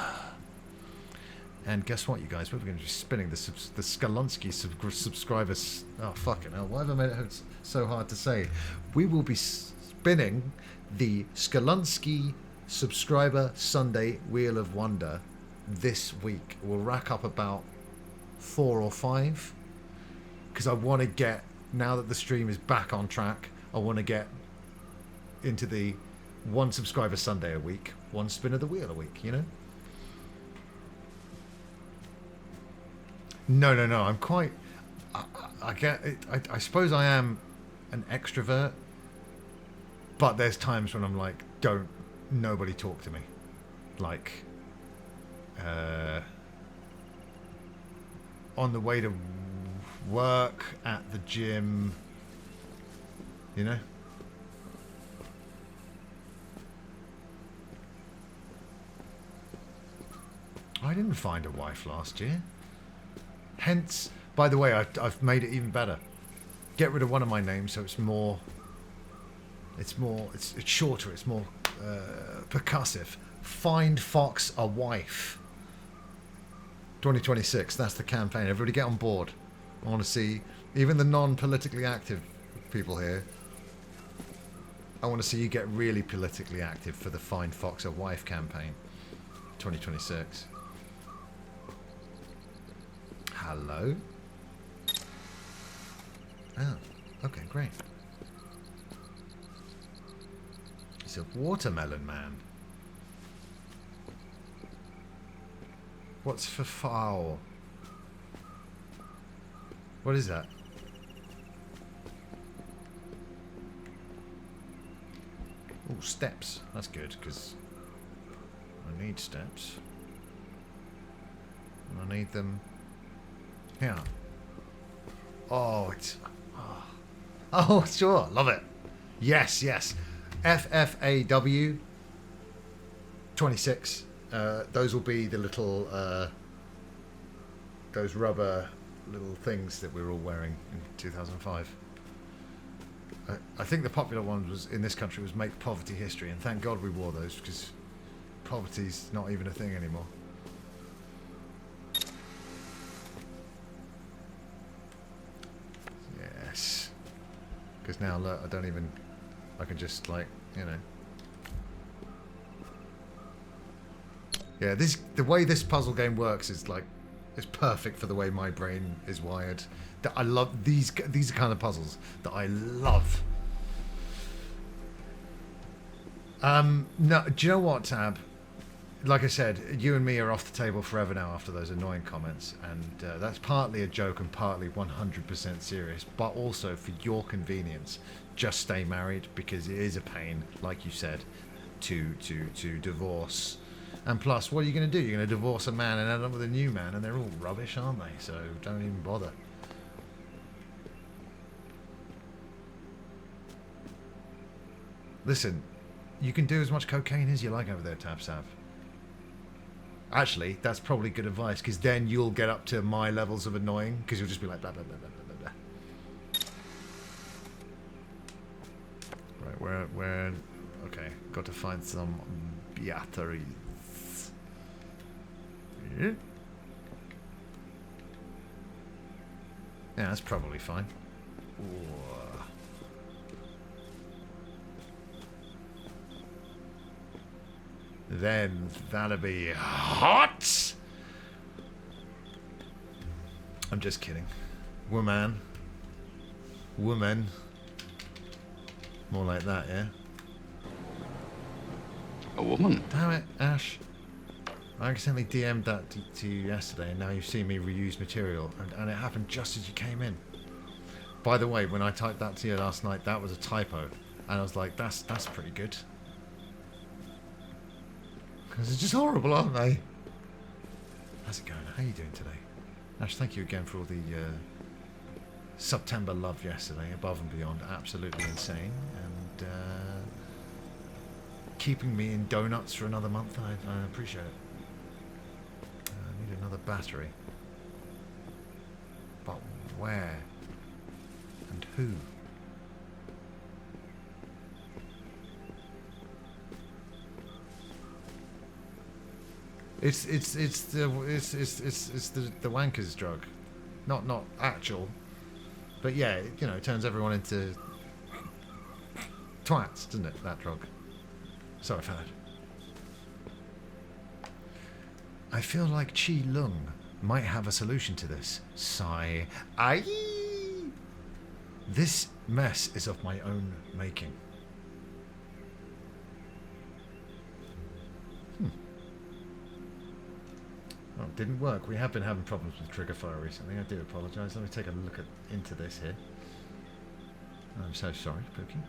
And guess what, you guys? We're going to be spinning the Skalunsky subscribers. Oh, fucking hell. Why have I made it so hard to say? We will be spinning the Skalunsky subscriber Sunday Wheel of Wonder this week. We'll rack up about 4 or 5. Because I want to get, now that the stream is back on track, I want to get into the 1 subscriber Sunday a week, 1 spin of the wheel a week, you know? No, I'm quite... I get it. I suppose I am an extrovert, but there's times when I'm like, don't nobody talk to me. Like, on the way to work, at the gym, you know? I didn't find a wife last year. Hence, by the way, I've made it even better. Get rid of one of my names so it's more... It's shorter, it's more percussive. Find Fox a wife. 2026, that's the campaign. Everybody get on board. I want to see, even the non-politically active people here, I want to see you get really politically active for the Find Fox a wife campaign. 2026. Hello? Oh, okay, great. It's a watermelon man. What's for foul? What is that? Oh, steps. That's good, because I need steps. And I need them... Yeah. Oh, it's... Oh, sure. Love it. Yes. FFAW 26. Those will be the little those rubber little things that we were all wearing in 2005. I think the popular one was in this country was Make Poverty History, and thank God we wore those because poverty's not even a thing anymore. Yes. Because now, look, I can just, like, you know. Yeah, the way this puzzle game works is, like, it's perfect for the way my brain is wired. That I love these are kind of puzzles that I love. No, do you know what, Tab? Like I said, you and me are off the table forever now after those annoying comments, and that's partly a joke and partly 100% serious, but also for your convenience, just stay married, because it is a pain, like you said, to divorce. And plus, what are you going to do? You're going to divorce a man and end up with a new man, and they're all rubbish, aren't they? So don't even bother. Listen, you can do as much cocaine as you like over there, Tab Sav. Actually, that's probably good advice, because then you'll get up to my levels of annoying, because you'll just be like, blah, blah, blah, blah, blah, blah. Right, where... Okay, got to find some batteries. Yeah, that's probably fine. Whoa. Then that'll be hot. I'm just kidding. Woman. More like that, yeah? A woman? Damn it, Ash. I accidentally DM'd that to you yesterday, and now you've seen me reuse material, and it happened just as you came in. By the way, when I typed that to you last night, that was a typo, and I was like, that's pretty good. Because they're just horrible, aren't they? How's it going? How are you doing today? Ash, thank you again for all the September love yesterday, above and beyond, absolutely insane, and keeping me in donuts for another month. I appreciate it. I need another battery. But where? And who? It's the wanker's drug, not actual, but yeah, you know, it turns everyone into twats, doesn't it? That drug. Sorry for that. I feel like Chi Lung might have a solution to this. Sigh. Aye. This mess is of my own making. Oh, it didn't work. We have been having problems with trigger fire recently. I do apologise. Let me take a look into this here. I'm so sorry, Pookie.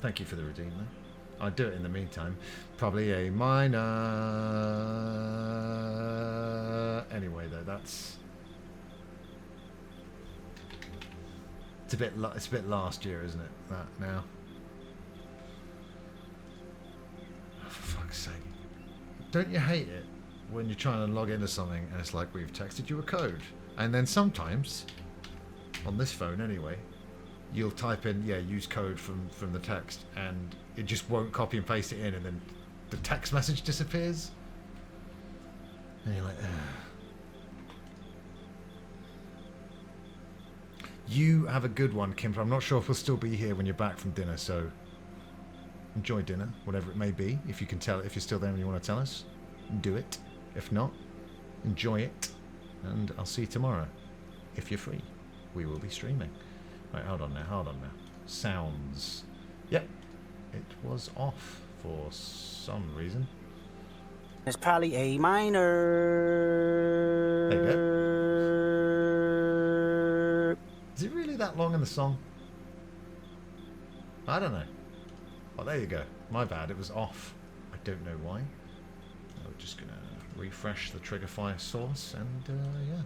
Thank you for the redeem, though. I'll do it in the meantime. Probably a minor. Anyway, though, that's... It's a bit last year, isn't it? That now. Oh, for fuck's sake. Don't you hate it when you're trying to log into something and it's like, we've texted you a code, and then sometimes on this phone anyway, you'll type in, yeah, use code from the text, and it just won't copy and paste it in, and then the text message disappears, and you're like, ugh. You have a good one, Kim. I'm not sure if we'll still be here when you're back from dinner, so enjoy dinner, whatever it may be. If you can tell, if you're still there and you want to tell us, do it. If not, enjoy it, and I'll see you tomorrow. If you're free, we will be streaming. Right, hold on now. Sounds. Yep, it was off for some reason. It's probably A minor. There you go. Is it really that long in the song? I don't know. Oh, there you go. My bad, it was off. I don't know why. I'm just gonna refresh the trigger fire source, and yeah.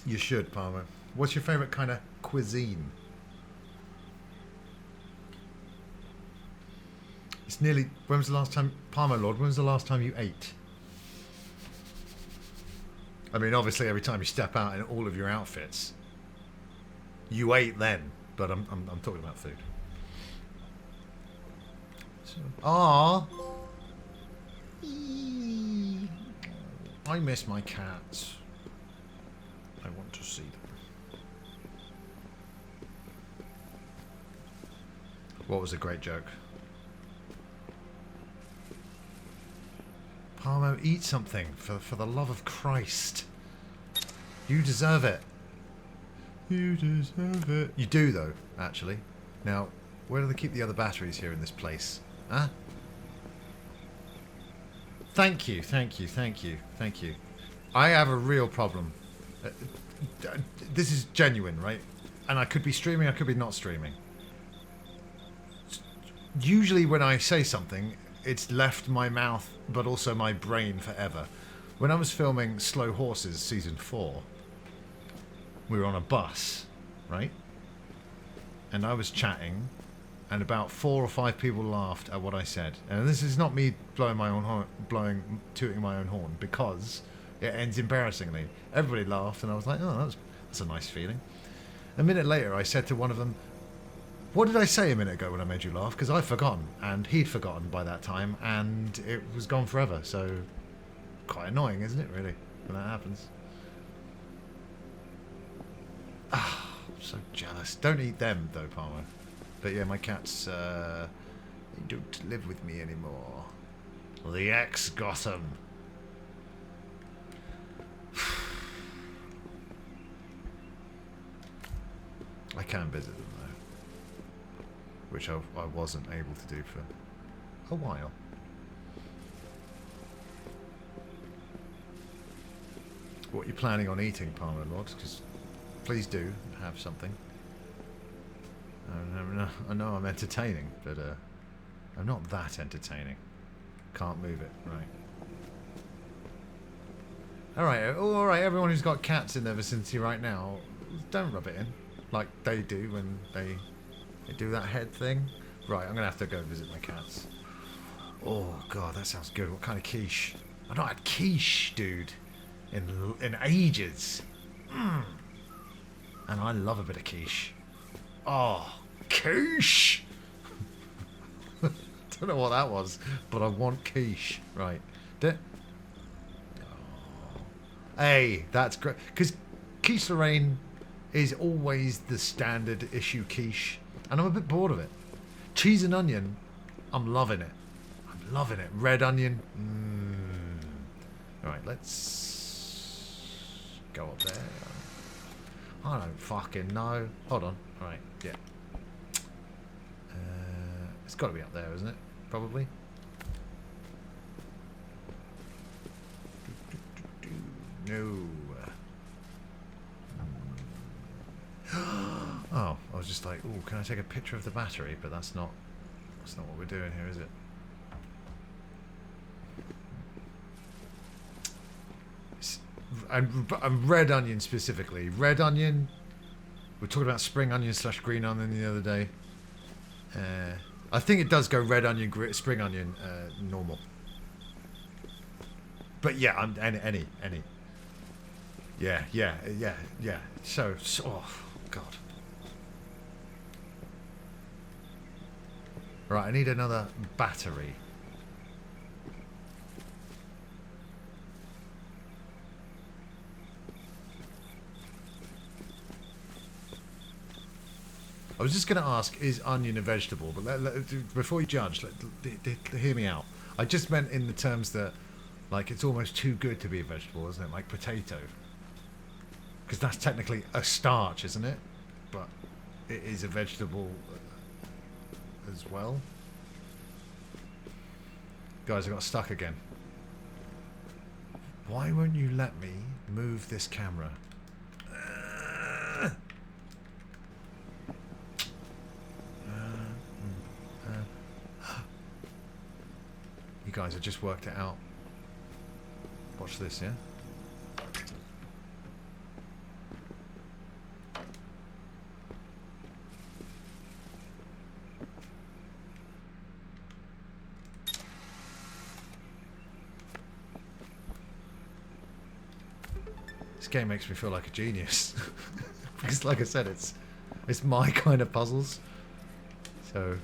You should, Palmer. What's your favourite kind of cuisine? It's nearly... When was the last time... Palmer Lord, when was the last time you ate? I mean, obviously, every time you step out in all of your outfits, you ate then. But I'm talking about food. Ah, I miss my cats. I want to see them. What was a great joke? Parmo, eat something, for the love of Christ. You deserve it. You deserve it. You do, though, actually. Now, where do they keep the other batteries here in this place? Huh? Thank you, thank you, thank you, thank you. I have a real problem. This is genuine, right? And I could be streaming, I could be not streaming. Usually when I say something, it's left my mouth, but also my brain forever. When I was filming Slow Horses Season 4, we were on a bus, right? And I was chatting, and about 4 or 5 people laughed at what I said. And this is not me blowing my own horn, tooting my own horn, because it ends embarrassingly. Everybody laughed, and I was like, oh, that's a nice feeling. A minute later, I said to one of them, what did I say a minute ago when I made you laugh? Because I'd forgotten, and he'd forgotten by that time, and it was gone forever. So, quite annoying, isn't it, really, when that happens? Ah, I'm so jealous. Don't eat them, though, Palmer. But yeah, my cats, they don't live with me anymore. The ex got them. I can visit them, though. Which I wasn't able to do for a while. What are you planning on eating, Palmer Logs? Because please do have something. I know I'm entertaining, but I'm not that entertaining. Can't move it, right. Alright, everyone who's got cats in their vicinity right now, don't rub it in. Like they do when they do that head thing. Right, I'm going to have to go visit my cats. Oh, God, that sounds good. What kind of quiche? I've not had quiche, dude, in ages. And I love a bit of quiche. Oh, quiche! Don't know what that was, but I want quiche. Right. Hey, that's great. Because quiche Lorraine is always the standard issue quiche. And I'm a bit bored of it. Cheese and onion, I'm loving it. I'm loving it. Red onion. Alright, let's go up there. I don't fucking know. Hold on. Alright, yeah. It's got to be up there, isn't it? Probably. No. Oh, I was just like, oh, can I take a picture of the battery? But that's not what we're doing here, is it? And red onion specifically. Red onion. We were talking about spring onion / green onion the other day. I think it does go red onion, spring onion, normal. But yeah, any. Yeah. So oh God. Right, I need another battery. I was just going to ask, is onion a vegetable? But before you judge, hear me out. I just meant in the terms that, like, it's almost too good to be a vegetable, isn't it? Like potato. Because that's technically a starch, isn't it? But it is a vegetable as well. Guys, I got stuck again. Why won't you let me move this camera? You guys have just worked it out. Watch this, yeah? game makes me feel like a genius. Because like I said, it's my kind of puzzles. So,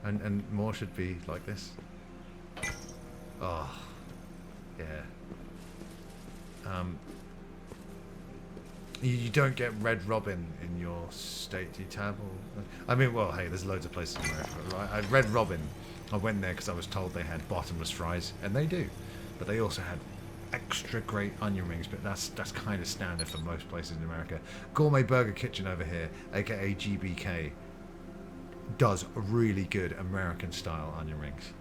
and more should be like this. Oh, yeah. You don't get Red Robin in your statey tab, or I mean, well, hey, there's loads of places in America, right? Red Robin, I went there because I was told they had bottomless fries, and they do, but they also had extra great onion rings. But that's kind of standard for most places in America. Gourmet Burger Kitchen over here, aka GBK, does really good American style onion rings.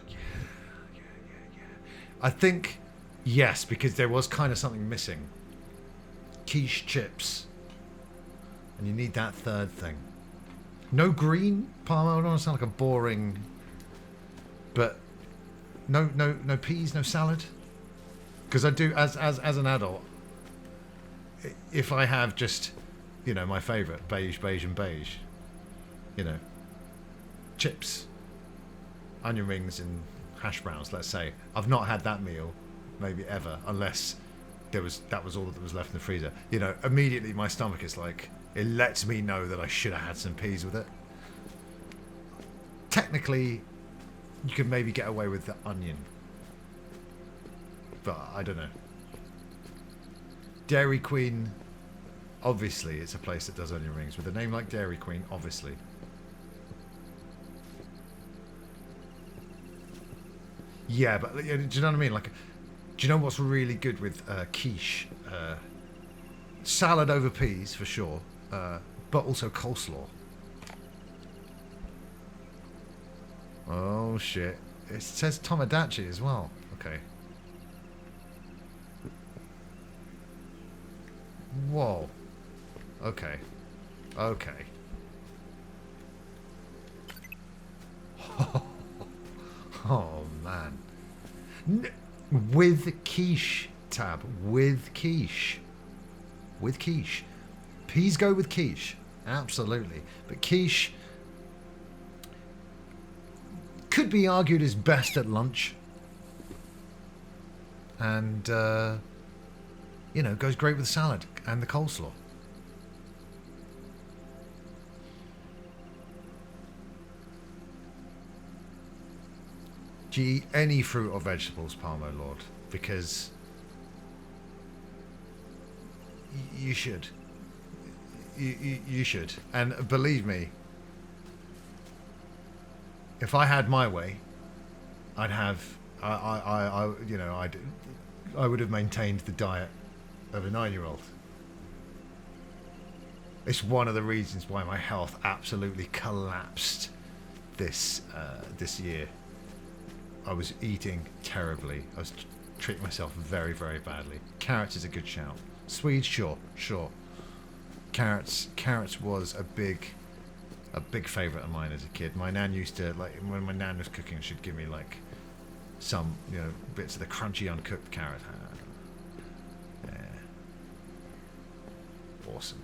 Yeah. I think yes, because there was kind of something missing. Quiche chips, and you need that third thing. No green Parma. I don't want to sound like a boring, but no peas, no salad. Because I do as an adult, if I have just, you know, my favourite beige, and beige, you know, chips, onion rings, and hash browns. Let's say I've not had that meal, maybe ever, unless that was all that was left in the freezer. You know, immediately my stomach is like, it lets me know that I should have had some peas with it. Technically, you could maybe get away with the onion, but I don't know. Dairy Queen, obviously, it's a place that does onion rings with a name like Dairy Queen. Obviously. Yeah, but do you know what I mean? Like, do you know what's really good with quiche? Salad over peas, for sure, but also coleslaw. Oh, shit. It says Tomodachi as well. Okay. Whoa. Okay. Okay. Oh, man. With quiche, tab. With quiche. With quiche. Peas go with quiche. Absolutely. But quiche could be argued as best at lunch. And, you know, goes great with salad and the coleslaw. Do you eat any fruit or vegetables, Palmo Lord? Because you should. You should. And believe me, if I had my way, I'd have, I would have maintained the diet of a 9-year-old. It's one of the reasons why my health absolutely collapsed this year. I was eating terribly. I was treating myself very, very badly. Carrots is a good shout. Swedes, sure. Carrots was a big favourite of mine as a kid. My nan used to, like, when my nan was cooking, she'd give me like some, you know, bits of the crunchy uncooked carrot. Yeah. Awesome.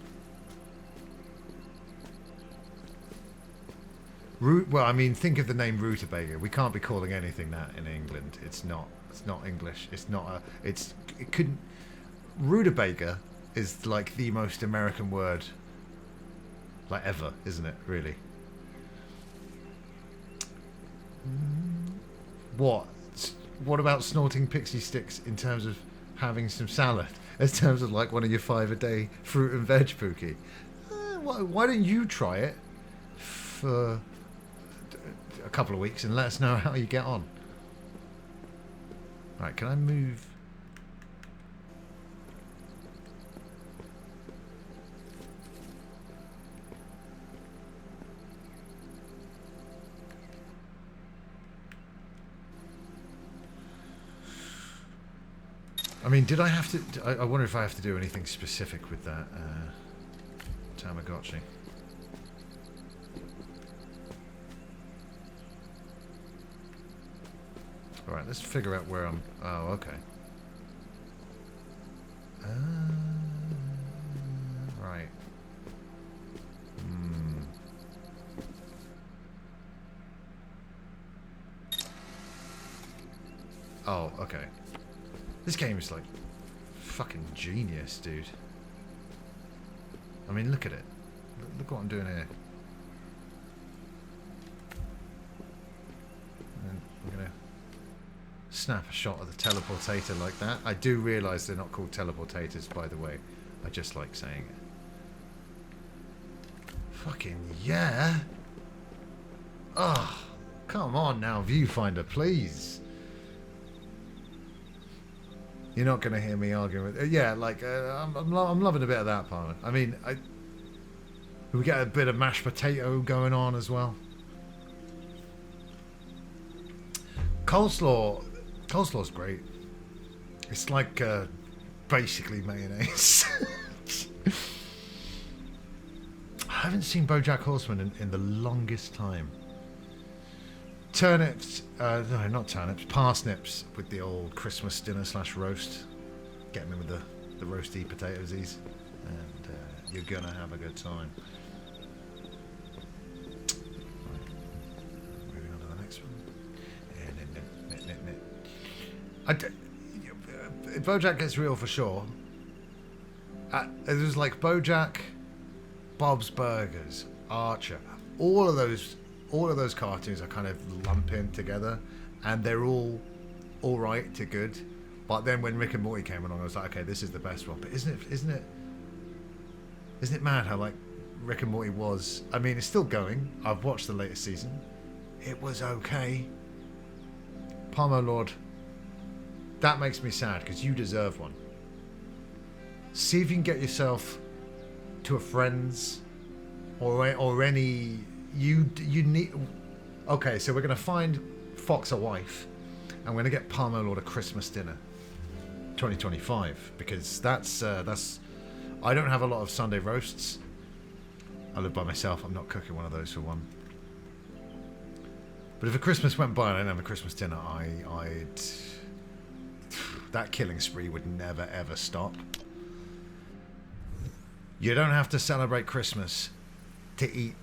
Well, I mean, think of the name rutabaga. We can't be calling anything that in England. It's not English. It's not it couldn't. Rutabaga is like the most American word, like, ever, isn't it? Really. What about snorting pixie sticks in terms of having some salad? In terms of like one of your 5-a-day fruit and veg, Pookie? Why don't you try it for a couple of weeks and let us know how you get on? Right, can I move? I mean, did I have to? I wonder if I have to do anything specific with that Tamagotchi. Alright, let's figure out where I'm... Oh, okay. Right. Oh, okay. This game is like fucking genius, dude. I mean, look at it. Look what I'm doing here. And I'm gonna snap a shot of the teleportator like that. I do realise they're not called teleportators, by the way. I just like saying it. Fucking yeah! Oh, come on now, Viewfinder, please. You're not going to hear me arguing with... yeah, like, I'm loving a bit of that part. I mean, we get a bit of mashed potato going on as well. Coleslaw's great. It's like basically mayonnaise. I haven't seen BoJack Horseman in the longest time. Turnips, no, not turnips, parsnips with the old Christmas dinner / roast. Get me with the roasty potatoesies, and you're gonna have a good time. Right. Moving on to the next one. BoJack gets real for sure. It was like BoJack, Bob's Burgers, Archer, all of those cartoons are kind of lumping together, and they're all right to good. But then when Rick and Morty came along, I was like, okay, this is the best one. But isn't it mad how like Rick and Morty was? I mean, it's still going. I've watched the latest season. It was okay. Palmo Lord, that makes me sad because you deserve one. See if you can get yourself to a friend's or any. You need. Okay, so we're gonna find Fox a wife, and we're gonna get Palmo Lord a Christmas dinner, 2025, because that's. I don't have a lot of Sunday roasts. I live by myself. I'm not cooking one of those for one. But if a Christmas went by and I didn't have a Christmas dinner, I'd that killing spree would never ever stop. You don't have to celebrate Christmas to eat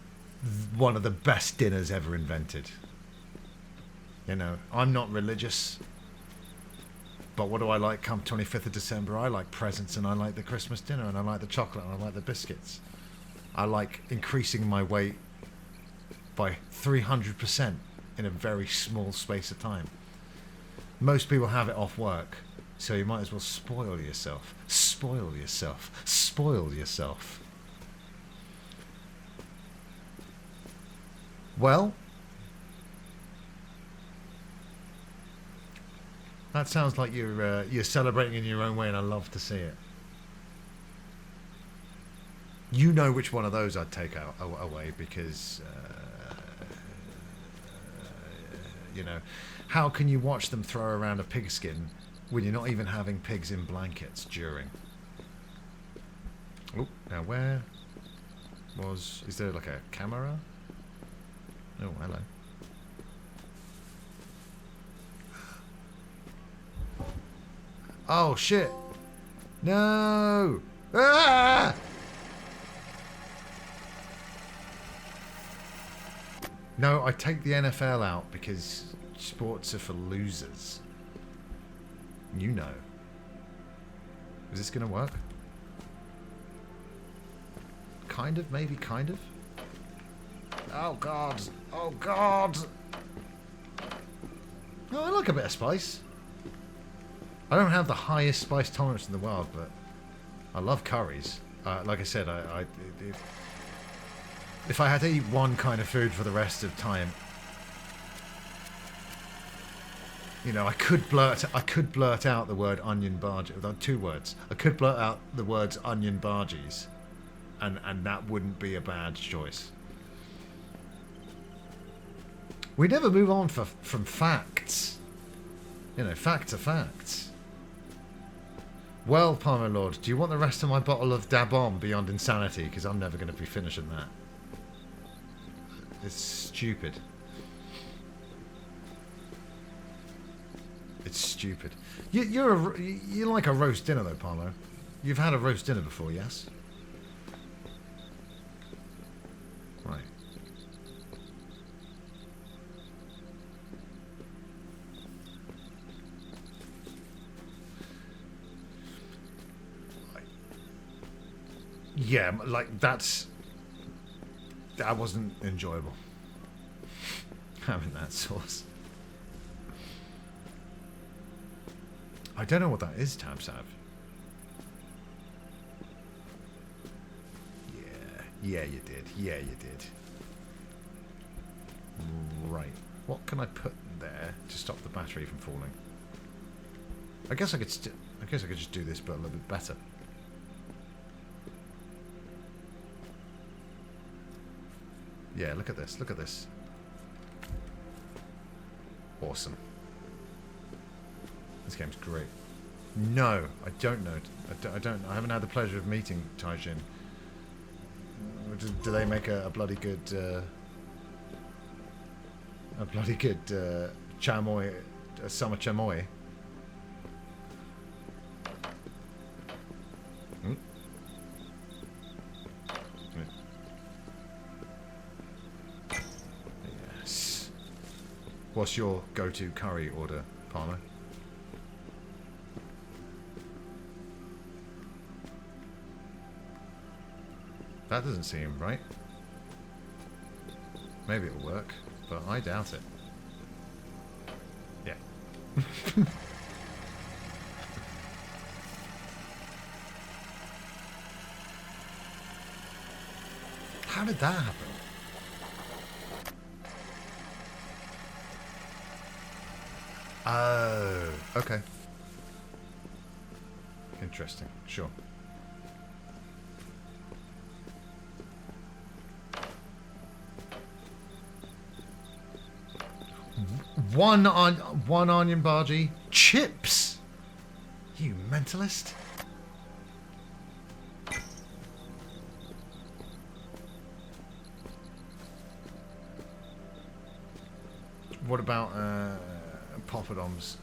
one of the best dinners ever invented. You know, I'm not religious, but what do I like come 25th of December? I like presents, and I like the Christmas dinner, and I like the chocolate, and I like the biscuits. I like increasing my weight by 300% in a very small space of time. Most people have it off work, so you might as well spoil yourself. Spoil yourself. Spoil yourself. Well, that sounds like you're celebrating in your own way, and I love to see it. You know which one of those I'd take away, because you know, how can you watch them throw around a pigskin when you're not even having pigs in blankets during? Oh, now where was? Is there like a camera? Oh, hello. Oh, shit. No. Ah! No, I take the NFL out because sports are for losers. You know. Is this going to work? Kind of, maybe, kind of. Oh, God. Oh, God. Oh, I like a bit of spice. I don't have the highest spice tolerance in the world, but I love curries. Like I said, if I had to eat one kind of food for the rest of time, you know, I could blurt out the word onion bhaji. 2 words. I could blurt out the words onion bhajis, and that wouldn't be a bad choice. We never move on from facts. You know, facts are facts. Well, Palmer Lord, do you want the rest of my bottle of Dabomb Beyond Insanity? Because I'm never going to be finishing that. It's stupid. It's stupid. You like a roast dinner though, Palmer. You've had a roast dinner before, yes? Right. Yeah, like that wasn't enjoyable. Having that sauce. I don't know what that is, Tab Sav. Yeah, you did. Yeah, you did. Right. What can I put there to stop the battery from falling? I guess I could just do this, but a little bit better. Yeah, look at this. Look at this. Awesome. This game's great. No, I don't know. I haven't had the pleasure of meeting Taijin. Do they make a bloody good chamoy, summer chamoy? Hmm? Yes. What's your go-to curry order, Palmer? That doesn't seem right. Maybe it'll work, but I doubt it. Yeah. How did that happen? Oh, okay. Interesting, sure. One onion bhaji. Chips! You mentalist. What about poppadoms?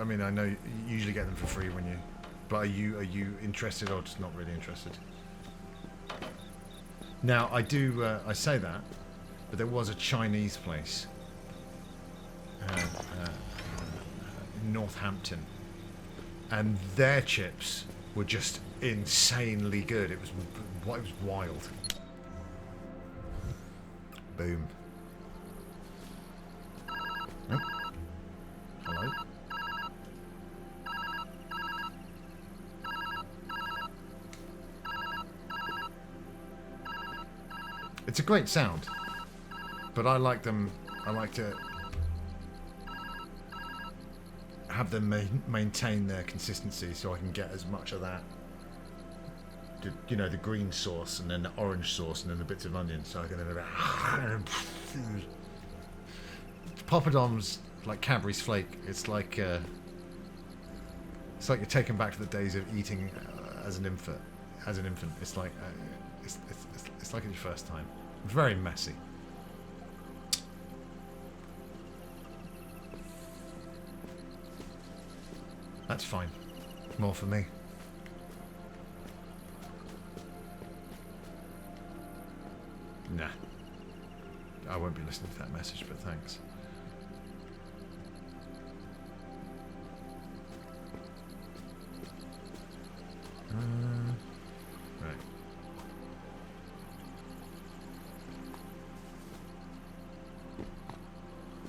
I mean, I know you usually get them for free when you... But are you interested or just not really interested? Now, I do... I say that, but there was a Chinese place in Northampton, and their chips were just insanely good. It was wild. Boom. Oh. Hello. It's a great sound, but I like them. I like to have them maintain their consistency, so I can get as much of that, you know, the green sauce and then the orange sauce and then the bits of onion, so I can then poppadoms like Cadbury's Flake. It's like you're taken back to the days of eating as an infant. It's like it's like your first time. Very messy. That's fine. More for me. Nah. I won't be listening to that message, but thanks. Right.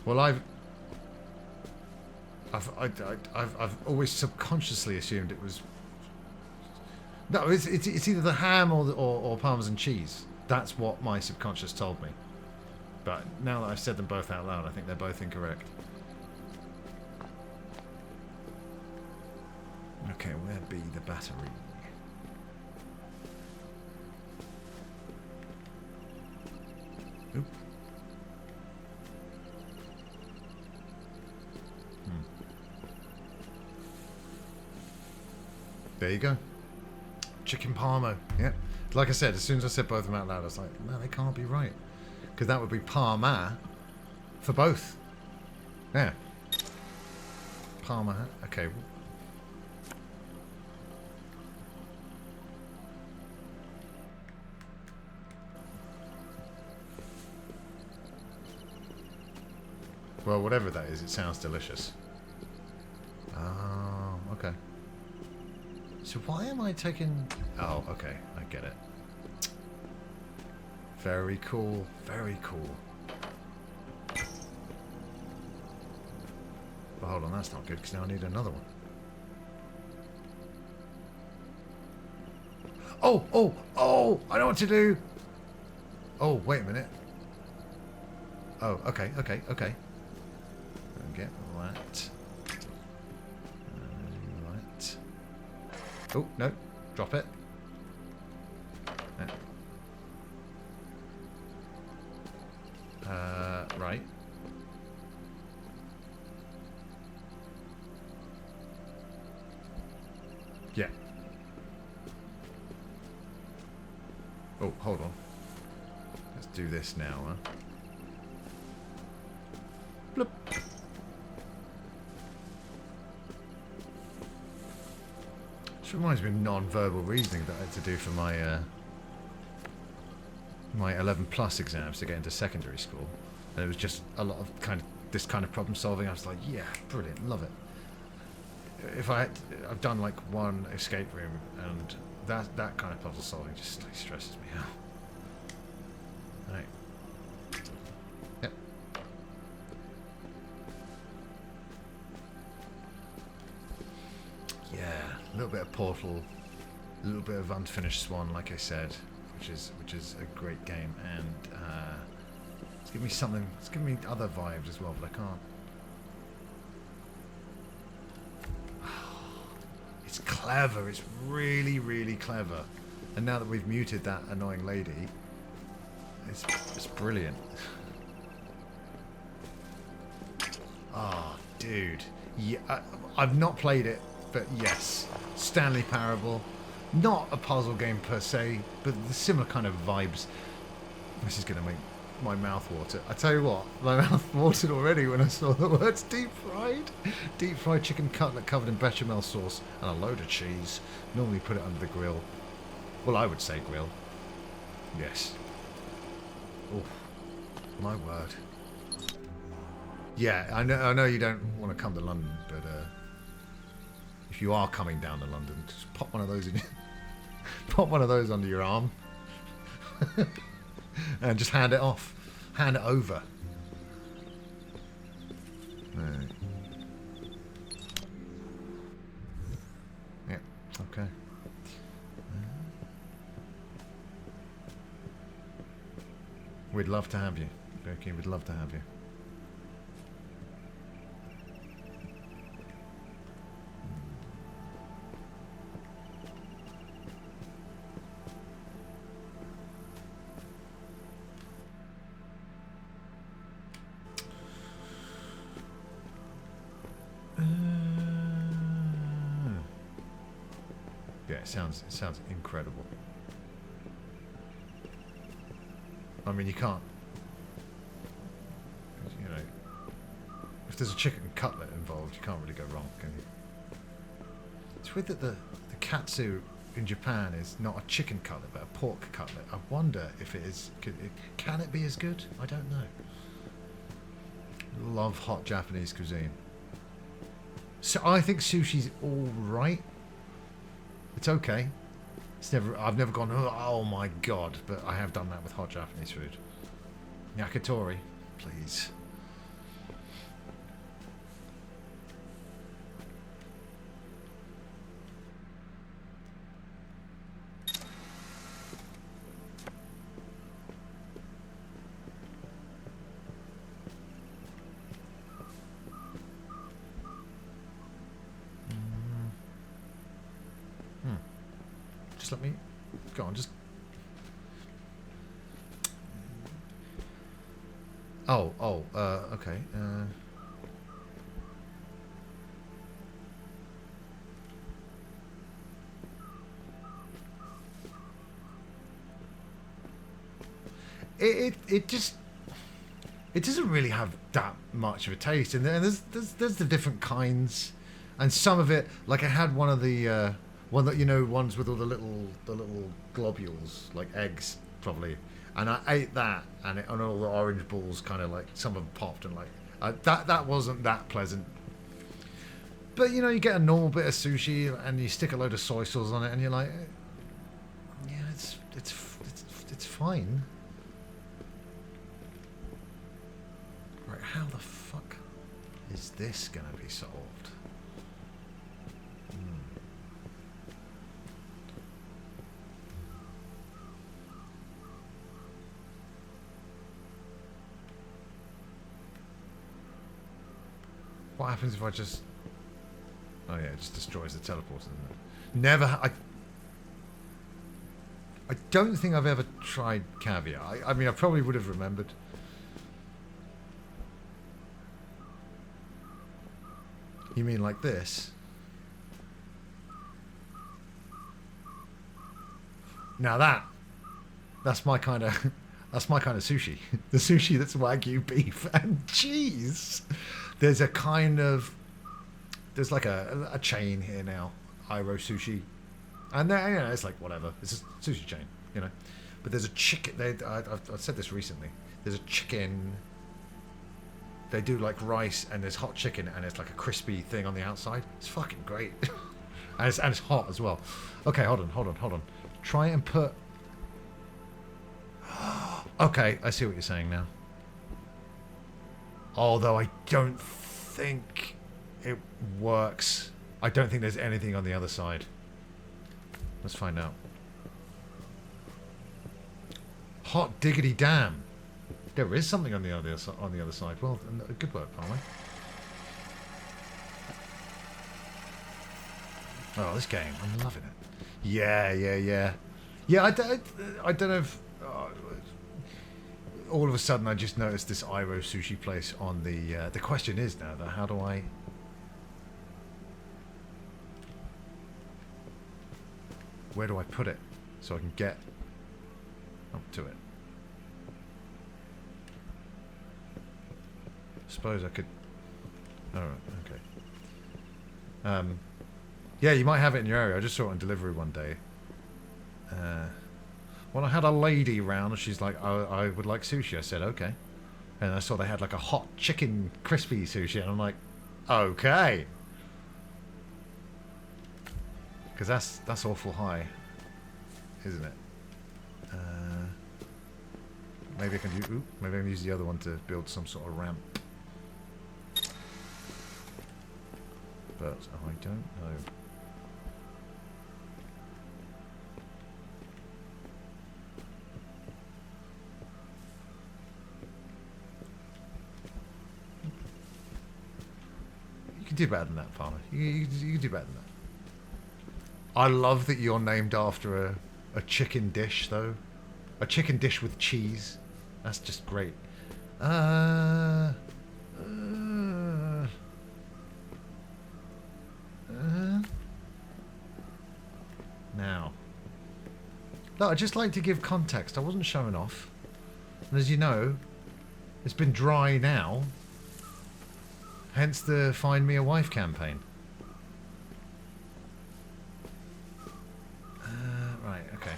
Well, I've always subconsciously assumed it was. No, it's either the ham or Parmesan cheese. That's what my subconscious told me. But now that I've said them both out loud, I think they're both incorrect. Okay, where be the battery? Oop. There you go. Chicken parmo. Yeah. Like I said, as soon as I said both of them out loud, I was like, no, they can't be right. Because that would be parma for both. Yeah. Parma. Okay. Well, whatever that is, it sounds delicious. Oh, okay. So why am I taking... Oh, okay. I get it. Very cool. Very cool. But hold on, that's not good, because now I need another one. Oh! Oh! Oh! I know what to do! Oh, wait a minute. Oh, okay, okay, okay. Get that. Right. Oh, no. Drop it. Right. Yeah. Oh, hold on. Let's do this now, huh? Bloop. This reminds me of non-verbal reasoning that I had to do for my my 11+ exams to get into secondary school. And it was just a lot of this kind of problem solving. I was like, yeah, brilliant, love it. If I've done like one escape room, and that kind of puzzle solving just like stresses me out. Right. Yep. Yeah, a little bit of Portal, a little bit of Unfinished Swan, like I said, which is a great game, and it's giving me something. It's giving me other vibes as well, but I can't. It's clever. It's really, really clever. And now that we've muted that annoying lady, it's brilliant. Ah, oh, dude. Yeah, I've not played it, but yes, Stanley Parable. Not a puzzle game per se, but the similar kind of vibes. This is going to make my mouth water. I tell you what, my mouth watered already when I saw the words deep fried. Deep fried chicken cutlet covered in bechamel sauce and a load of cheese. Normally put it under the grill. Well, I would say grill. Yes. Oh, my word. Yeah, I know you don't want to come to London, but if you are coming down to London, just pop one of those in. Pop one of those under your arm. And just hand it off. Hand it over. Right. Yeah, okay. We'd love to have you. Becky, we'd love to have you. Yeah, it sounds incredible. I mean, you can't, you know, if there's a chicken cutlet involved, you can't really go wrong, can you? It's weird that the katsu in Japan is not a chicken cutlet, but a pork cutlet. I wonder if it is, can it be as good? I don't know. Love hot Japanese cuisine. So I think sushi's all right. It's okay. I've never gone, oh my god, but I have done that with hot Japanese food. Yakitori, please. Just let me go on, just okay. It just, it doesn't really have that much of a taste, and there's the different kinds, and some of it, like I had one of the one that, you know, ones with all the little globules, like eggs probably, and I ate that, and all the orange balls kind of like, some of them popped, and like that wasn't that pleasant. But you know, you get a normal bit of sushi and you stick a load of soy sauce on it, and you're like, yeah, it's fine. Right, how the fuck is this gonna be solved? What happens if I just... Oh yeah, it just destroys the teleport, doesn't it? Never... I don't think I've ever tried caviar. I mean, I probably would have remembered. You mean like this? Now that's my kind of... That's my kind of sushi. The sushi that's Wagyu beef and cheese. There's a kind of... There's like a chain here now. Iro Sushi. And there, you know, it's like whatever. It's a sushi chain, you know. But there's a chicken... I've said this recently. There's a chicken... They do like rice and there's hot chicken and it's like a crispy thing on the outside. It's fucking great. and it's hot as well. Okay, hold on. Try and put... Okay, I see what you're saying now. Although I don't think it works. I don't think there's anything on the other side. Let's find out. Hot diggity damn. There is something on the other side. Well, good work, Palmer. Oh, this game. I'm loving it. Yeah. Yeah, I don't know if... all of a sudden I just noticed this Iro sushi place on the question is now, though, how do I... Where do I put it so I can get up to it? Suppose I could... Alright, okay. Yeah, you might have it in your area. I just saw it on delivery one day. When I had a lady round, she's like, I would like sushi. I said, okay. And I saw they had like a hot chicken crispy sushi, and I'm like, okay. Because that's awful high, isn't it? Maybe I can use the other one to build some sort of ramp. But I don't know. You can do better than that, Palmer. You can do better than that. I love that you're named after a chicken dish, though. A chicken dish with cheese. That's just great. Now. No, I'd just like to give context. I wasn't showing off. And as you know, it's been dry now. Hence the Find Me a Wife campaign. Right, okay.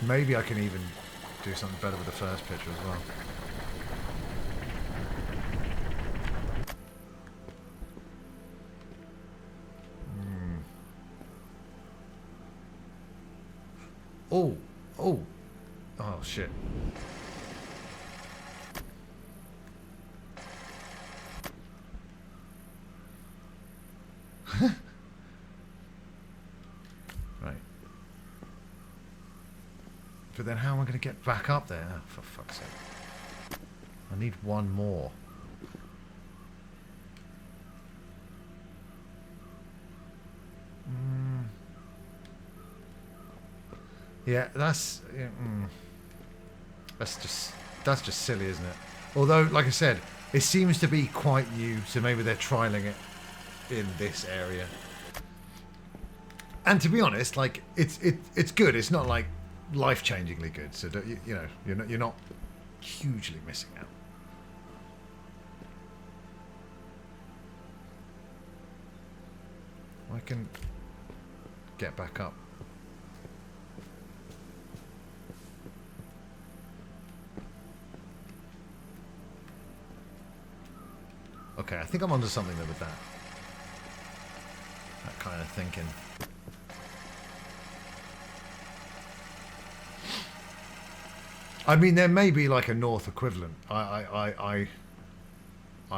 Maybe I can even do something better with the first picture as well. Oh shit. Right. But then how am I going to get back up there? Oh, for fuck's sake. I need one more. Yeah, that's just silly, isn't it? Although, like I said, it seems to be quite new, so maybe they're trialing it in this area. And to be honest, like it's good. It's not like life-changingly good. So don't, you know, you're not hugely missing out. I can get back up. Okay, I think I'm onto something there with that. That kind of thinking. I mean, there may be like a North equivalent. I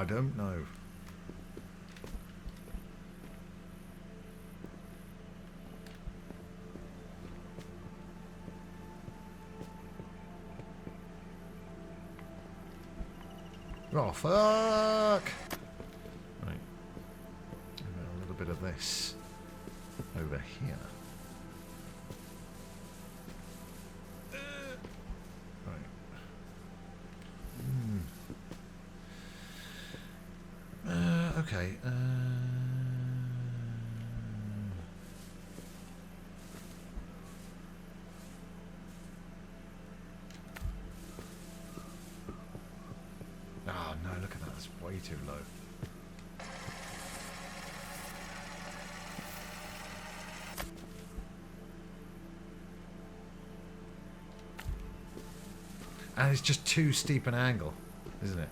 don't know. Oh, fuck! Right. A little bit of this over here. Right. Okay. Oh, no, look at that. That's way too low. And it's just too steep an angle, isn't it?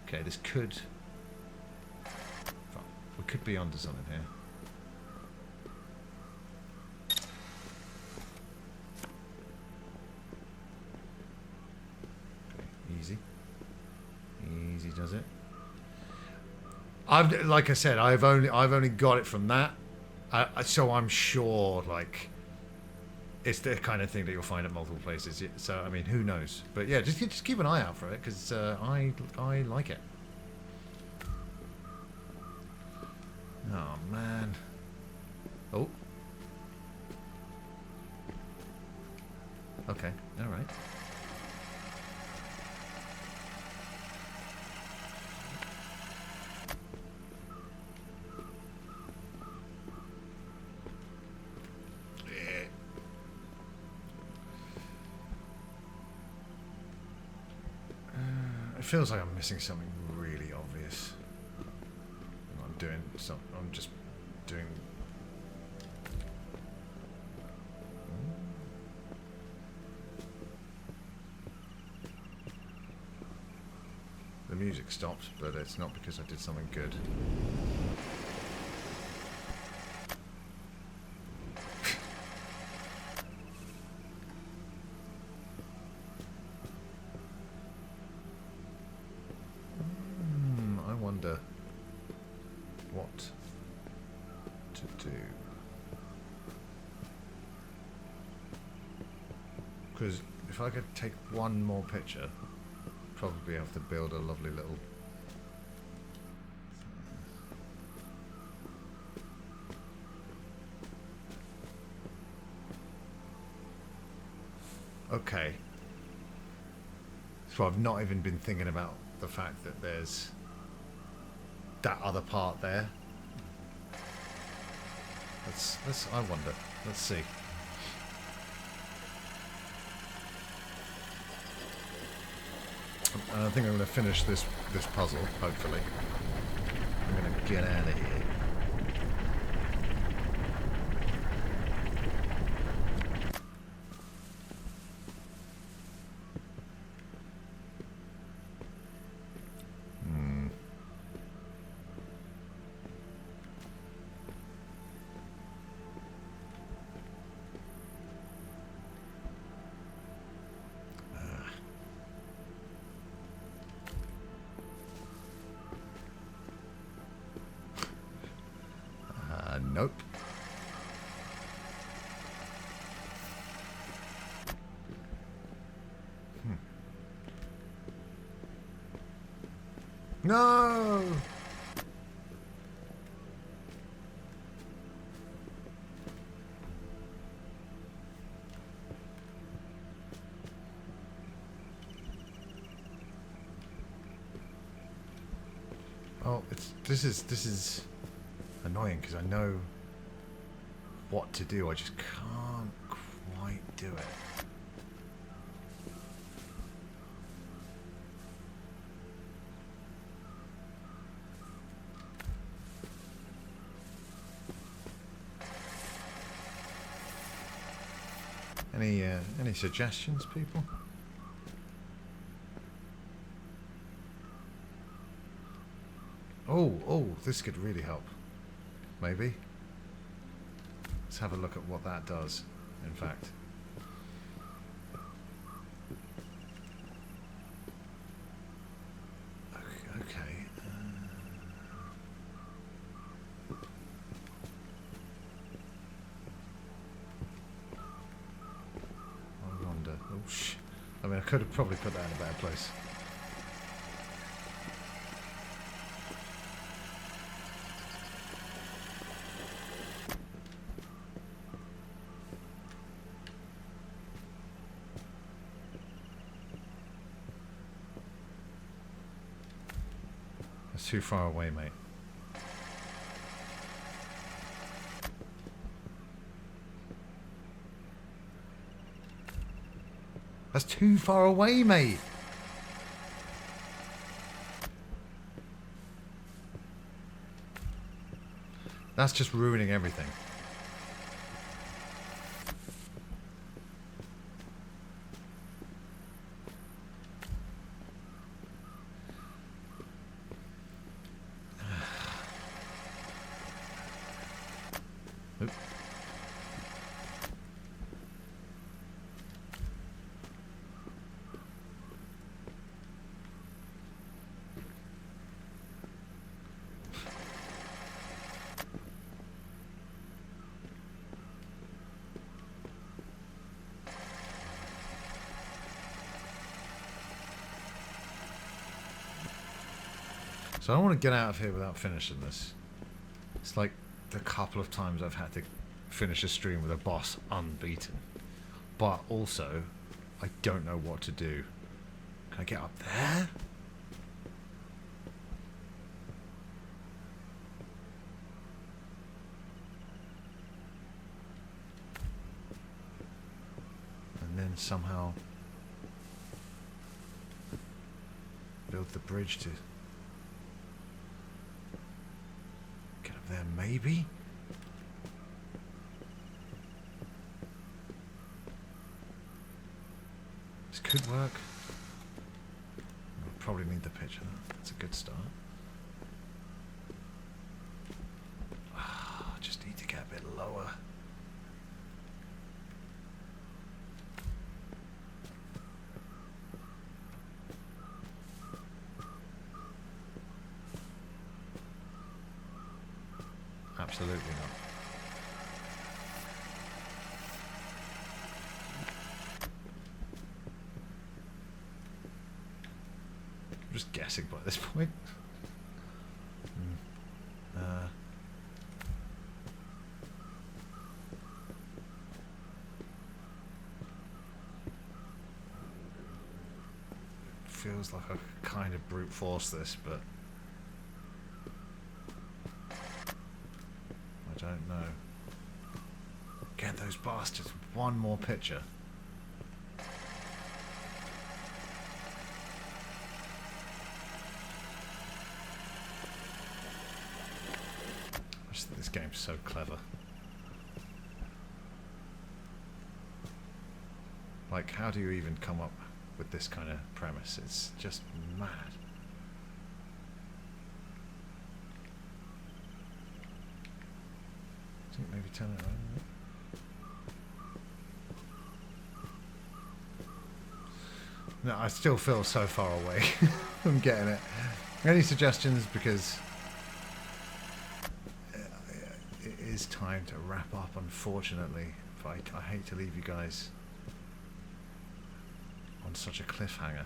Okay, this could... We could be onto something here. Easy. Easy does it. Like I said, I've only got it from that, so I'm sure like it's the kind of thing that you'll find at multiple places. So I mean, who knows? But yeah, just keep an eye out for it because I like it. Oh man. Oh. Okay. All right. It feels like I'm missing something really obvious. I'm doing something. I'm just doing. The music stopped, but it's not because I did something good. I wonder what to do. Because if I could take one more picture, probably have to build a lovely little... Okay. So I've not even been thinking about the fact that there's that other part there. Let's I wonder. Let's see. And I think I'm going to finish this puzzle, hopefully. I'm going to get out of here. Nope. No! Oh, this is annoying because I know what to do. I just can't quite do it. Any suggestions, people? Oh, this could really help. Maybe. Let's have a look at what that does, in fact. Okay. I wonder. Oh, I mean, I could have probably put that in a better place. That's too far away, mate. That's too far away, mate. That's just ruining everything. Oop. So I don't want to get out of here without finishing this. It's like the couple of times I've had to finish a stream with a boss unbeaten. But also, I don't know what to do. Can I get up there? And then somehow build the bridge to get up there, maybe? This could work. I'll probably need the picture. That's a good start. Just need to get a bit lower. Absolutely not. I'm just guessing by this point. Feels like I kind of brute force this, but I don't know. Get those bastards one more picture. I just think this game's so clever. Like, how do you even come up with this kind of premise? It's just mad. I think maybe turn it around. No, I still feel so far away from getting it. Any suggestions? Because it is time to wrap up, unfortunately. But I hate to leave you guys on such a cliffhanger.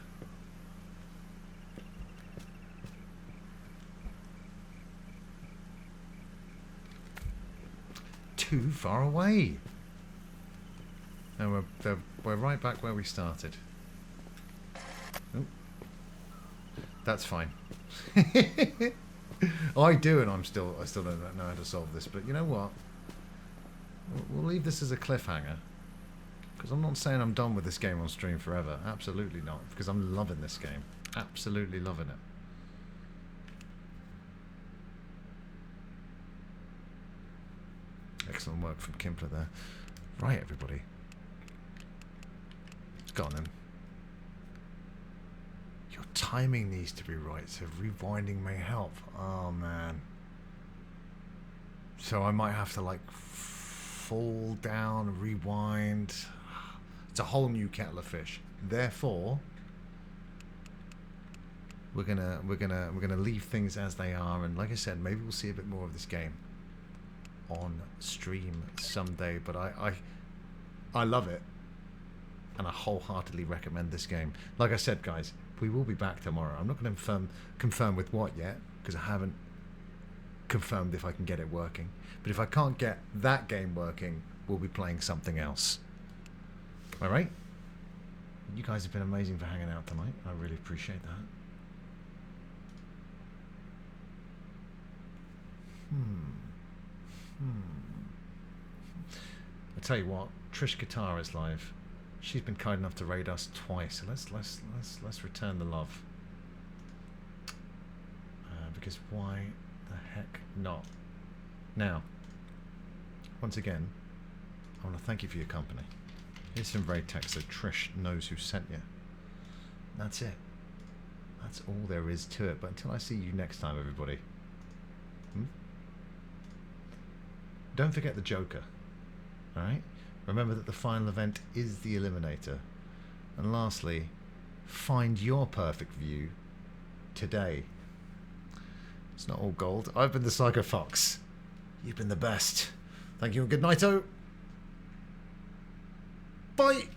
Too far away. No, we're right back where we started. Oh, that's fine. I do, and I still don't know how to solve this. But you know what? We'll leave this as a cliffhanger. Because I'm not saying I'm done with this game on stream forever. Absolutely not. Because I'm loving this game. Absolutely loving it. Excellent work from Kimpler there. Right, everybody. Go on then. Your timing needs to be right, so rewinding may help. Oh man. So I might have to like fall down, rewind. It's a whole new kettle of fish. Therefore, we're gonna leave things as they are, and like I said, maybe we'll see a bit more of this game on stream someday. But I love it, and I wholeheartedly recommend this game. Like I said, guys, we will be back tomorrow. I'm not going to confirm with what yet, because I haven't confirmed if I can get it working. But if I can't get that game working, we'll be playing something else. All right? You guys have been amazing for hanging out tonight. I really appreciate that. I tell you what, Trish Guitar is live. She's been kind enough to raid us twice, so let's return the love. Because why the heck not? Now, once again, I want to thank you for your company. Here's some raid text so Trish knows who sent you. That's it. That's all there is to it. But until I see you next time, everybody. Don't forget the Joker. Alright? Remember that the final event is the Eliminator. And lastly, find your perfect view today. It's not all gold. I've been the Psycho Fox. You've been the best. Thank you and good night-o. Bye!